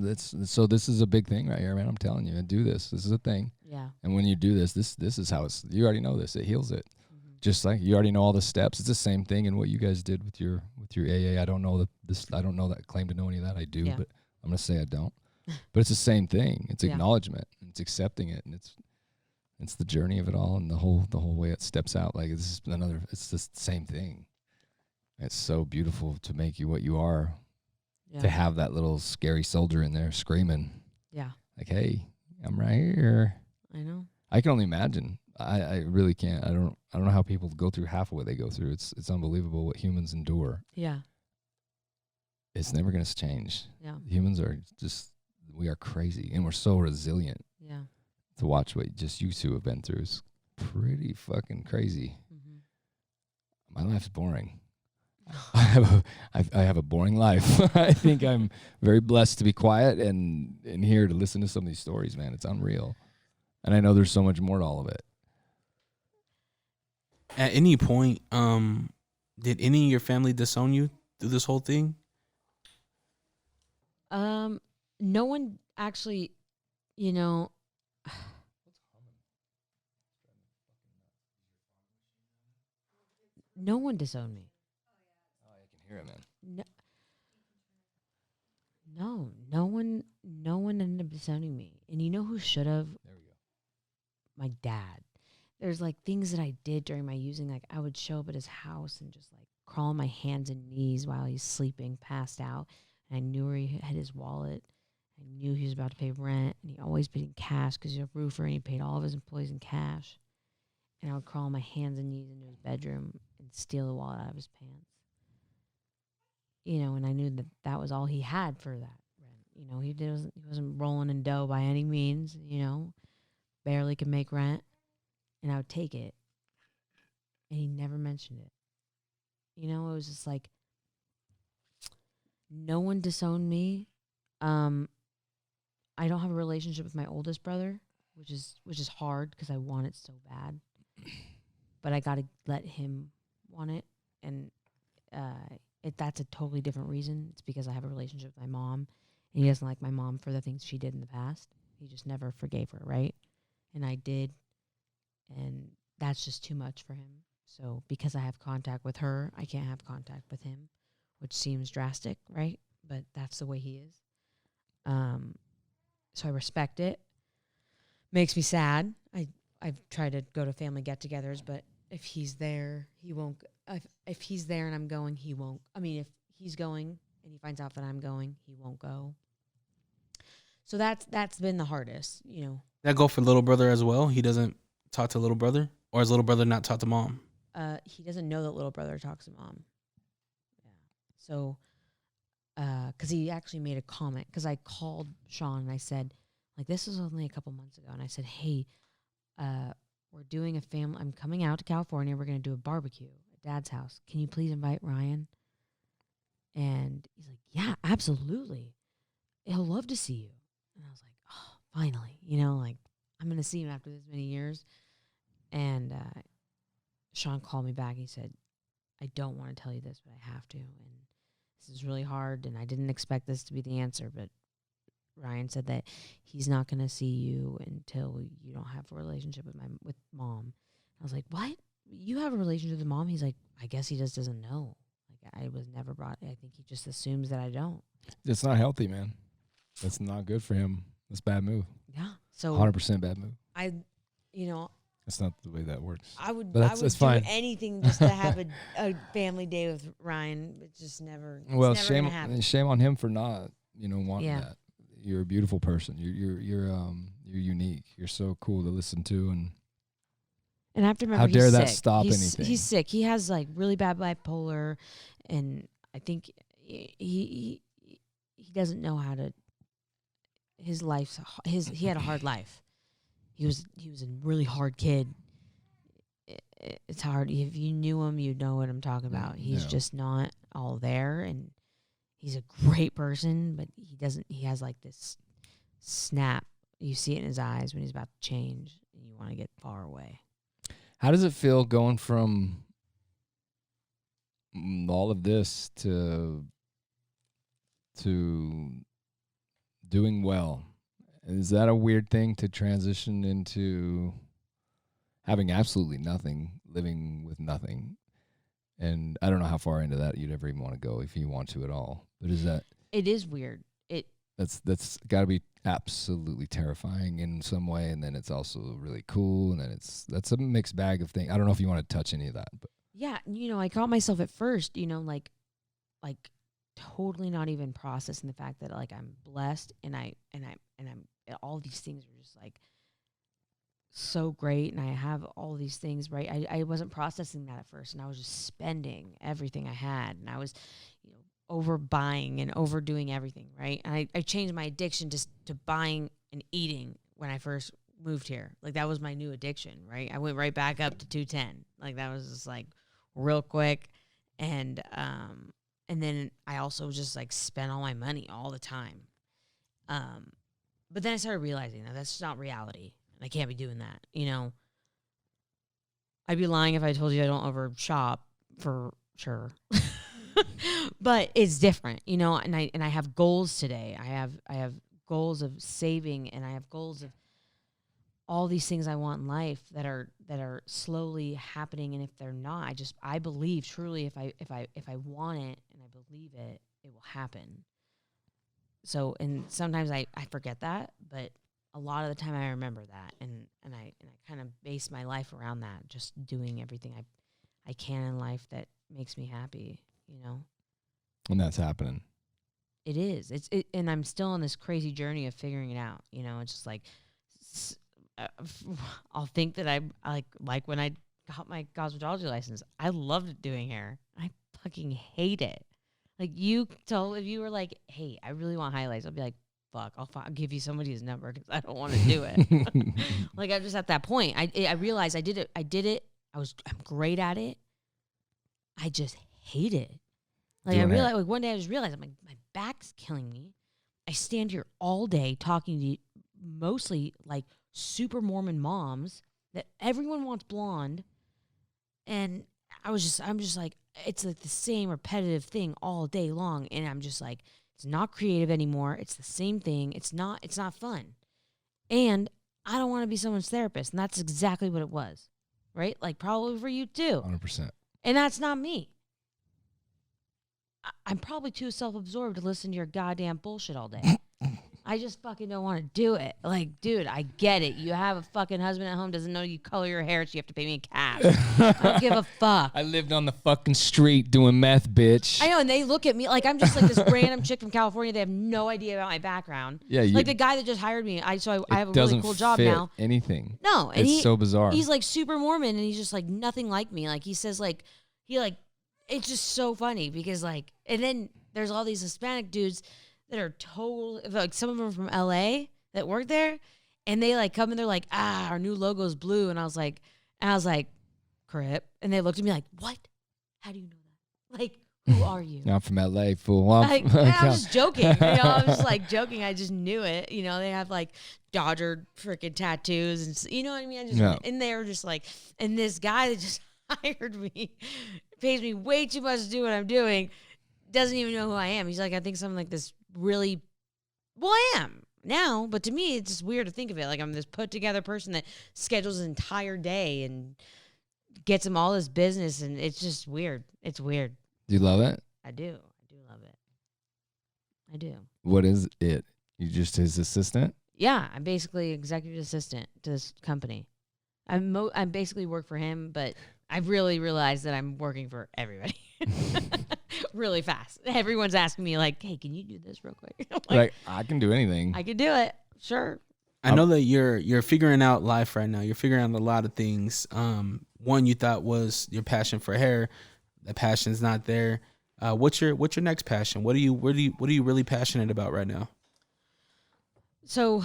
so this is a big thing right here, man. I'm telling you, do this. This is a thing. Yeah. And when you do this is how it's. You already know this. It heals it. Mm-hmm. Just like you already know all the steps. It's the same thing in what you guys did with your AA. I don't know I don't know that claim to know any of that. I do, but I'm gonna say I don't. But it's the same thing. It's acknowledgement. It's accepting it, and it's the journey of it all, and the whole way it steps out. Like it's the same thing. It's so beautiful to make you what you are. Yeah. To have that little scary soldier in there screaming. Yeah. Like, hey, I'm right here. I know. I can only imagine. I really can't. I don't know how people go through half of what they go through. It's unbelievable what humans endure. Yeah. It's never going to change. Yeah. Humans are we are crazy, and we're so resilient. Yeah. To watch what just you two have been through is pretty fucking crazy. Mm-hmm. My life's boring. I have a boring life. I think I'm very blessed to be quiet and here to listen to some of these stories, man. It's unreal. And I know there's so much more to all of it. At any point, did any of your family disown you through this whole thing? No one actually, you know. No one disowned me. Oh, I can hear it, man. No one ended up disowning me. And you know who should have? There we go. My dad. There's like things that I did during my using. Like I would show up at his house and just like crawl on my hands and knees while he's sleeping, passed out. And I knew where he had his wallet. I knew he was about to pay rent. And he always paid in cash because he's a roofer and he paid all of his employees in cash. And I would crawl on my hands and knees into his bedroom and steal the wallet out of his pants. You know, and I knew that was all he had for that rent. You know, he wasn't rolling in dough by any means, you know, barely could make rent. And I would take it. and he never mentioned it. You know, it was just like no one disowned me. I don't have a relationship with my oldest brother, which is hard because I want it so bad. But I got to let him want it, and that's a totally different reason. It's because I have a relationship with my mom, and he doesn't like my mom for the things she did in the past. He just never forgave her, right? And I did, and that's just too much for him. So because I have contact with her, I can't have contact with him, which seems drastic, right? But that's the way he is. So I respect it. Makes me sad. I've tried to go to family get-togethers, but if he's there, he won't. If he's there and I'm going, he won't. I mean, if he's going and he finds out that I'm going, he won't go. So that's been the hardest, you know. That go for little brother as well? He doesn't talk to little brother? Or is little brother not talk to mom? He doesn't know that little brother talks to mom. Yeah. So, because he actually made a comment, because I called Sean and I said, like, this was only a couple months ago, and I said, hey, we're doing a family. I'm coming out to California. We're going to do a barbecue at Dad's house. Can you please invite Ryan? And he's like, yeah, absolutely. He'll love to see you. And I was like, oh, finally, you know, like I'm going to see him after this many years. And Sean called me back. He said, I don't want to tell you this, but I have to. And this is really hard. And I didn't expect this to be the answer, but Ryan said that he's not going to see you until you don't have a relationship with mom. I was like, what? You have a relationship with mom? He's like, I guess he just doesn't know. Like, I was never brought. I think he just assumes that I don't. It's not healthy, man. That's not good for him. That's a bad move. Yeah. So 100% bad move. That's not the way that works. I would That's do fine. anything just to have a family day with Ryan. It's just never. Well, it's never gonna happen. shame on him for not, wanting Yeah. that. You're a beautiful person. You're unique. You're so cool to listen to, and I have to remember, how dare he's that sick. stop he's, anything? He's sick. He has like really bad bipolar, and I think he doesn't know how to. His life's he had a hard life. He was a really hard kid. It's hard. If you knew him, you'd know what I'm talking about. He's just not all there, and he's a great person, but he has like this snap. You see it in his eyes when he's about to change, and you want to get far away. How does it feel going from all of this to doing well? Is that a weird thing to transition into having absolutely nothing, living with nothing? And I don't know how far into that you'd ever even want to go, if you want to at all. But It is weird. That's got to be absolutely terrifying in some way, and then it's also really cool, and then that's a mixed bag of things. I don't know if you want to touch any of that, but Yeah, I caught myself at first, like totally not even processing the fact that like I'm blessed, and I'm all these things are just like so great, and I have all these things, right? I wasn't processing that at first, and I was just spending everything I had, and I was overbuying and overdoing everything, right? And I changed my addiction just to buying and eating when I first moved here. Like, that was my new addiction, right? I went right back up to 210. Like, that was just like real quick. And then I also just like spent all my money all the time. But then I started realizing that that's not reality, and I can't be doing that. I'd be lying if I told you I don't over shop, for sure. But it's different, and I have goals today. I have goals of saving, and I have goals of all these things I want in life that are slowly happening. And if they're not, I believe truly if I want it and I believe it, it will happen. So, and sometimes I forget that, but a lot of the time I remember that, and I kind of base my life around that, just doing everything I can in life that makes me happy, And that's happening. It is. And I'm still on this crazy journey of figuring it out. It's just like, I'll think that I like when I got my cosmetology license. I loved doing hair. I fucking hate it. Like, if you were like, hey, I really want highlights, I'll be like, fuck, I'll give you somebody's number because I don't want to do it. Like, I'm just at that point. I realized I did it. I'm great at it. I just hate it. Like Doing I realized, hair. like one day I just realized, I'm like, my back's killing me. I stand here all day talking to mostly like super Mormon moms that everyone wants blonde, and I'm just like, it's like the same repetitive thing all day long, and I'm just like, it's not creative anymore. It's the same thing. It's not fun, and I don't want to be someone's therapist, and that's exactly what it was, right? Like probably for you too, 100%. and that's not me. I'm probably too self-absorbed to listen to your goddamn bullshit all day. I just fucking don't want to do it. Like, dude, I get it. You have a fucking husband at home, doesn't know you color your hair, so you have to pay me in cash. I don't give a fuck. I lived on the fucking street doing meth, bitch. I know, and they look at me like I'm just like this random chick from California. They have no idea about my background. Yeah, like the guy that just hired me. I have a really doesn't cool job fit now. anything. No, and it's so bizarre. He's like super Mormon, and he's just like nothing like me. Like he says, like it's just so funny because like, and then there's all these Hispanic dudes that are total, like some of them are from LA that work there, and they like come and they're like, our new logo's blue, and I was like, crip, and they looked at me like, what? How do you know that? Like, who are you? I'm from LA, fool. I'm just joking. I'm just like joking. I just knew it. They have like Dodger freaking tattoos, and you know what I mean. And they were just like, and this guy that just hired me pays me way too much to do what I'm doing. Doesn't even know who I am. He's like, I think something like this really, well, I am now, but to me, it's just weird to think of it. Like I'm this put together person that schedules an entire day and gets him all his business. And it's just weird. It's weird. Do you love it? I do love it. I do. What is it? You just his assistant? Yeah. I'm basically executive assistant to this company. I basically work for him, but I've really realized that I'm working for everybody. Really fast. Everyone's asking me like, hey, can you do this real quick? like, I can do anything. I can do it. Sure. I know that you're figuring out life right now. You're figuring out a lot of things. One you thought was your passion for hair. The passion's not there. What's your next passion? What are you really passionate about right now? So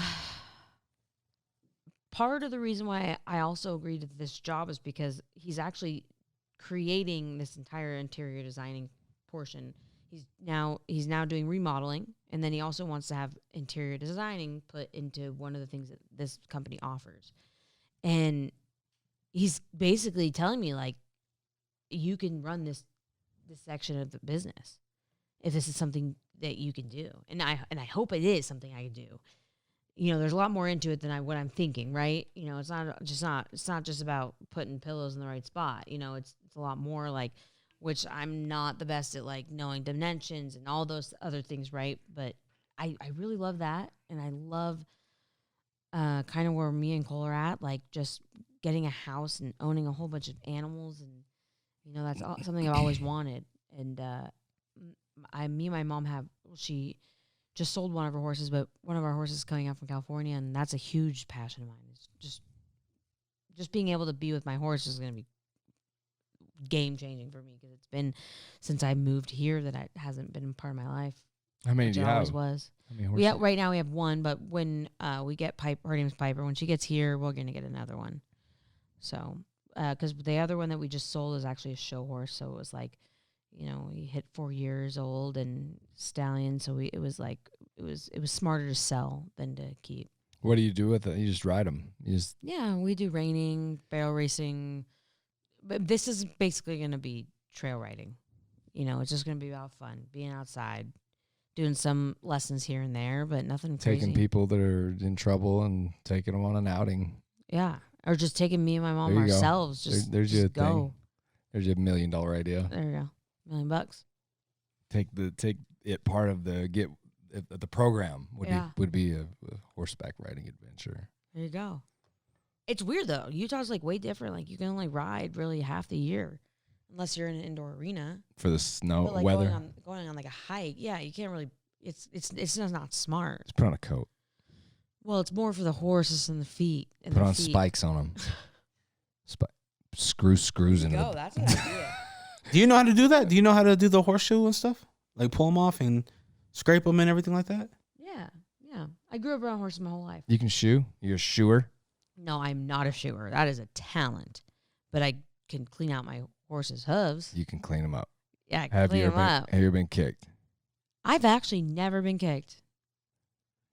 part of the reason why I also agreed to this job is because he's actually creating this entire interior designing portion. He's now doing remodeling, and then he also wants to have interior designing put into one of the things that this company offers. And he's basically telling me like, you can run this section of the business if this is something that you can do. And I hope it is something I can do. There's a lot more into it than what I'm thinking, right? It's not just about putting pillows in the right spot. It's a lot more like, which I'm not the best at, like knowing dimensions and all those other things, right? But I really love that, and I love kind of where me and Cole are at, like just getting a house and owning a whole bunch of animals, and that's something I've always wanted. And me and my mom she just sold one of her horses, but one of our horses is coming out from California, and that's a huge passion of mine. It's just being able to be with my horse is going to be game changing for me, because it's been since I moved here that it hasn't been part of my life. How many do you always have? Was. How many horses? Right now we have one, but when we get Piper, her name's Piper. When she gets here, we're gonna get another one. So, because the other one that we just sold is actually a show horse, so it was like, he hit 4 years old and stallion. So it was smarter to sell than to keep. What do you do with it? You just ride them. Yeah, we do reining, barrel racing. But this is basically going to be trail riding. It's just going to be about fun, being outside, doing some lessons here and there, but nothing crazy. Taking people that are in trouble and taking them on an outing. Yeah, or just taking me and my mom ourselves. There's your go. thing. There's your $1 million idea. There you go, $1 million. Take it part of the program would be a horseback riding adventure. There you go. It's weird though. Utah's like way different. Like you can only ride really half the year, unless you're in an indoor arena for the snow but like weather. Going on like a hike. Yeah, you can't really. It's just not smart. Just put on a coat. Well, it's more for the horses and the feet. And put on spikes on them. Screws in them. That's an idea. Do you know how to do that? Do you know how to do the horseshoe and stuff? Like pull them off and scrape them and everything like that? Yeah. I grew up around horses my whole life. You can shoe? You're a shoer? No, I'm not a shoer. That is a talent. But I can clean out my horse's hooves. You can clean them up. Yeah, I can clean them up. Have you ever been kicked? I've actually never been kicked.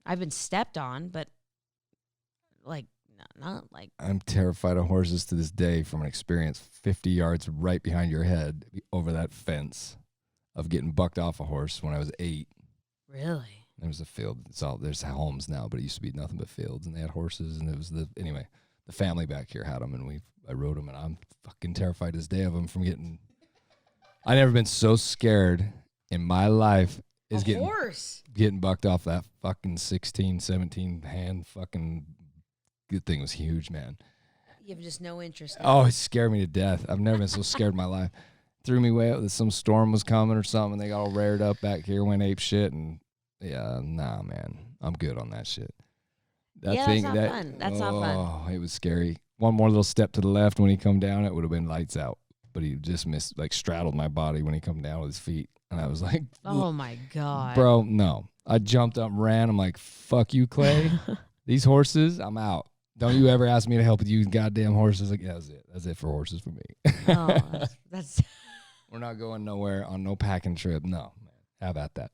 I've been stepped on, but like not like. I'm terrified of horses to this day from an experience 50 yards right behind your head over that fence of getting bucked off a horse when I was 8. Really? There was a field. There's homes now, but it used to be nothing but fields, and they had horses, and it was the family back here had them, and I rode them, and I'm fucking terrified to this day of them from getting. I never been so scared in my life as getting bucked off that fucking 16, 17 hand fucking. Good thing was huge, man. You have just no interest. Oh, it scared me to death. I've never been so scared in my life. Threw me way out that some storm was coming or something. They got all rared up back here, went ape shit, and yeah, nah, man, I'm good on that shit. That's not fun. That's not fun. Oh, it was scary. One more little step to the left when he come down, it would have been lights out. But he just straddled my body when he come down with his feet, and I was like, oh my God, bro, no. I jumped up and ran. I'm like, fuck you, Clay. These horses, I'm out. Don't you ever ask me to help with you goddamn horses. Like, yeah, that's it. That's it for horses for me. Oh, that's We're not going nowhere on no packing trip. No, man. How about that?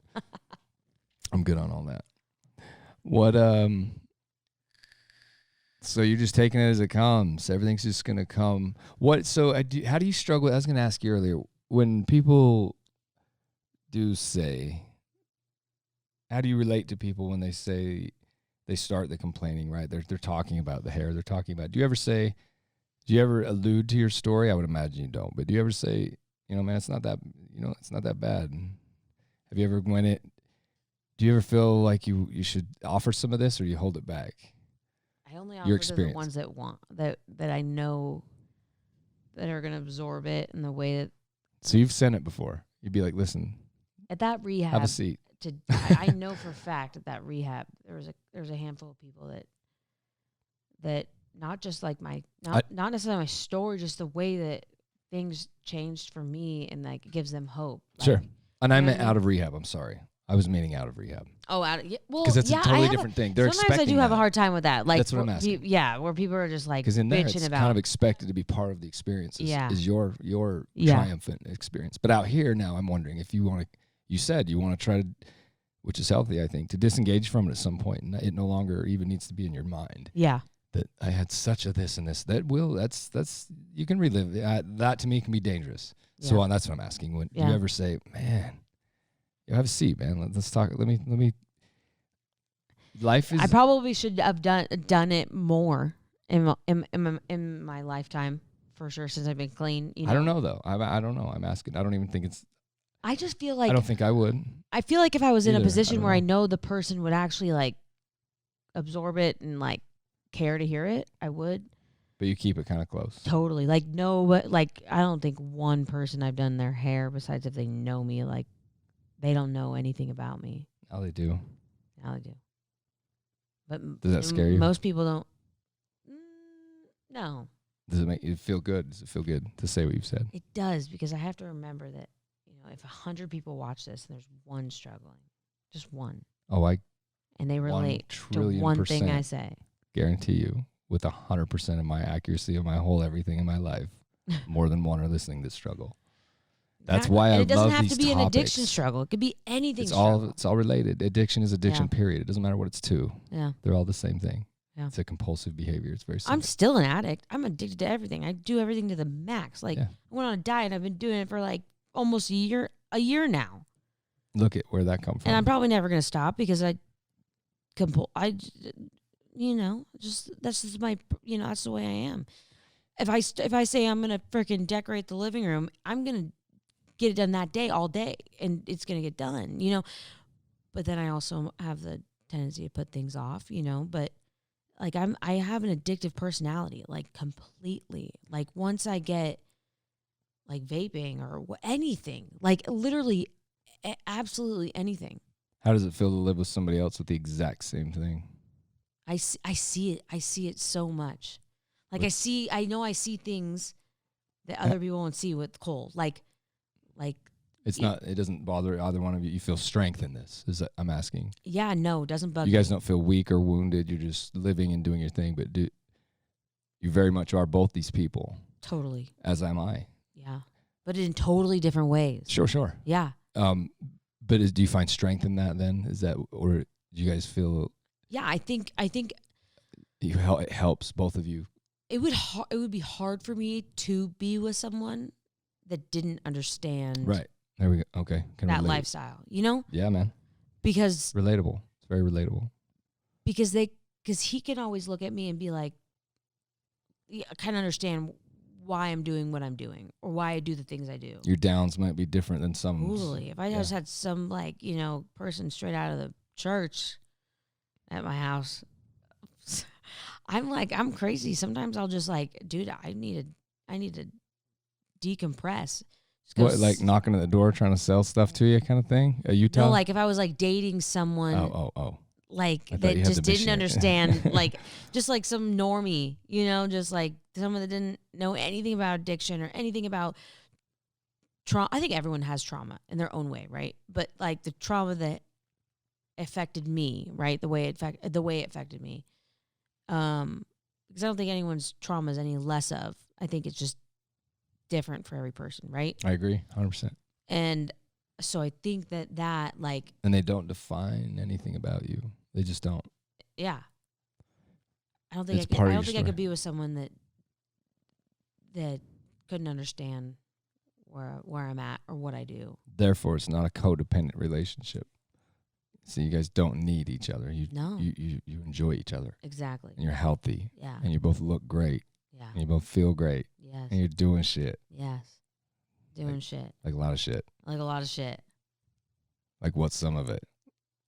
I'm good on all that. What, so you're just taking it as it comes. Everything's just going to come. How do you struggle? I was going to ask you earlier, when people do say, how do you relate to people when they say, they start the complaining, right? They're talking about the hair. They're talking about. Do you ever allude to your story? I would imagine you don't. But do you ever say, man, it's not that bad. Have you ever do you ever feel like you should offer some of this, or you hold it back? I only offer to the ones that want that I know that are going to absorb it in the way that. So you've sent it before. You'd be like, listen. At that rehab. Have a seat. I know for a fact at that rehab there was a handful of people that not just like not necessarily my story, just the way that things changed for me, and like it gives them hope. Sure. And I meant out of rehab. I'm sorry. I was meaning out of rehab. Oh, well, because it's a totally different thing. They're sometimes I do have a hard time with that. Like that's what I'm asking. Where people are just like because in there bitching it's about. kind of expected to be part of the experience. Is your triumphant experience. But out here now, I'm wondering if you want to. You said you want to try to, which is healthy, I think, to disengage from it at some point, and it no longer even needs to be in your mind. Yeah. That I had such a this and this. That's you can relive that. To me can be dangerous. Yeah. So that's what I'm asking. When do you ever say, man, you have a seat, man? Let's talk. Let me. Life is. I probably should have done it more in my lifetime for sure since I've been clean. I don't know though. I don't know. I'm asking. I don't even think it's. I just feel like I don't think I would. I feel like if I was in a position where I know the person would actually like absorb it and like care to hear it, I would. But you keep it kind of close. Totally. Like no, but like I don't think one person I've done their hair besides if they know me, like they don't know anything about me. Now they do. Now they do. But does that scare you? Most people don't. No. Does it make you feel good? Does it feel good to say what you've said? It does, because I have to remember that. If 100 people watch this and there's one struggling, just one. Oh, and they relate to one thing I say. Guarantee you, with 100% of my accuracy of my whole everything in my life, more than one are listening to struggle. That's why I love these topics. It doesn't have to be an addiction struggle. It could be anything. It's all related. Addiction is addiction. Period. It doesn't matter what it's to. Yeah, they're all the same thing. Yeah. It's a compulsive behavior. It's very simple. I'm still an addict. I'm addicted to everything. I do everything to the max. Like I went on a diet. I've been doing it for like almost a year now. Look at where that comes from. And I'm probably never going to stop because that's just my, that's the way I am. If I say I'm going to freaking decorate the living room, I'm going to get it done that day, all day, and it's going to get done, But then I also have the tendency to put things off, but like I have an addictive personality, like completely. Like once I get like vaping or anything, like literally absolutely anything. How does it feel to live with somebody else with the exact same thing? I see it so much. Like I see things that other people won't see with Cole. Like it doesn't bother either one of you. You feel strength in this. I'm asking. Yeah, no, it doesn't bug you guys don't feel weak or wounded. You're just living and doing your thing, but you very much are both these people. Totally. as am I. Yeah. But in totally different ways. Sure. Yeah. But do you find strength in that then? Is that, or do you guys feel Yeah, I think it helps both of you? it would be hard for me to be with someone that didn't understand Right. There we go. Okay. Can that relate. lifestyle, you know? Yeah, man. Because Relatable. It's very relatable. because he can always look at me and be like, kind of understand why I'm doing what I'm doing or why I do the things I do. Your downs might be different than some. Totally. If I just had some person straight out of the church at my house, I'm crazy. Sometimes I'll just like, dude, I need to decompress. What, like knocking at the door trying to sell stuff to you kind of thing? Utah? No, like if I was like dating someone like that just didn't understand, like just like some normie, just like someone that didn't know anything about addiction or anything about trauma. I think everyone has trauma in their own way, right? But like the trauma that affected me, right? The way it affected me. Because I don't think anyone's trauma is any less of. I think it's just different for every person, right? I agree, 100%. And so I think that like, and they don't define anything about you. They just don't. Yeah. I don't think I could be with someone that couldn't understand where I'm at or what I do. Therefore, it's not a codependent relationship. So you guys don't need each other. You enjoy each other. Exactly. And you're healthy. Yeah. And you both look great. Yeah. And you both feel great. Yes. And you're doing shit. Yes. Doing shit. Like a lot of shit. Like a lot of shit. Like what's some of it?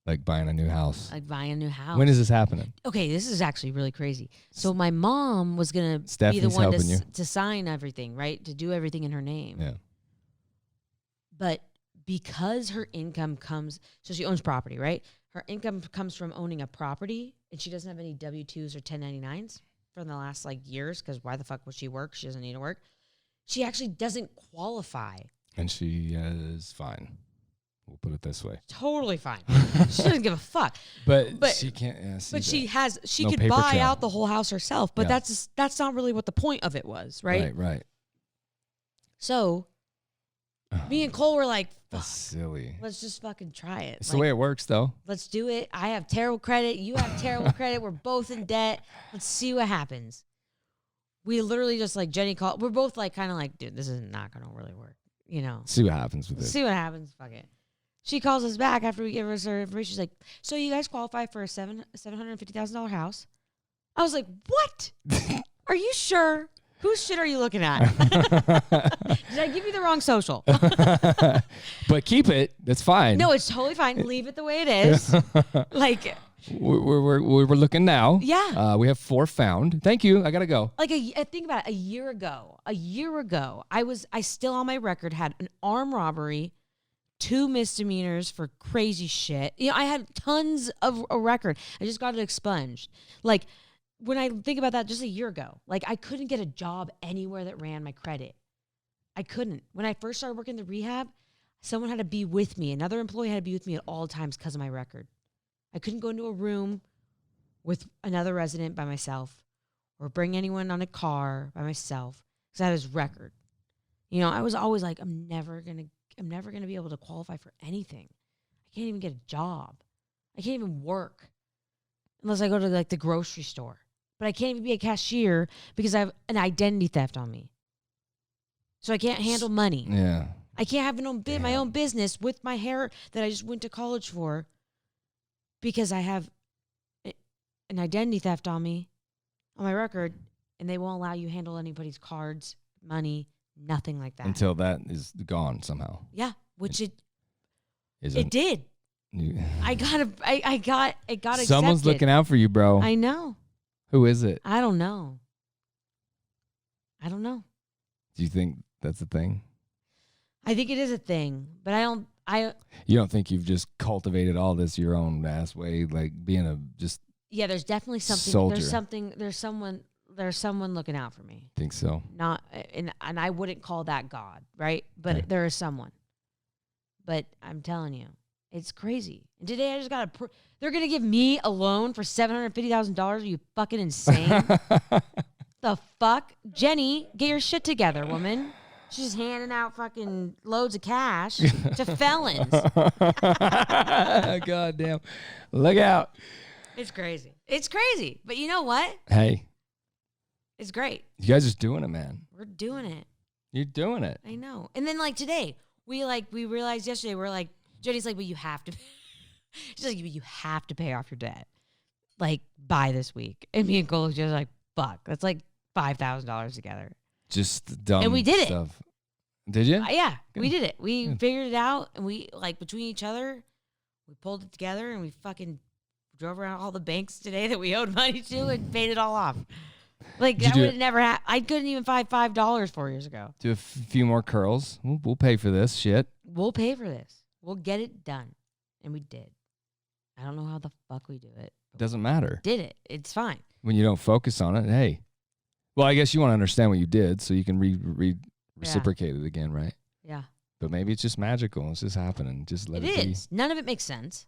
Like buying a new house. Like buying a new house. When is this happening? Okay, this is actually really crazy. So my mom was going to be Stephanie's the one helping you. to sign everything, right? To do everything in her name. Yeah. But because her income so she owns property, right? Her income comes from owning a property, and she doesn't have any W-2s or 1099s for the last like years, because why the fuck would she work? She doesn't need to work. She actually doesn't qualify. And she is fine. We'll put it this way. Totally fine. She doesn't give a fuck. But she can't. Yeah, but she No could paper buy trail. out the whole house herself. But Yeah. that's not really what the point of it was, right? Right. So me and Cole were like, That's fuck, silly. let's just fucking try it. It's Like, the way it works, though. let's do it. I have terrible credit. You have terrible credit. We're both in debt. Let's see what happens. We literally just like Jenny called. We're both like kind of like, dude, this is not going to really work. See what happens with it. See what happens. Fuck it. She calls us back after we give her her information. She's like, so you guys qualify for a $750,000 house? I was like, what? Are you sure? Whose shit are you looking at? Did I give you the wrong social? But keep it. That's fine. No, it's totally fine. Leave it the way it is. Like, we're looking now. Yeah. We have 4 found. Thank you. I gotta go. like think about it. A year ago, I still on my record had an armed robbery, 2 misdemeanors for crazy shit. I had tons of a record. I just got it expunged. Like, when I think about that, just a year ago, like I couldn't get a job anywhere that ran my credit. I couldn't. When I first started working the rehab, someone had to be with me. Another employee had to be with me at all times because of my record. I couldn't go into a room with another resident by myself or bring anyone on a car by myself because I had his record. I was always like, I'm never gonna be able to qualify for anything. I can't even get a job. I can't even work unless I go to like the grocery store. But I can't even be a cashier because I have an identity theft on me. So I can't handle money. Yeah. I can't have my own business with my hair that I just went to college for because I have an identity theft on me, on my record, and they won't allow you handle anybody's cards, money, nothing like that. Until that is gone somehow. Yeah, which it Isn't did. I got accepted. Someone's looking out for you, bro. I know. Who is it? I don't know. Do you think that's a thing? I think it is a thing, but You don't think you've just cultivated all this your own ass way, like being yeah, there's definitely something. soldier. There's someone looking out for me. Think so? Not, and I wouldn't call that God, right? But Okay. there is someone. But I'm telling you, it's crazy. And today I just got they're gonna give me a loan for $750,000. Are you fucking insane? The fuck? Jenny, get your shit together, woman. She's handing out fucking loads of cash to felons. God damn. Look out. It's crazy. It's crazy. But you know what? Hey, It's great. you guys are doing it, man. We're doing it. You're doing it. I know. And then like today, we realized yesterday, we're like, Jenny's like, well, you have to. She's like, you have to pay off your debt. Like, by this week. And me and Cole just like, fuck. That's like $5,000 together. Just dumb And we did stuff. Did you? Yeah, Good. we did it. We Good. figured it out. And we, like, between each other, we pulled it together and we fucking drove around all the banks today that we owed money to and paid it all off. Like, Did you that do would it- have never happened. I couldn't even find $5 4 years ago. Do a few more curls. We'll pay for this shit. We'll pay for this. We'll get it done. And we did. I don't know how the fuck we do it. but Doesn't matter. we did it. It's fine. When you don't focus on it, hey. Well, I guess you want to understand what you did so you can reciprocate it again, right? Yeah. But maybe it's just magical. It's just happening. Just let It it, is. None of it makes sense.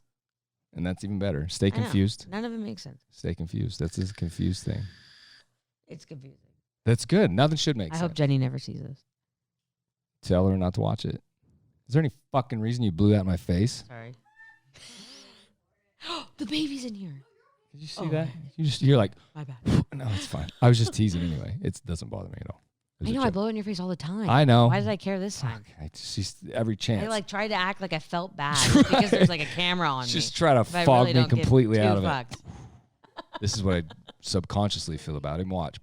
be. And that's even better. Stay I know. confused. None of it makes sense. Stay confused. That's a confused thing. It's confusing. That's good. Nothing should make I sense. hope Jenny never sees this. Tell her not to watch it. Is there any fucking reason you blew that in my face? Sorry. The baby's in here. Did you see Oh. that? You're like, My bad. no, it's fine. I was just teasing anyway. It doesn't bother me at all. It was I a know I joke. blow it in your face all the time. I know. Why did I care this time? Fuck, she's every chance. I like tried to act like I felt bad just because there's like a camera on Just me. try to But I fog really me don't give completely two out of it. fucks. This is what I subconsciously feel about him. Watch.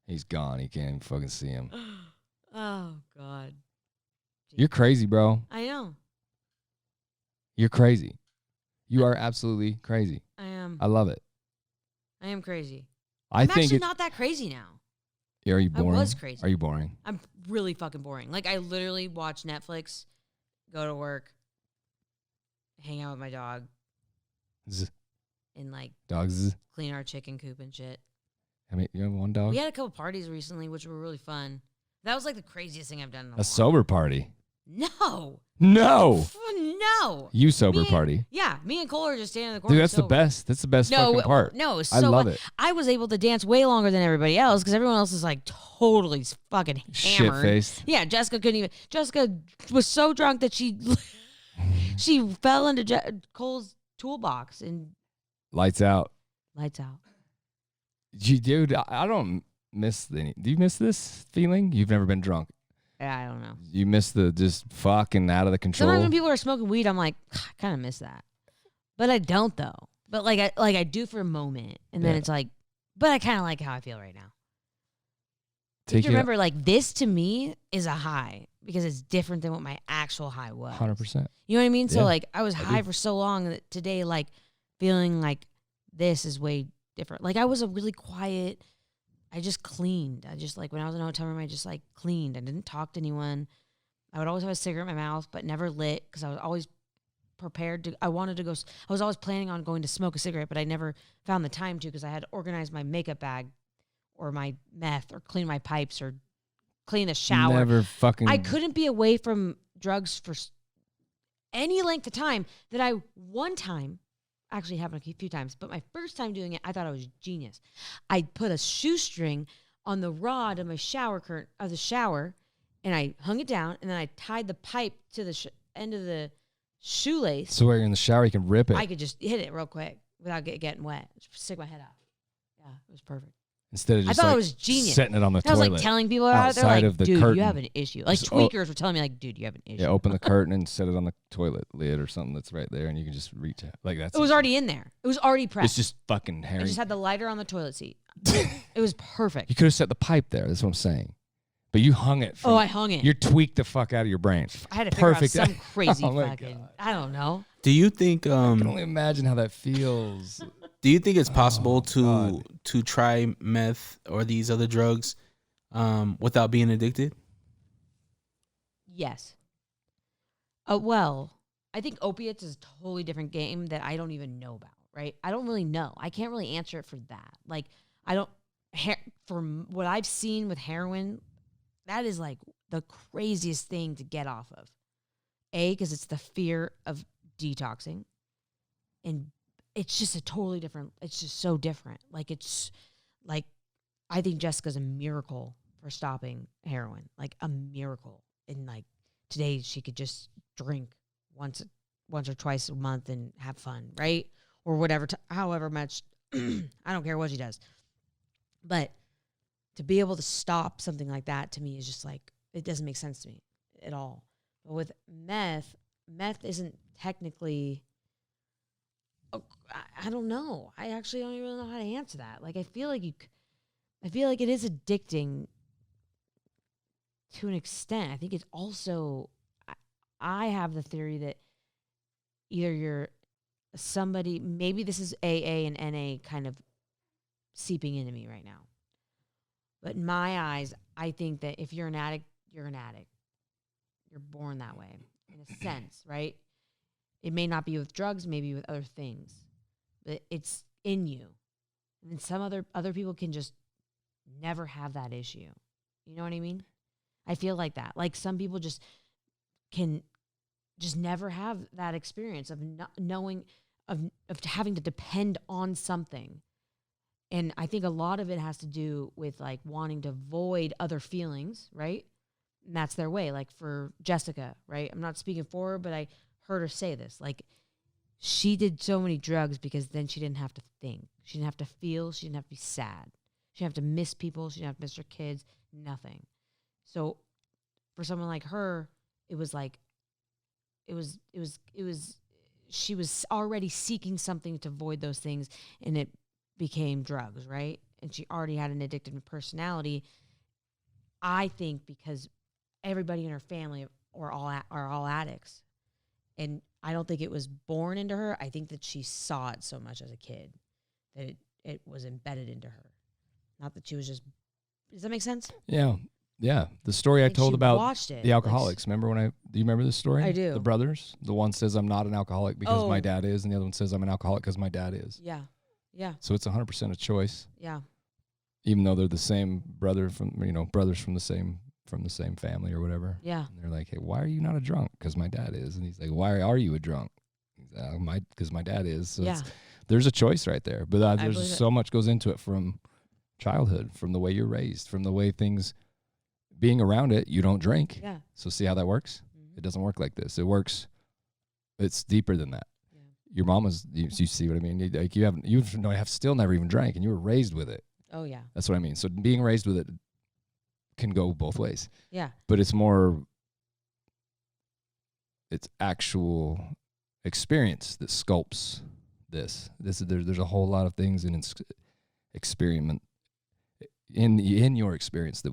He's gone. He can't even fucking see him. Oh God. You're crazy, bro. I know. You're crazy. You are absolutely crazy. I am. I love it. I am crazy. I I'm think actually it, not that crazy now. are you I boring? was crazy. Are you boring? I'm really fucking boring. Like I literally watch Netflix, go to work, hang out with my dog, Z- and like Dogs. clean our chicken coop and shit. I mean, you have one dog? We had a couple parties recently, which were really fun. That was like the craziest thing I've done in a A while. sober party. No. No. No. You sober Me and- party. Yeah, me and Cole are just standing in the corner. Dude, that's the sober. best. That's the best fucking part. No, it was I so love fun. it. I was able to dance way longer than everybody else because everyone else is like totally fucking hammered. Shit-faced. Yeah, Jessica couldn't even. Jessica was so drunk that she she fell into Cole's toolbox and Lights out. lights out. Dude, I don't miss any. Do you miss this feeling? You've never been drunk. Yeah, I don't know. You miss the just fucking out of the control. Sometimes when people are smoking weed, I'm like, I kind of miss that, but I don't though. But I do for a moment, and then Yeah. it's like, but I kind of like how I feel right now. Take You remember, like this to me is a high because it's different than what my actual high was. 100%. You know what I mean? So Yeah, like I was I high do. for so long that today, like feeling like this is way different. Like I was a really quiet. I just cleaned. I just like when I was in a hotel room, I just like cleaned. I didn't talk to anyone. I would always have a cigarette in my mouth, but never lit because I was always prepared to. I wanted to go. I was always planning on going to smoke a cigarette, but I never found the time to because I had to organize my makeup bag or my meth or clean my pipes or clean the shower. Never fucking. I couldn't be away from drugs for any length of time that I one time actually happened a few times, but my first time doing it, I thought I was genius. I put a shoestring on the rod of my shower curtain of the shower, and I hung it down, and then I tied the pipe to the end of the shoelace. So where you're in the shower, you can rip it I could just hit it real quick without getting wet. Just stick my head out. Yeah, it was perfect. instead of I just thought like it was genius. setting it on the I was toilet. like telling people about it. They're outside like, of the dude, curtain. you have an issue. Like Just tweakers were telling me, like, dude, you have an issue. Yeah, open the curtain and set it on the toilet lid or something that's right there, and you can just reach it. Like that's. It was already in there. It was already prepped. It's just fucking I hairy. just had the lighter on the toilet seat. It was perfect. You could have set the pipe there. That's what I'm saying. But you hung it. From, Oh, I hung it. You tweaked the fuck out of your brain. I had to figure Perfect. out some crazy Oh my fucking. God. I don't know. Do you think I can only imagine how that feels. do you think it's possible God. to try meth or these other drugs without being addicted? Yes. Well, I think opiates is a totally different game that I don't even know about. Right? I don't really know. I can't really answer it for that. Like, I don't. From what I've seen with heroin, that is like the craziest thing to get off of. A, because it's the fear of detoxing. And it's just a totally different, it's just so different. Like, it's like I think Jessica's a miracle for stopping heroin, like a miracle. And like today, she could just drink once or twice a month and have fun, right? Or whatever, however much. I don't care what she does. But to be able to stop something like that to me is just like, it doesn't make sense to me at all. But with meth isn't technically, I don't know. I actually don't even know how to answer that. Like, I feel like it is addicting to an extent. I think it's also, I have the theory that either you're somebody, maybe this is AA and NA kind of seeping into me right now. But in my eyes, I think that if you're an addict, you're an addict. You're born that way, in a sense, right? It may not be with drugs, maybe with other things, but it's in you. And then some other people can just never have that issue. You know what I mean? I feel like that. Like some people just can just never have that experience of not knowing, of having to depend on something. And I think a lot of it has to do with like wanting to void other feelings, right? And that's their way. Like for Jessica, right? I'm not speaking for her, but I heard her say this. Like she did so many drugs because then she didn't have to think. She didn't have to feel. She didn't have to be sad. She didn't have to miss people. She didn't have to miss her kids. Nothing. So for someone like her, it was like, she was already seeking something to void those things, and it became drugs, right? And she already had an addictive personality. I think because everybody in her family are all addicts, and I don't think it was born into her. I think that she saw it so much as a kid that it was embedded into her. Not that she was just. Does that make sense? Yeah. Yeah, the story I told about the alcoholics. Like, remember do you remember this story? I do. The brothers. The one says I'm not an alcoholic because my dad is, and the other one says I'm an alcoholic because my dad is. Yeah, yeah. So it's 100% a choice. Yeah. Even though they're the same brothers from the same family or whatever. Yeah. And they're like, hey, why are you not a drunk? Because my dad is, and he's like, why are you a drunk? Because my dad is. So there's a choice right there, but there's so much goes into it from childhood, from the way you're raised, from the way things. Being around it, you don't drink. Yeah. So see how that works? Mm-hmm. It doesn't work like this. It works. It's deeper than that. Yeah. Your mom was. You see what I mean? Like you have still never even drank, and you were raised with it. Oh yeah. That's what I mean. So being raised with it can go both ways. Yeah. But it's more. It's actual experience that sculpts this. There's a whole lot of things in experiment in your experience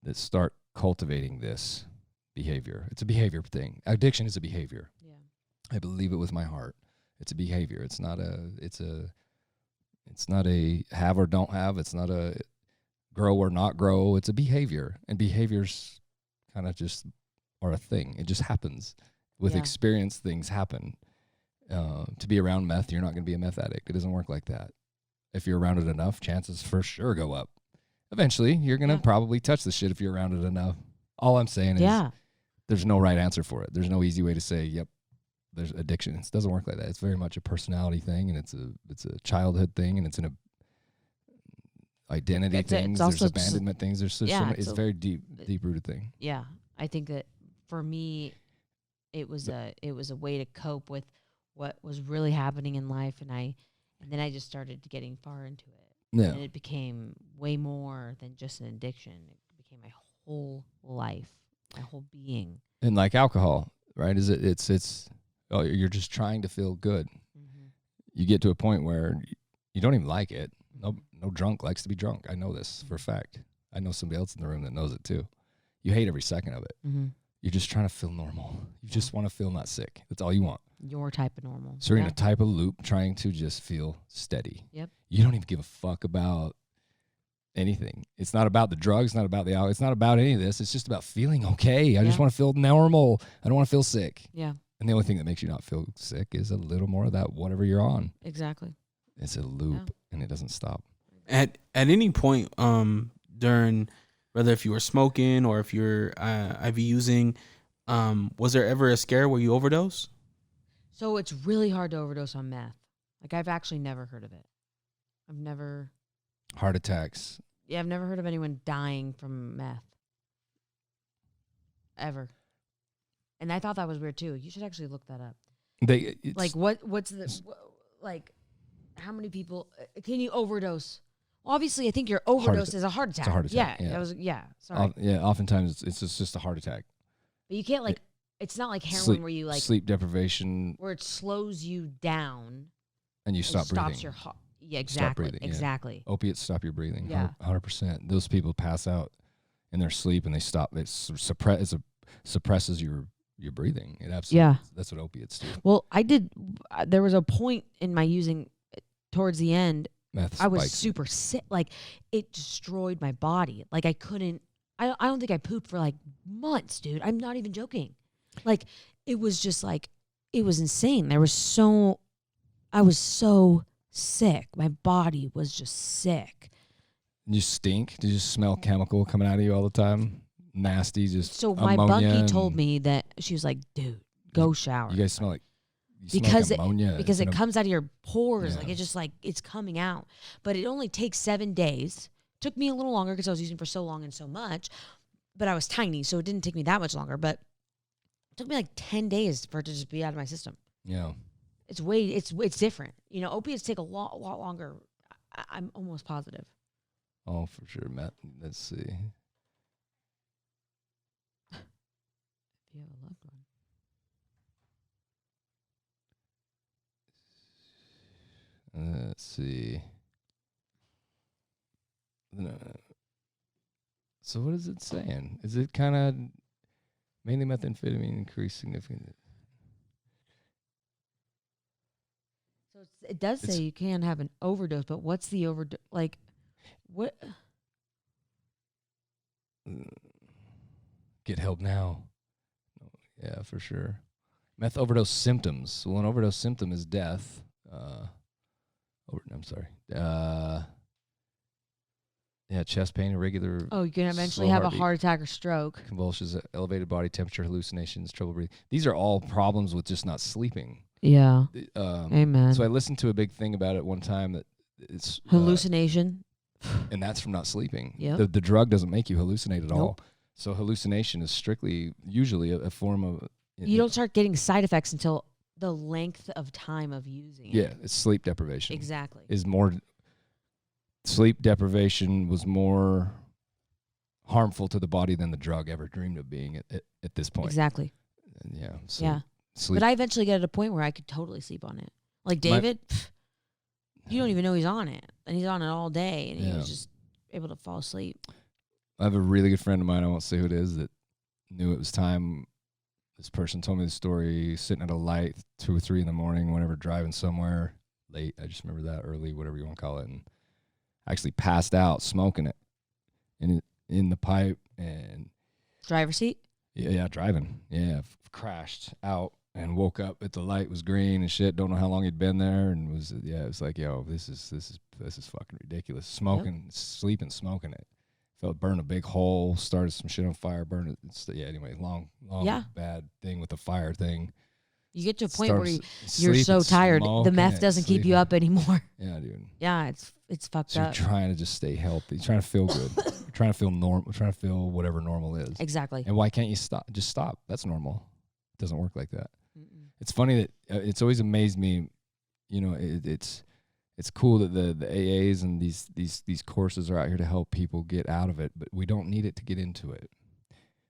that start cultivating this behavior. It's a behavior thing. Addiction is a behavior. Yeah. I believe it with my heart. It's a behavior. It's not a have or don't have. It's not a grow or not grow. It's a behavior. And behaviors kind of just are a thing. It just happens. With experience, things happen. To be around meth, you're not going to be a meth addict. It doesn't work like that. If you're around it enough, chances for sure go up. Eventually, you're going to probably touch the shit if you're around it enough. All I'm saying is there's no right answer for it. There's no easy way to say, yep, there's addiction. It doesn't work like that. It's very much a personality thing, and it's a childhood thing, and it's an identity thing. There's abandonment things. There's so many, it's a very deep-rooted thing. Yeah. I think that for me, it was a way to cope with what was really happening in life, and then I just started getting far into it. Yeah. And it became way more than just an addiction. It became my whole life, my whole being. And like alcohol, right? You're just trying to feel good. Mm-hmm. You get to a point where you don't even like it. No drunk likes to be drunk. I know this for a fact. I know somebody else in the room that knows it too. You hate every second of it. Mm-hmm. You're just trying to feel normal. You just want to feel not sick. That's all you want. Your type of normal. So you're in a type of loop trying to just feel steady. Yep. You don't even give a fuck about anything. It's not about the drugs, it's not about the alcohol, it's not about any of this. It's just about feeling okay. I just want to feel normal. I don't want to feel sick. Yeah. And the only thing that makes you not feel sick is a little more of that whatever you're on. Exactly. It's a loop and it doesn't stop. At any point during, whether if you were smoking or if you're IV using, was there ever a scare where you overdose? So it's really hard to overdose on meth. Like I've actually never heard of it. I've never Heart attacks. Yeah, I've never heard of anyone dying from meth. Ever. And I thought that was weird too. You should actually look that up. Like what's the like how many people can you overdose? Well, obviously I think your overdose is a heart attack. It's a heart attack. Yeah. Sorry. Oftentimes it's just a heart attack. But you can't it's not like heroin where you sleep deprivation where it slows you down and you stop breathing. Stops your heart. Yeah, exactly. Stop breathing, exactly. Yeah. Opiates stop your breathing. Yeah. 100%. Those people pass out in their sleep and they stop. It suppresses your breathing. It absolutely. Yeah. That's what opiates do. Well, there was a point in my using towards the end. Meth I was spikes. super sick. Like it destroyed my body. Like I couldn't. I don't think I pooped for like months, dude. I'm not even joking. Like it was just like it was insane. I was so sick. My body was just sick. You stink? Did you just smell chemical coming out of you all the time? Nasty, just so my bunkie told me that she was like, dude, go shower. You guys smell like ammonia because it comes out of your pores. Like it just like it's coming out. But it only takes 7 days. Took me a little longer because I was using for so long and so much. But I was tiny, so it didn't take me that much longer. But it took me like 10 days for it to just be out of my system. Yeah. It's different. You know, opiates take a lot longer. I'm almost positive. Oh, for sure, Matt. Let's see. If you have a loved one. Let's see. So what is it saying? Is it kind of mainly methamphetamine increased significantly? So it does say you can have an overdose, but what's the overdose? Like, what? Get help now. Yeah, for sure. Meth overdose symptoms. Well, an overdose symptom is death. I'm sorry. Yeah, chest pain, irregular. Oh, you can eventually have a heart attack or stroke. Convulsions, elevated body temperature, hallucinations, trouble breathing. These are all problems with just not sleeping. Yeah. Amen. So I listened to a big thing about it one time that it's hallucination. And that's from not sleeping. Yeah. The drug doesn't make you hallucinate at all. So hallucination is strictly usually a form of. You don't start getting side effects until the length of time of using it. Yeah, it's sleep deprivation. Exactly. Sleep deprivation was more harmful to the body than the drug ever dreamed of being at this point. Exactly. And yeah. So yeah. Sleep. But I eventually got to a point where I could totally sleep on it. Like David, you don't even know he's on it. And he's on it all day. And he was just able to fall asleep. I have a really good friend of mine, I won't say who it is, that knew it was time. This person told me the story, sitting at a light 2 or 3 in the morning, whenever driving somewhere late. I just remember that, early, whatever you want to call it. And actually passed out smoking it in the pipe. And driver's seat? Yeah, driving. Yeah, crashed out and woke up at the light was green and shit. Don't know how long he'd been there, and it was like, yo, this is fucking ridiculous. Smoking, sleeping, smoking it. Felt burn a big hole, started some shit on fire, burned it. Anyway, long bad thing with the fire thing. You get to a point where you're so tired, the meth doesn't keep you up anymore. Yeah, dude. Yeah, it's fucked up. You're trying to just stay healthy, trying to feel good, you're trying to feel normal, trying to feel whatever normal is. Exactly. And why can't you stop? Just stop. That's normal. It doesn't work like that. Mm-mm. It's funny that it's always amazed me. You know, it's cool that the AAs and these courses are out here to help people get out of it, but we don't need it to get into it.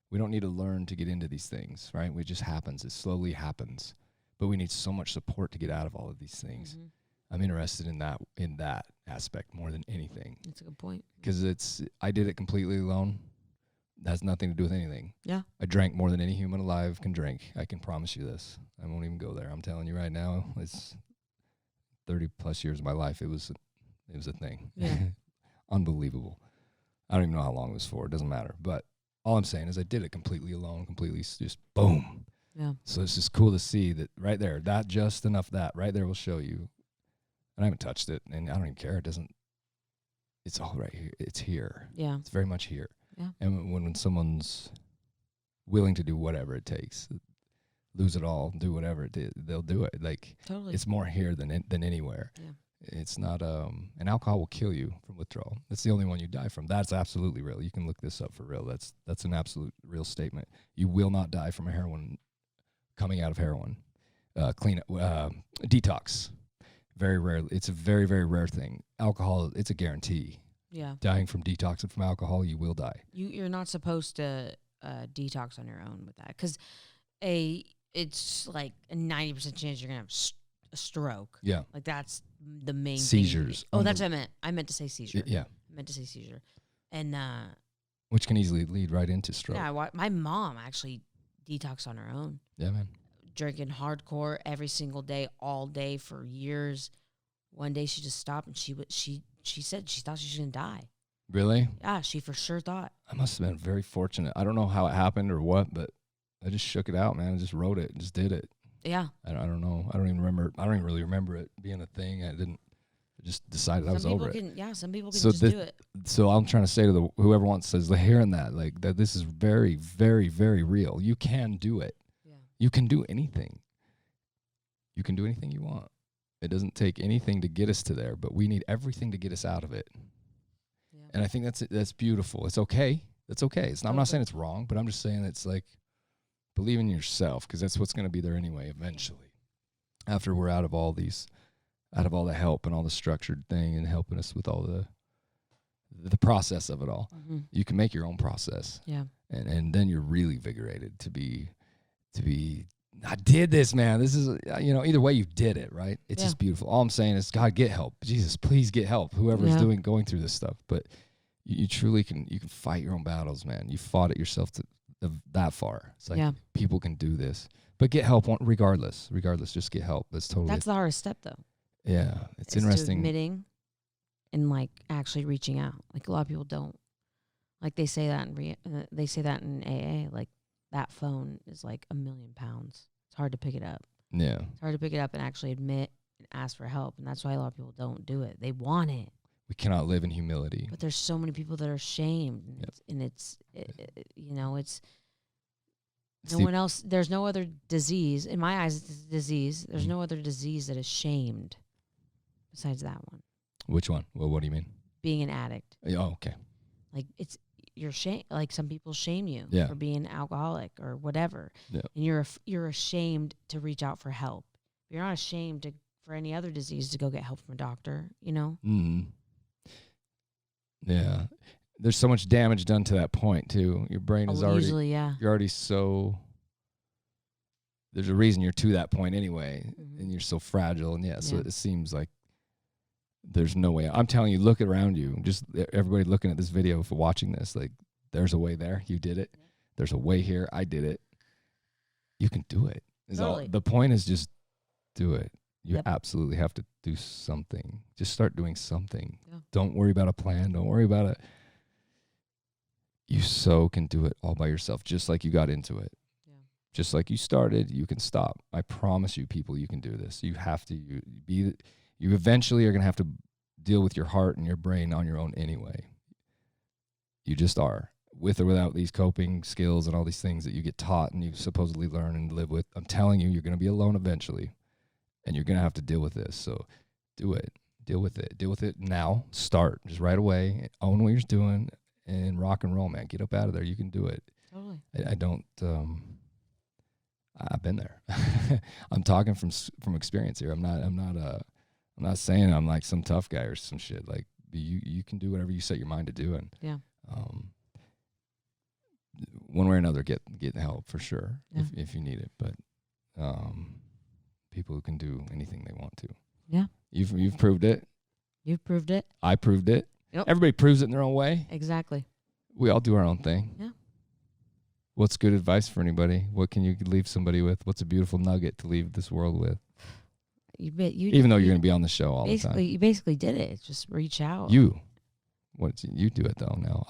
We don't need to learn to get into these things, right? It just happens. It slowly happens. But we need so much support to get out of all of these things. Mm-hmm. I'm interested in that aspect more than anything. That's a good point. Because I did it completely alone. That has nothing to do with anything. Yeah. I drank more than any human alive can drink. I can promise you this. I won't even go there. I'm telling you right now, it's 30 plus years of my life. It was a thing. Yeah. Unbelievable. I don't even know how long it was for. It doesn't matter. But all I'm saying is I did it completely alone, completely just boom. Yeah. So it's just cool to see that right there, that just enough that right there will show you. And I haven't touched it, and I don't even care. It's all right here. It's here. Yeah. It's very much here. Yeah. And when someone's willing to do whatever it takes, lose it all, do whatever they'll do it. Like totally. It's more here than anywhere. Yeah. It's not and alcohol will kill you from withdrawal. That's the only one you die from. That's absolutely real. You can look this up for real. That's an absolute real statement. You will not die from a heroin coming out of heroin. Detox. Very rarely. It's a very, very rare thing. Alcohol, it's a guarantee. Yeah. Dying from detoxing from alcohol, you will die. You're not supposed to detox on your own with that, because it's like a 90% chance you're gonna have a stroke. Yeah. Like that's the main Seizures. thing. Oh, that's what I meant. I meant to say seizure. Yeah. I meant to say seizure, and which can easily lead right into stroke. yeah, my mom actually detoxed on her own. Yeah, man. Drinking hardcore every single day, all day for years. One day she just stopped, and she said she thought she was gonna die. Really? Yeah, she for sure thought. I must have been very fortunate. I don't know how it happened or what, but I just shook it out, man. I just wrote it and just did it. Yeah. I don't know. I don't even really remember it being a thing. I just decided I was over it. Yeah, some people can So just do it. So I'm trying to say to whoever wants says hearing that, like that this is very, very, very real. You can do it. Yeah. You can do anything. You can do anything you want. It doesn't take anything to get us to there, but we need everything to get us out of it. Yeah. And I think that's beautiful. It's okay. That's okay. I'm not saying it's wrong, but I'm just saying it's like believe in yourself, because that's what's going to be there anyway eventually. After we're out of all the help and all the structured thing and helping us with all the process of it all. Mm-hmm. You can make your own process. Yeah. And then you're really invigorated to be I did this, man. This is, either way you did it, right? It's just beautiful. All I'm saying is, God, get help. Jesus, please get help. Whoever's going through this stuff. But you truly can fight your own battles, man. You fought it yourself that far. It's like people can do this. But get help regardless. Just get help. That's the hardest step, though. Yeah. It's interesting. Admitting and like actually reaching out. Like a lot of people don't. Like they say that in AA. Like that phone is like £1 million. It's hard to pick it up. Yeah. It's hard to pick it up and actually admit and ask for help. And that's why a lot of people don't do it. They want it. We cannot live in humility. But there's so many people that are shamed. And it's no one else. There's no other disease. In my eyes, it's a disease. There's no other disease that is shamed besides that one. Which one? Well, what do you mean? Being an addict. Oh, okay. Like you're shame. Like some people shame you for being alcoholic or whatever. Yeah. And you're ashamed to reach out for help. You're not ashamed for any other disease to go get help from a doctor. Mm-hmm. Yeah. There's so much damage done to that point too. Your brain is already usually, you're already so. There's a reason you're to that point anyway, and you're so fragile, and so it seems like there's no way. I'm telling you, look around you. Just everybody looking at this video for watching this, like there's a way there. You did it. There's a way here. I did it. You can do it. Totally. The point is just do it. You absolutely have to do something. Just start doing something. Yeah. Don't worry about a plan. Don't worry about it. You can do it all by yourself, just like you got into it. Yeah. Just like you started, you can stop. I promise you, people, you can do this. You have to you eventually are going to have to deal with your heart and your brain on your own anyway. You just are. With or without these coping skills and all these things that you get taught and you supposedly learn and live with, I'm telling you, you're going to be alone eventually. And you're going to have to deal with this. So do it. Deal with it. Deal with it now. Start. Just right away. Own what you're doing. And rock and roll, man. Get up out of there. You can do it. Totally. I don't. I've been there. I'm talking from experience here. I'm not saying I'm like some tough guy or some shit. Like you can do whatever you set your mind to do, and one way or another, get help for sure if you need it. But people who can do anything they want to. Yeah. You've proved it. You've proved it. I proved it. Yep. Everybody proves it in their own way. Exactly. We all do our own thing. Yeah. What's good advice for anybody? What can you leave somebody with? What's a beautiful nugget to leave this world with? Even though you're going to be on the show all the time. You basically did it. Just reach out. You do it though now.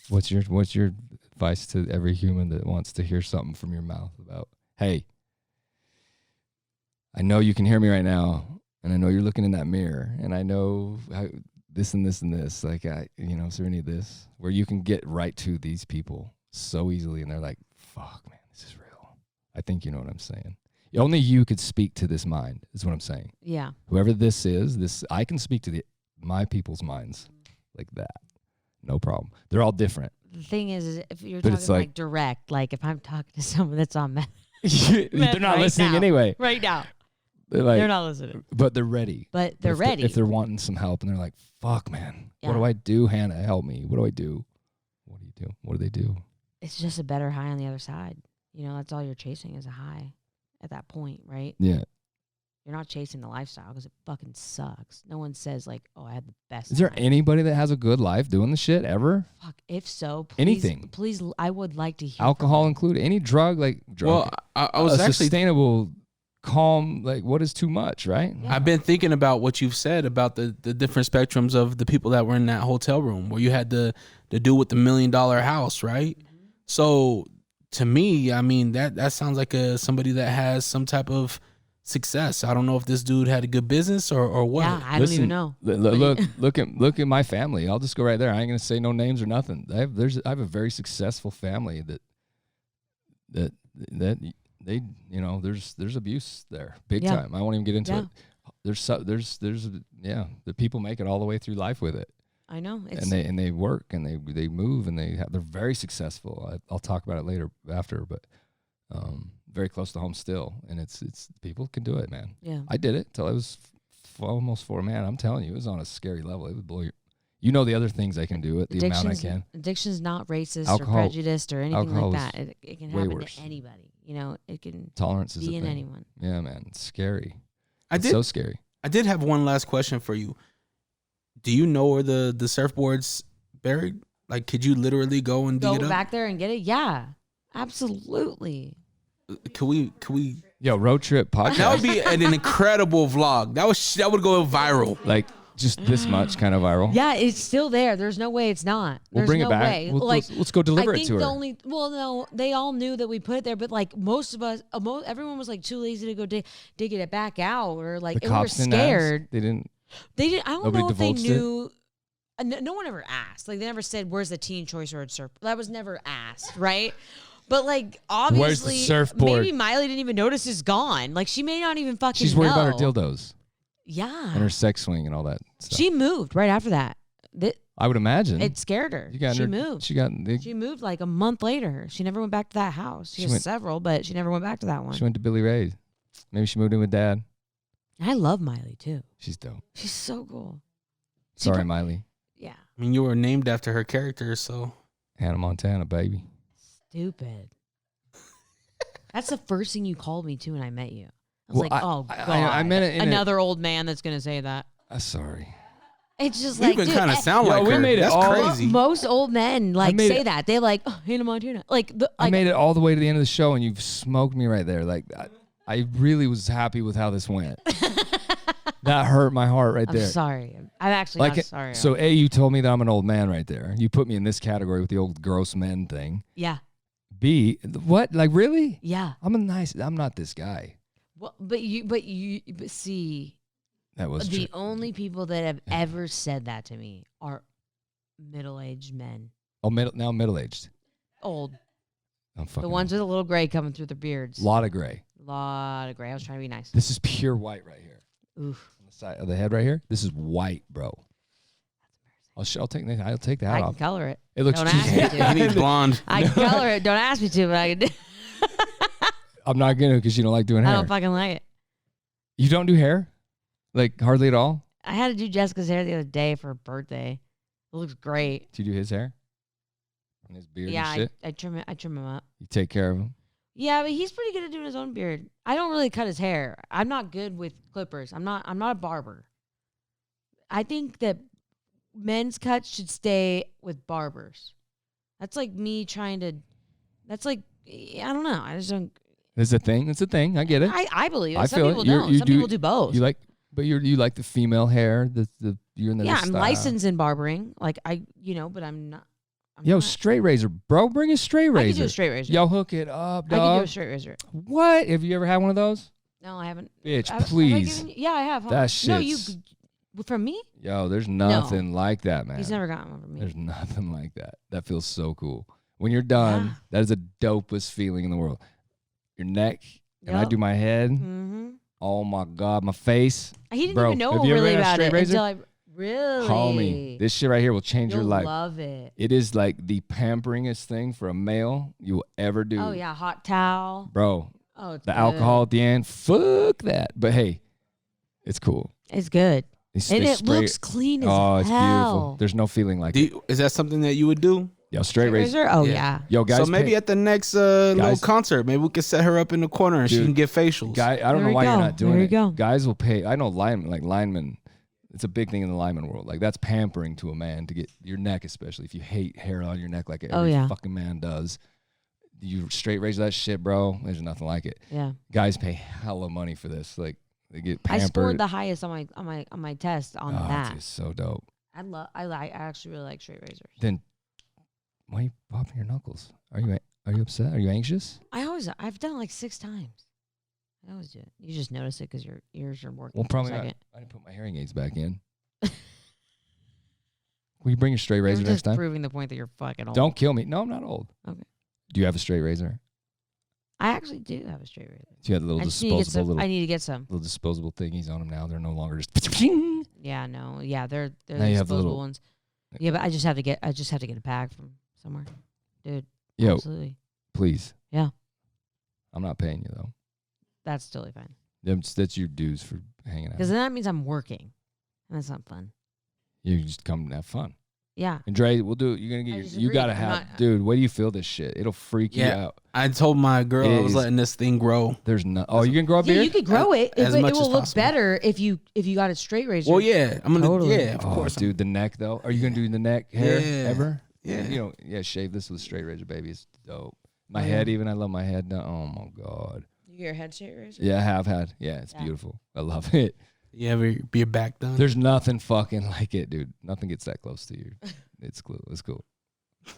What's your advice to every human that wants to hear something from your mouth about, hey, I know you can hear me right now, and I know you're looking in that mirror, and I know how this and this and this, like, is there any of this where you can get right to these people so easily, and they're like, fuck, man, this is real. I think you know what I'm saying. Only you could speak to this mind, is what I'm saying. Yeah. Whoever this is, I can speak to my people's minds like that. No problem. They're all different. The thing is if you're But talking it's like direct, like if I'm talking to someone that's on meth They're not right listening now. anyway. right now, They're not listening. But they're ready. But they're ready. If they're wanting some help and they're like, fuck, man, what Yeah. do I do, Hannah? Help me. What do I do? What do you do? What do they do? It's just a better high on the other side. You know, that's all you're chasing is a high at that point, right? Yeah. You're not chasing the lifestyle because it fucking sucks. No one says like, "Oh, I had the best." Is there time. anybody that has a good life doing the shit ever? Fuck. If so, please, Anything. Please, I would like to hear. Alcohol from included? Any drug? Like drug? Well, I was actually sustainable, calm. Like what is too much, right? Yeah. I've been thinking about what you've said about the different spectrums of the people that were in that hotel room where you had the dude with the $1 million house, right? Mm-hmm. So to me, I mean that sounds like somebody that has some type of success. I don't know if this dude had a good business or what. Yeah, I don't even know. Look at my family. I'll just go right there. I ain't gonna say no names or nothing. I have a very successful family that they there's abuse there big Yeah. time. I won't even get into Yeah. it. The people make it all the way through life with it, I know. It's, and they work and they move and they're very successful. I'll talk about it later after, but very close to home still, and it's people can do it, man. yeah. I did it till I was almost 4. Man, I'm telling you, it was on a scary level. It would blow your, the other things I can do it, the amount I can. Addiction's not racist Alcohol- or prejudiced or anything alcohol like is that. It can way happen worse. to anybody. You know, it can Tolerance is be a in thing. anyone. Yeah, man, it's scary. I It's did so scary. I did have one last question for you. Do you know where the surfboard's buried? Like, could you literally go and dig Go it up? back there and get it. Yeah, absolutely. Could we? Yo, road trip podcast. That would be an incredible vlog. That would go viral. like just this much kind of viral. Yeah, it's still there. There's no way it's not. We'll There's bring no it back. way. Let's go deliver I it think to her. the only no, they all knew that we put it there, but like most of us, everyone was like too lazy to go dig it back out, or like the and we were cops didn't ask? scared. They didn't. They didn't. I don't Nobody know if they divulged it? knew. No one ever asked. Like they never said, "Where's the teen choice or surf?" That was never asked, right? But like obviously, surfboard? maybe Miley didn't even notice it's gone. Like she may not even fucking. She's worried know. about her dildos Yeah, and her sex swing and all that stuff. she moved right after that. I would imagine. It scared her. She moved. She moved like a month later. She never went back to that house. She has went- several, but she never went back to that one. She went to Billy Ray's. Maybe she moved in with Dad. I love Miley too. She's dope. She's so cool. She Sorry, pro- Miley. Yeah. I mean, you were named after her character, so Hannah Montana, baby. Stupid. That's the first thing you called me to when I met you. I was Well, like, oh god, I meant it in another old man that's gonna say that. Sorry. It's just you like, even dude, kind of sound Yo, like we her. made it That's all- crazy. most old men like made say it- that. They're like, oh, Hannah Montana. Like, I made it all the way to the end of the show, and you've smoked me right there. Like, I really was happy with how this went. That hurt my heart right I'm there. sorry. I'm actually Like, not sorry. so you told me that I'm an old man right there. You put me in this category with the old gross men thing. yeah, B, what? Like, really? yeah. I'm not this guy. Well, but see, That was the true. only people that have ever said that to me are middle-aged men. Oh, now I'm middle-aged. Old. I'm fucking The ones with a little gray coming through their beards. lot of gray. Lot of gray. I was trying to be nice. This is pure white right here. Oof. On the side of the head right here. This is white, bro. I'll take that I can off. color it. It looks Don't too ask me He to. needs blonde. I can color it. Don't ask me to, but I can do. I'm not gonna because you don't like doing I hair. don't fucking like it. You don't do hair? Like hardly at all? I had to do Jessica's hair the other day for her birthday. It looks great. Do you do his hair? And his beard Yeah, and shit? I trim it. I trim him up. You take care of him? Yeah, but he's pretty good at doing his own beard. I don't really cut his hair. I'm not good with clippers. I'm not a barber. I think that men's cuts should stay with barbers. That's like me trying to. That's like I don't know. I just don't. It's a thing. It's a thing. I get it. I believe it. I Some feel it. people You're- don't. you Some do- people do both. You like, but you like the female hair. You're in the yeah, I'm style. licensed in barbering. Like but I'm not. Yo, straight razor, bro. Bring a straight razor. I can do a straight razor. Yo, hook it up, I can do dog. a straight razor. What? Have you ever had one of those? No, I haven't. Bitch, Have I please. given you- yeah, I have. Huh? That No, you shit's- from me? Yo, there's nothing like that, man. He's never gotten one from me. There's nothing like that. That feels so cool. When you're done, Yeah. that is the dopest feeling in the world. Your neck, and I do my head. Mm-hmm. Oh my God, my face. He didn't Bro, even know have you ever really had a about straight it razor? until I really. Homie, this shit right here will change You'll your life. love it. It is like the pamperingest thing for a male you will ever do. Oh yeah, hot towel. Bro, Oh, it's the good. alcohol at the end, fuck that. But hey, it's cool. It's good. And it looks clean as hell. Oh, it's beautiful. There's no feeling like it. Is that something that you would do? Yo, straight razor. Oh Yeah. yeah. Yo, guys. So maybe at the next little concert, maybe we could set her up in the corner and she Dude, can get facials. Guy, I don't There know we why you're go. not doing There it. you go. Guys will pay. I know linemen. It's a big thing in the lineman world. Like that's pampering to a man to get your neck, especially if you hate hair on your neck like every fucking man does. You straight razor that shit, bro. There's nothing like it. Yeah. Guys pay hella money for this. Like they get pampered. I scored the highest on my test on that. It's so dope. I actually really like straight razors. Then why are you popping your knuckles? Are you upset? Are you anxious? I've done it like 6 times. I always do it. You just notice it because your ears are working. Well, probably for a not. second. I didn't put my hearing aids back in. Will you bring a straight You're razor just next time? proving the point that you're fucking old. Don't kill me. No, I'm not old. Okay. Do you have a straight razor? I actually do have a straight razor. Do you have the little disposable I need to get some. little disposable thingies on them now? They're no longer just. Yeah, no, yeah, they're Now the you have the disposable little- ones. Yeah, but I just have to get a bag from somewhere, dude. Yo, Absolutely, please. Yeah. I'm not paying you though. that's totally fine. That's your dues for hanging out. Because then that means I'm working, and that's not fun. You just come and have fun. Yeah, And Dre, we'll do it. You're gonna get I your, just you agree. gotta I'm have, not- dude. Wait do you feel this shit? It'll freak you Yeah. out. I told my girl It I was is- letting this thing grow. There's no. Oh, you can grow a yeah, beard. you could grow it. as It much will as look possible. better if you got it straight razor. Well, yeah, I'm gonna. Totally. Yeah, of Oh, course, dude. The neck though. Are you gonna do the neck hair Yeah. ever? Yeah. You know, yeah. Shave this with a straight razor, baby. It's dope. My Oh, yeah. head, even. I love my head. Now. Oh my god. You get your head straight razor. Yeah, I have had. Yeah, it's Yeah. beautiful. I love it. You ever be your back done? There's nothing fucking like it, dude. Nothing gets that close to you. It's cool. It's cool. It's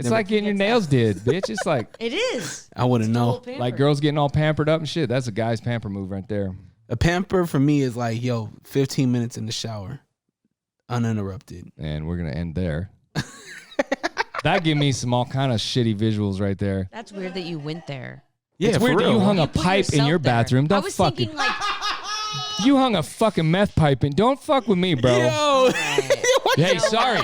Never- like getting your nails did, bitch. It's like It is. I wouldn't know. Total like pamper. girls getting all pampered up and shit. That's a guy's pamper move right there. A pamper for me is like, 15 minutes in the shower, uninterrupted. And we're gonna end there. That give me some all kind of shitty visuals right there. That's weird that you went there. Yeah, It's for weird that real. you hung a Put pipe in yourself your there. bathroom. I Don't was fucking. thinking like, You hung a fucking meth pipe in. Don't fuck with me, bro. Yo, Hey, sorry.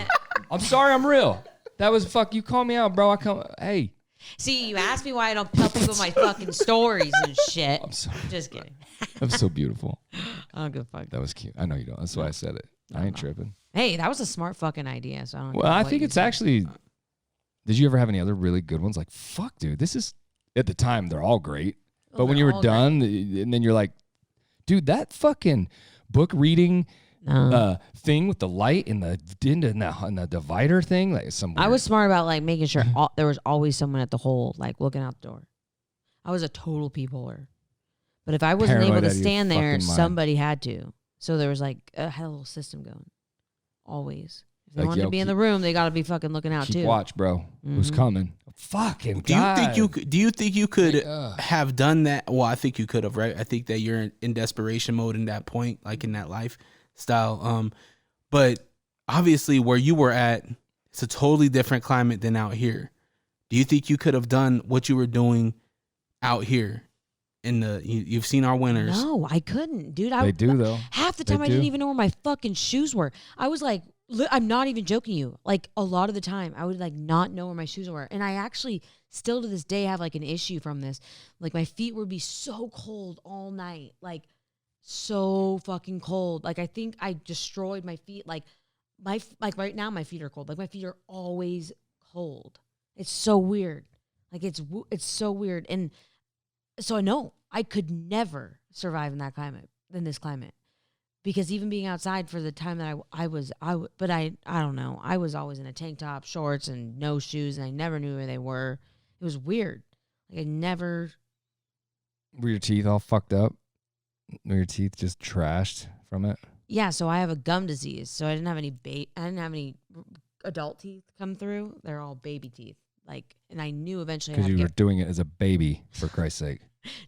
I'm sorry. I'm real. That was fuck. You call me out, bro. I come. Hey, see, you asked me why I don't tell people my fucking stories and shit. I'm sorry. Just kidding. That was so beautiful. I don't give a fuck. That was cute. I know you don't. That's why I said it. I ain't tripping. Hey, that was a smart fucking idea. So I don't. Well, know I what think you it's said. actually. Did you ever have any other really good ones? Like, fuck, dude, this is at the time they're all great, but when they're you were all done, and then you're like, dude, that fucking book reading No. thing with the light and the divider thing, like some. I weird- was smart about like making sure there was always someone at the hole, like looking out the door. I was a total peepholer, but if I wasn't Paranoid able to out of your stand there, fucking mind. somebody had to. So there was like had a little system going, always. If they Like, wanted yo, to be in the room, they got to be fucking looking out keep too. watch, bro. Who's Mhm. coming? Fucking. do you think you God. could? Do you think you could Ugh. have done that? Well, I think you could have, right? I think that you're in desperation mode in that point, like in that lifestyle. But obviously, where you were at, it's a totally different climate than out here. Do you think you could have done what you were doing out here? You've seen our winners. No, I couldn't, dude. They do though. Half the They time, I didn't do. even know where my fucking shoes were. I was like, I'm not even joking you. Like a lot of the time, I would like not know where my shoes were, and I actually still to this day have like an issue from this. Like my feet would be so cold all night, like so fucking cold. Like I think I destroyed my feet. Like right now, my feet are cold. Like my feet are always cold. It's so weird. Like it's so weird, and so I know I could never survive in this climate. Because even being outside for the time that I don't know. I was always in a tank top, shorts, and no shoes, and I never knew where they were. It was weird. Like I never. Were your teeth all fucked up? Were your teeth just trashed from it? Yeah, so I have a gum disease. So I didn't have any adult teeth come through. They're all baby teeth. Like, and I knew eventually. Because you were doing it as a baby, for Christ's sake.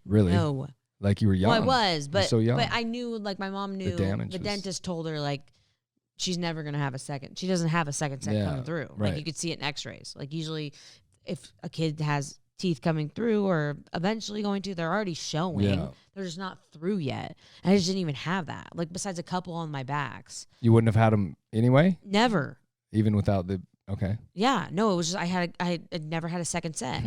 Really? No. Like you were young. Well, I was, You're but so young. but I knew, like my mom knew. damage The was- dentist told her like she's never gonna have a second. She doesn't have a second set Yeah, coming through. right. Like you could see it in X-rays. Like usually, if a kid has teeth coming through or eventually going to. They're already showing. Yeah. They're just not through yet. And I just didn't even have that. Like besides a couple on my backs. You wouldn't have had them anyway, Never. even without the. Okay. Yeah. No, it was just I had never had a second set.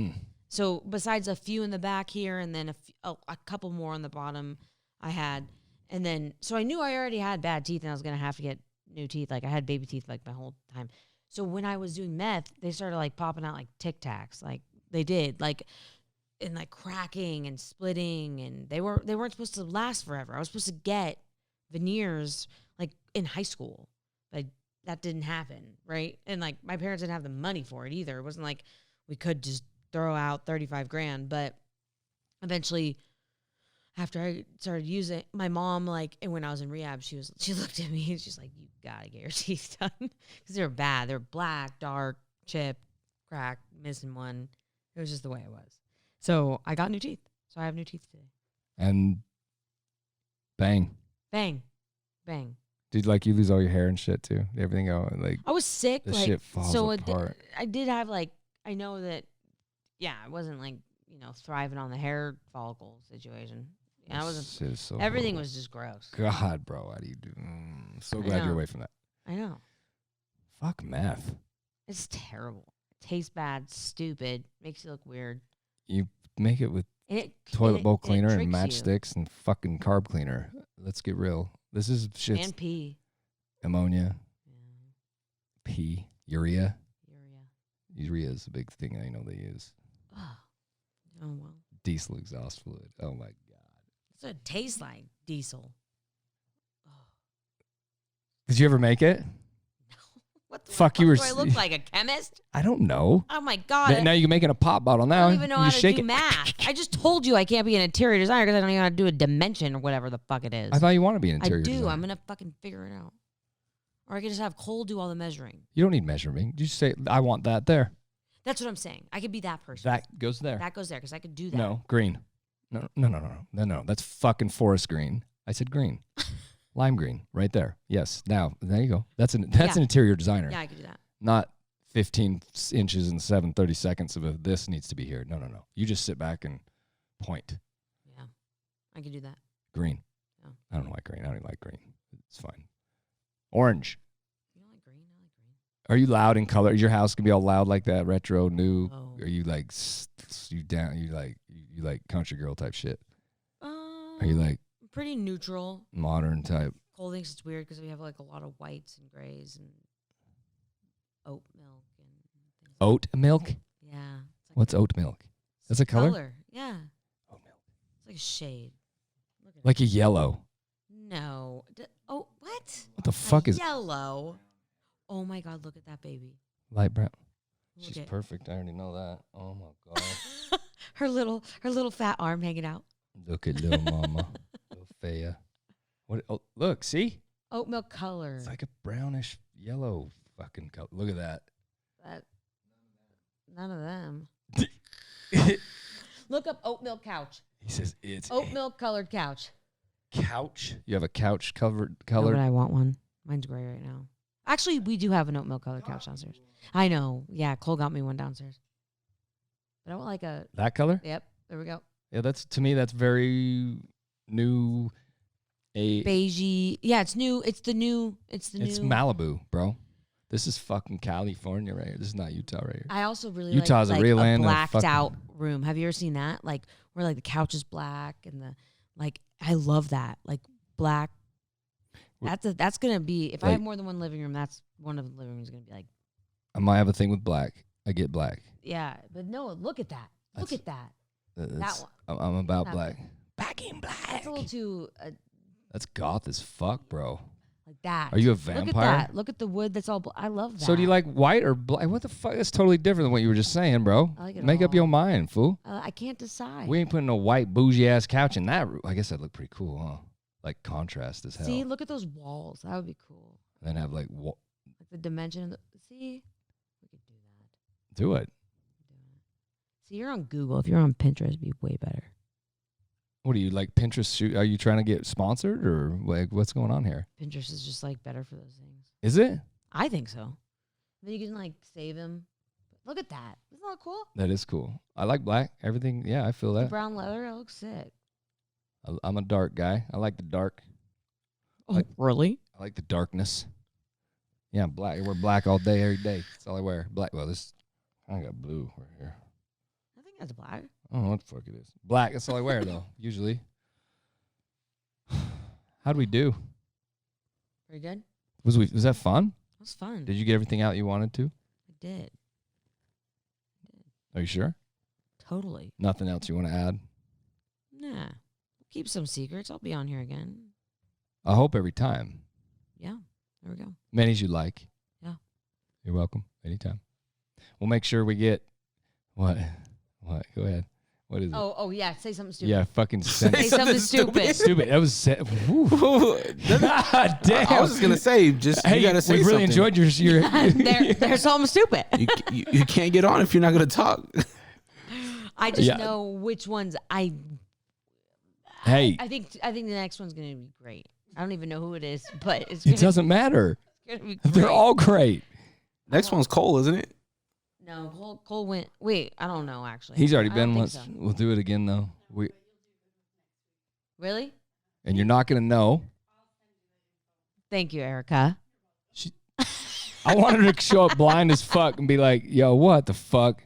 So besides a few in the back here and then a couple more on the bottom I had. And then, so I knew I already had bad teeth and I was going to have to get new teeth. Like I had baby teeth like my whole time. So when I was doing meth, they started like popping out like Tic Tacs. Like they did like, and like cracking and splitting. And they weren't supposed to last forever. I was supposed to get veneers like in high school. But that didn't happen. Right. And like my parents didn't have the money for it either. It wasn't like we could just throw out 35 grand. But eventually, after I started using, my mom, like, and when I was in rehab, she looked at me and she's like, you gotta get your teeth done. Because they're bad. They're black, dark, chipped, cracked, missing one. It was just the way it was. So I got new teeth. So I have new teeth today. And bang. Bang. Bang. Did like you lose all your hair and shit too? Everything go like I was sick. the like, shit falls so apart. I did have like, I know that, yeah, I wasn't like, thriving on the hair follicle situation. Yeah, I wasn't. Shit is so Everything horrible. was just gross. God, bro, how do you do? So glad know. you're away from that. I know. Fuck meth. It's terrible. It tastes bad, stupid, makes you look weird. You make it with And toilet bowl it cleaner and tricks you. matchsticks and fucking carb cleaner. Let's get real. This is shit. And pee. Ammonia, Yeah. pee, urea. Urea. Urea is a big thing I know they use. Oh, well. Diesel exhaust fluid. Oh my god. That's what it tastes like, diesel. Did you ever make it? What the Fuck, you were do I look like a chemist? I don't know. Oh, my God. Now you're making a pop bottle now. I don't even know You how just to shake do it. math. I just told you I can't be an interior designer because I don't even know how to do a dimension or whatever the fuck it is. I thought you want to be an I interior do. designer. I'm going to fucking figure it out. Or I could just have Cole do all the measuring. You don't need measuring. You just say, I want that there. That's what I'm saying. I could be that person. That goes there. That goes there because I could do that. No, green. No. That's fucking forest green. I said green. Lime green, right there. Yes. Now, there you go. That's an interior designer. Yeah, I could do that. Not 15 inches and 7/30 seconds of this needs to be here. No. You just sit back and point. Yeah, I could do that. Green. Yeah. I don't like green. I don't like green. It's fine. Orange. You don't like green? I like green. Are you loud in color? Is your house gonna be all loud like that, retro, new? Oh. Are you like you like country girl type shit? Are you like Pretty neutral. modern type? Cole thinks it's weird because we have like a lot of whites and grays and oat milk and things. Oat milk? Yeah. It's like What's oat milk? That's a color? Yeah. Oat milk. It's like a shade. Look at Like a yellow. No. What? What the fuck is yellow? Oh my God! Look at that baby. light brown? Look She's at perfect. I already know that. Oh my god. her little fat arm hanging out. Look at little mama. Little Faya. What? Oh, look, see? Oat milk color. It's like a brownish yellow fucking color. Look at that. None of them. Look up oat milk couch. He says it's Oat milk colored couch. couch. You have a couch covered No, colored. but I want one. Mine's gray right now. Actually, we do have an oat milk colored couch downstairs. I know. Yeah, Cole got me one downstairs. But I want like a. That color? Yep. There we go. Yeah, that's to me. That's very new. Beigey. Yeah, it's new. It's the new. It's new. Malibu, bro. This is fucking California right here. This is not Utah right here. I also really Utah's like a real land and a blacked fucking- out room. Have you ever seen that? Like where like the couch is black and the like. I love that. Like black. That's gonna be if I have more than one living room. That's one of the living rooms gonna be like. I might have a thing with black. I get black. Yeah, but no, look at that. Look at that. That's- one. I'm about Not black. Back in black. That's a little too That's goth as fuck, bro. like that. Are you a Look at vampire? that. Look at the wood. That's all. I love that. So do you like white or black? What the fuck? That's totally different than what you were just saying, bro. I like it Make up all. your mind, fool. I can't decide. We ain't putting a white bougie ass couch in that room. I guess that'd look pretty cool, huh? Like contrast as hell. See, look at those walls. That would be cool. And then have like Like the dimension of the. See, we could do that. do it. See, you're on Google. If you're on Pinterest, it'd be way better. What are you like Pinterest shoot? Are you trying to get sponsored or like what's going on here? Pinterest is just like better for those things. Is it? I think so. Then you can like save them. Look at that. Isn't that cool? That is cool. I like black. Everything. Yeah, I feel The that. brown leather. It looks sick. I'm a dark guy. I like the dark. Oh, really? I like the darkness. Yeah, I'm black. I wear black all day, every day. That's all I wear. Black. Well, I got blue right here. I think that's black. I don't know what the fuck it is. Black. That's all I wear though. Usually. How'd we do? Pretty good. Was that fun? It was fun. Did you get everything out you wanted to? I did. Are you sure? Totally. Nothing else you want to add? Nah. Keep some secrets. I'll be on here again. I hope every time. Yeah. There we go. Many as you like. Yeah. You're welcome. Anytime. We'll make sure we get what? What? Go ahead. What is it? Oh, yeah. Say something stupid. Yeah, fucking send Say something stupid. Stupid. That was God damn. I was just gonna say, just Hey, you gotta say we really something. enjoyed your There's something stupid. You can't get on if you're not gonna talk. I just Yeah. know which ones Hey, I think the next one's gonna be great. I don't even know who it is, but it's it doesn't matter. gonna be They're great. all great. Next one's Cole, isn't it? No, Cole went. Wait, I don't know actually. He's already I don't been think once. so. We'll do it again though. Really? And you're not gonna know. Thank you, Erica. I want her to show up blind as fuck and be like, "Yo, what the fuck?"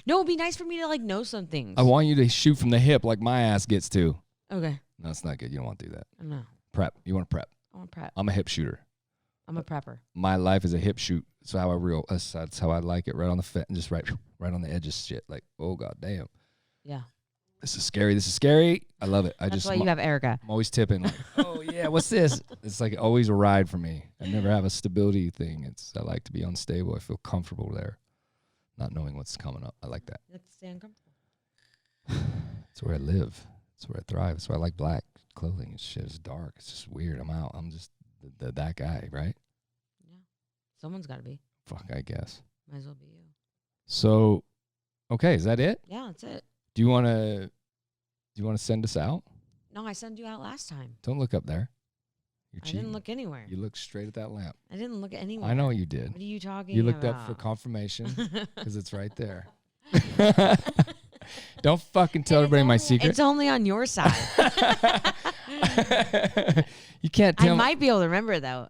No, it'd be nice for me to know some things. I want you to shoot from the hip like my ass gets to. Okay. No, it's not good. You don't want to do that. No, Prep. You want to prep. I want to prep. I'm a hip shooter. I'm a prepper. My life is a hip shoot. That's how I like it. Right on the fit and just right on the edge of shit. Like, oh god damn. Yeah. This is scary. This is scary. I love it. That's why you have Erica. I'm always tipping. Like, oh yeah, what's this? It's like always a ride for me. I never have a stability thing. I like to be unstable. I feel comfortable there, not knowing what's coming up. I like that. You like to stay uncomfortable. It's where I live. It's where I thrive. That's why I like black clothing. It's shit. It's dark. It's just weird. I'm out. I'm just that guy, right? Yeah. Someone's got to be. Fuck, I guess. Might as well be you. So, okay, is that it? Yeah, that's it. Do you want to send us out? No, I sent you out last time. Don't look up there. You're I cheating. didn't look anywhere. You looked straight at that lamp. I didn't look anywhere. I know you did. What are you talking You looked about? up for confirmation because it's right there. Don't fucking tell everybody my secret. It's only on your side. You can't tell I me. might be able to remember though.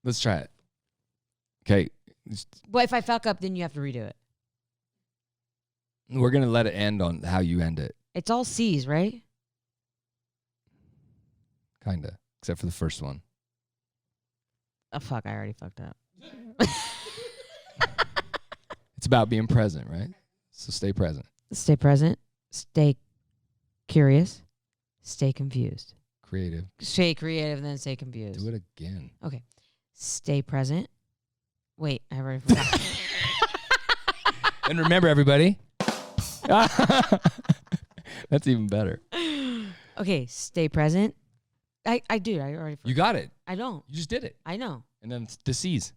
Let's try it. Okay. But if I fuck up, then you have to redo it. We're going to let it end on how you end it. It's all C's, right? Kind of. Except for the first one. Oh, fuck. I already fucked up. It's about being present, right? So stay present. Stay present. Stay curious. Stay confused. Creative. Stay creative, then stay confused. Do it again. Okay. Stay present. Wait, I already forgot. And remember, everybody. That's even better. Okay, stay present. I already forgot. You got it. I don't. You just did it. I know. And then the C's.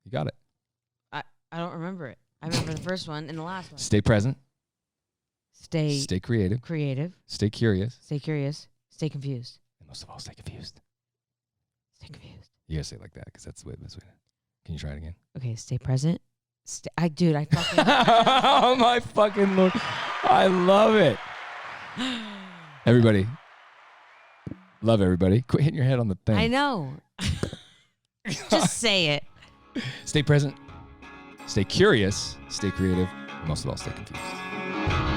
You got it. I don't remember it. I remember the first one and the last one. Stay present. Stay Stay creative. creative. Stay curious. Stay curious. Stay confused. And most of all, stay confused. Stay confused. You gotta say it like that because that's the way it is. Can you try it again? Okay, stay present. I fucking. Oh my fucking Lord. I love it. Everybody. Love everybody. Quit hitting your head on the thing. I know. Just say it. Stay present. Stay curious. Stay creative. And most of all, stay confused.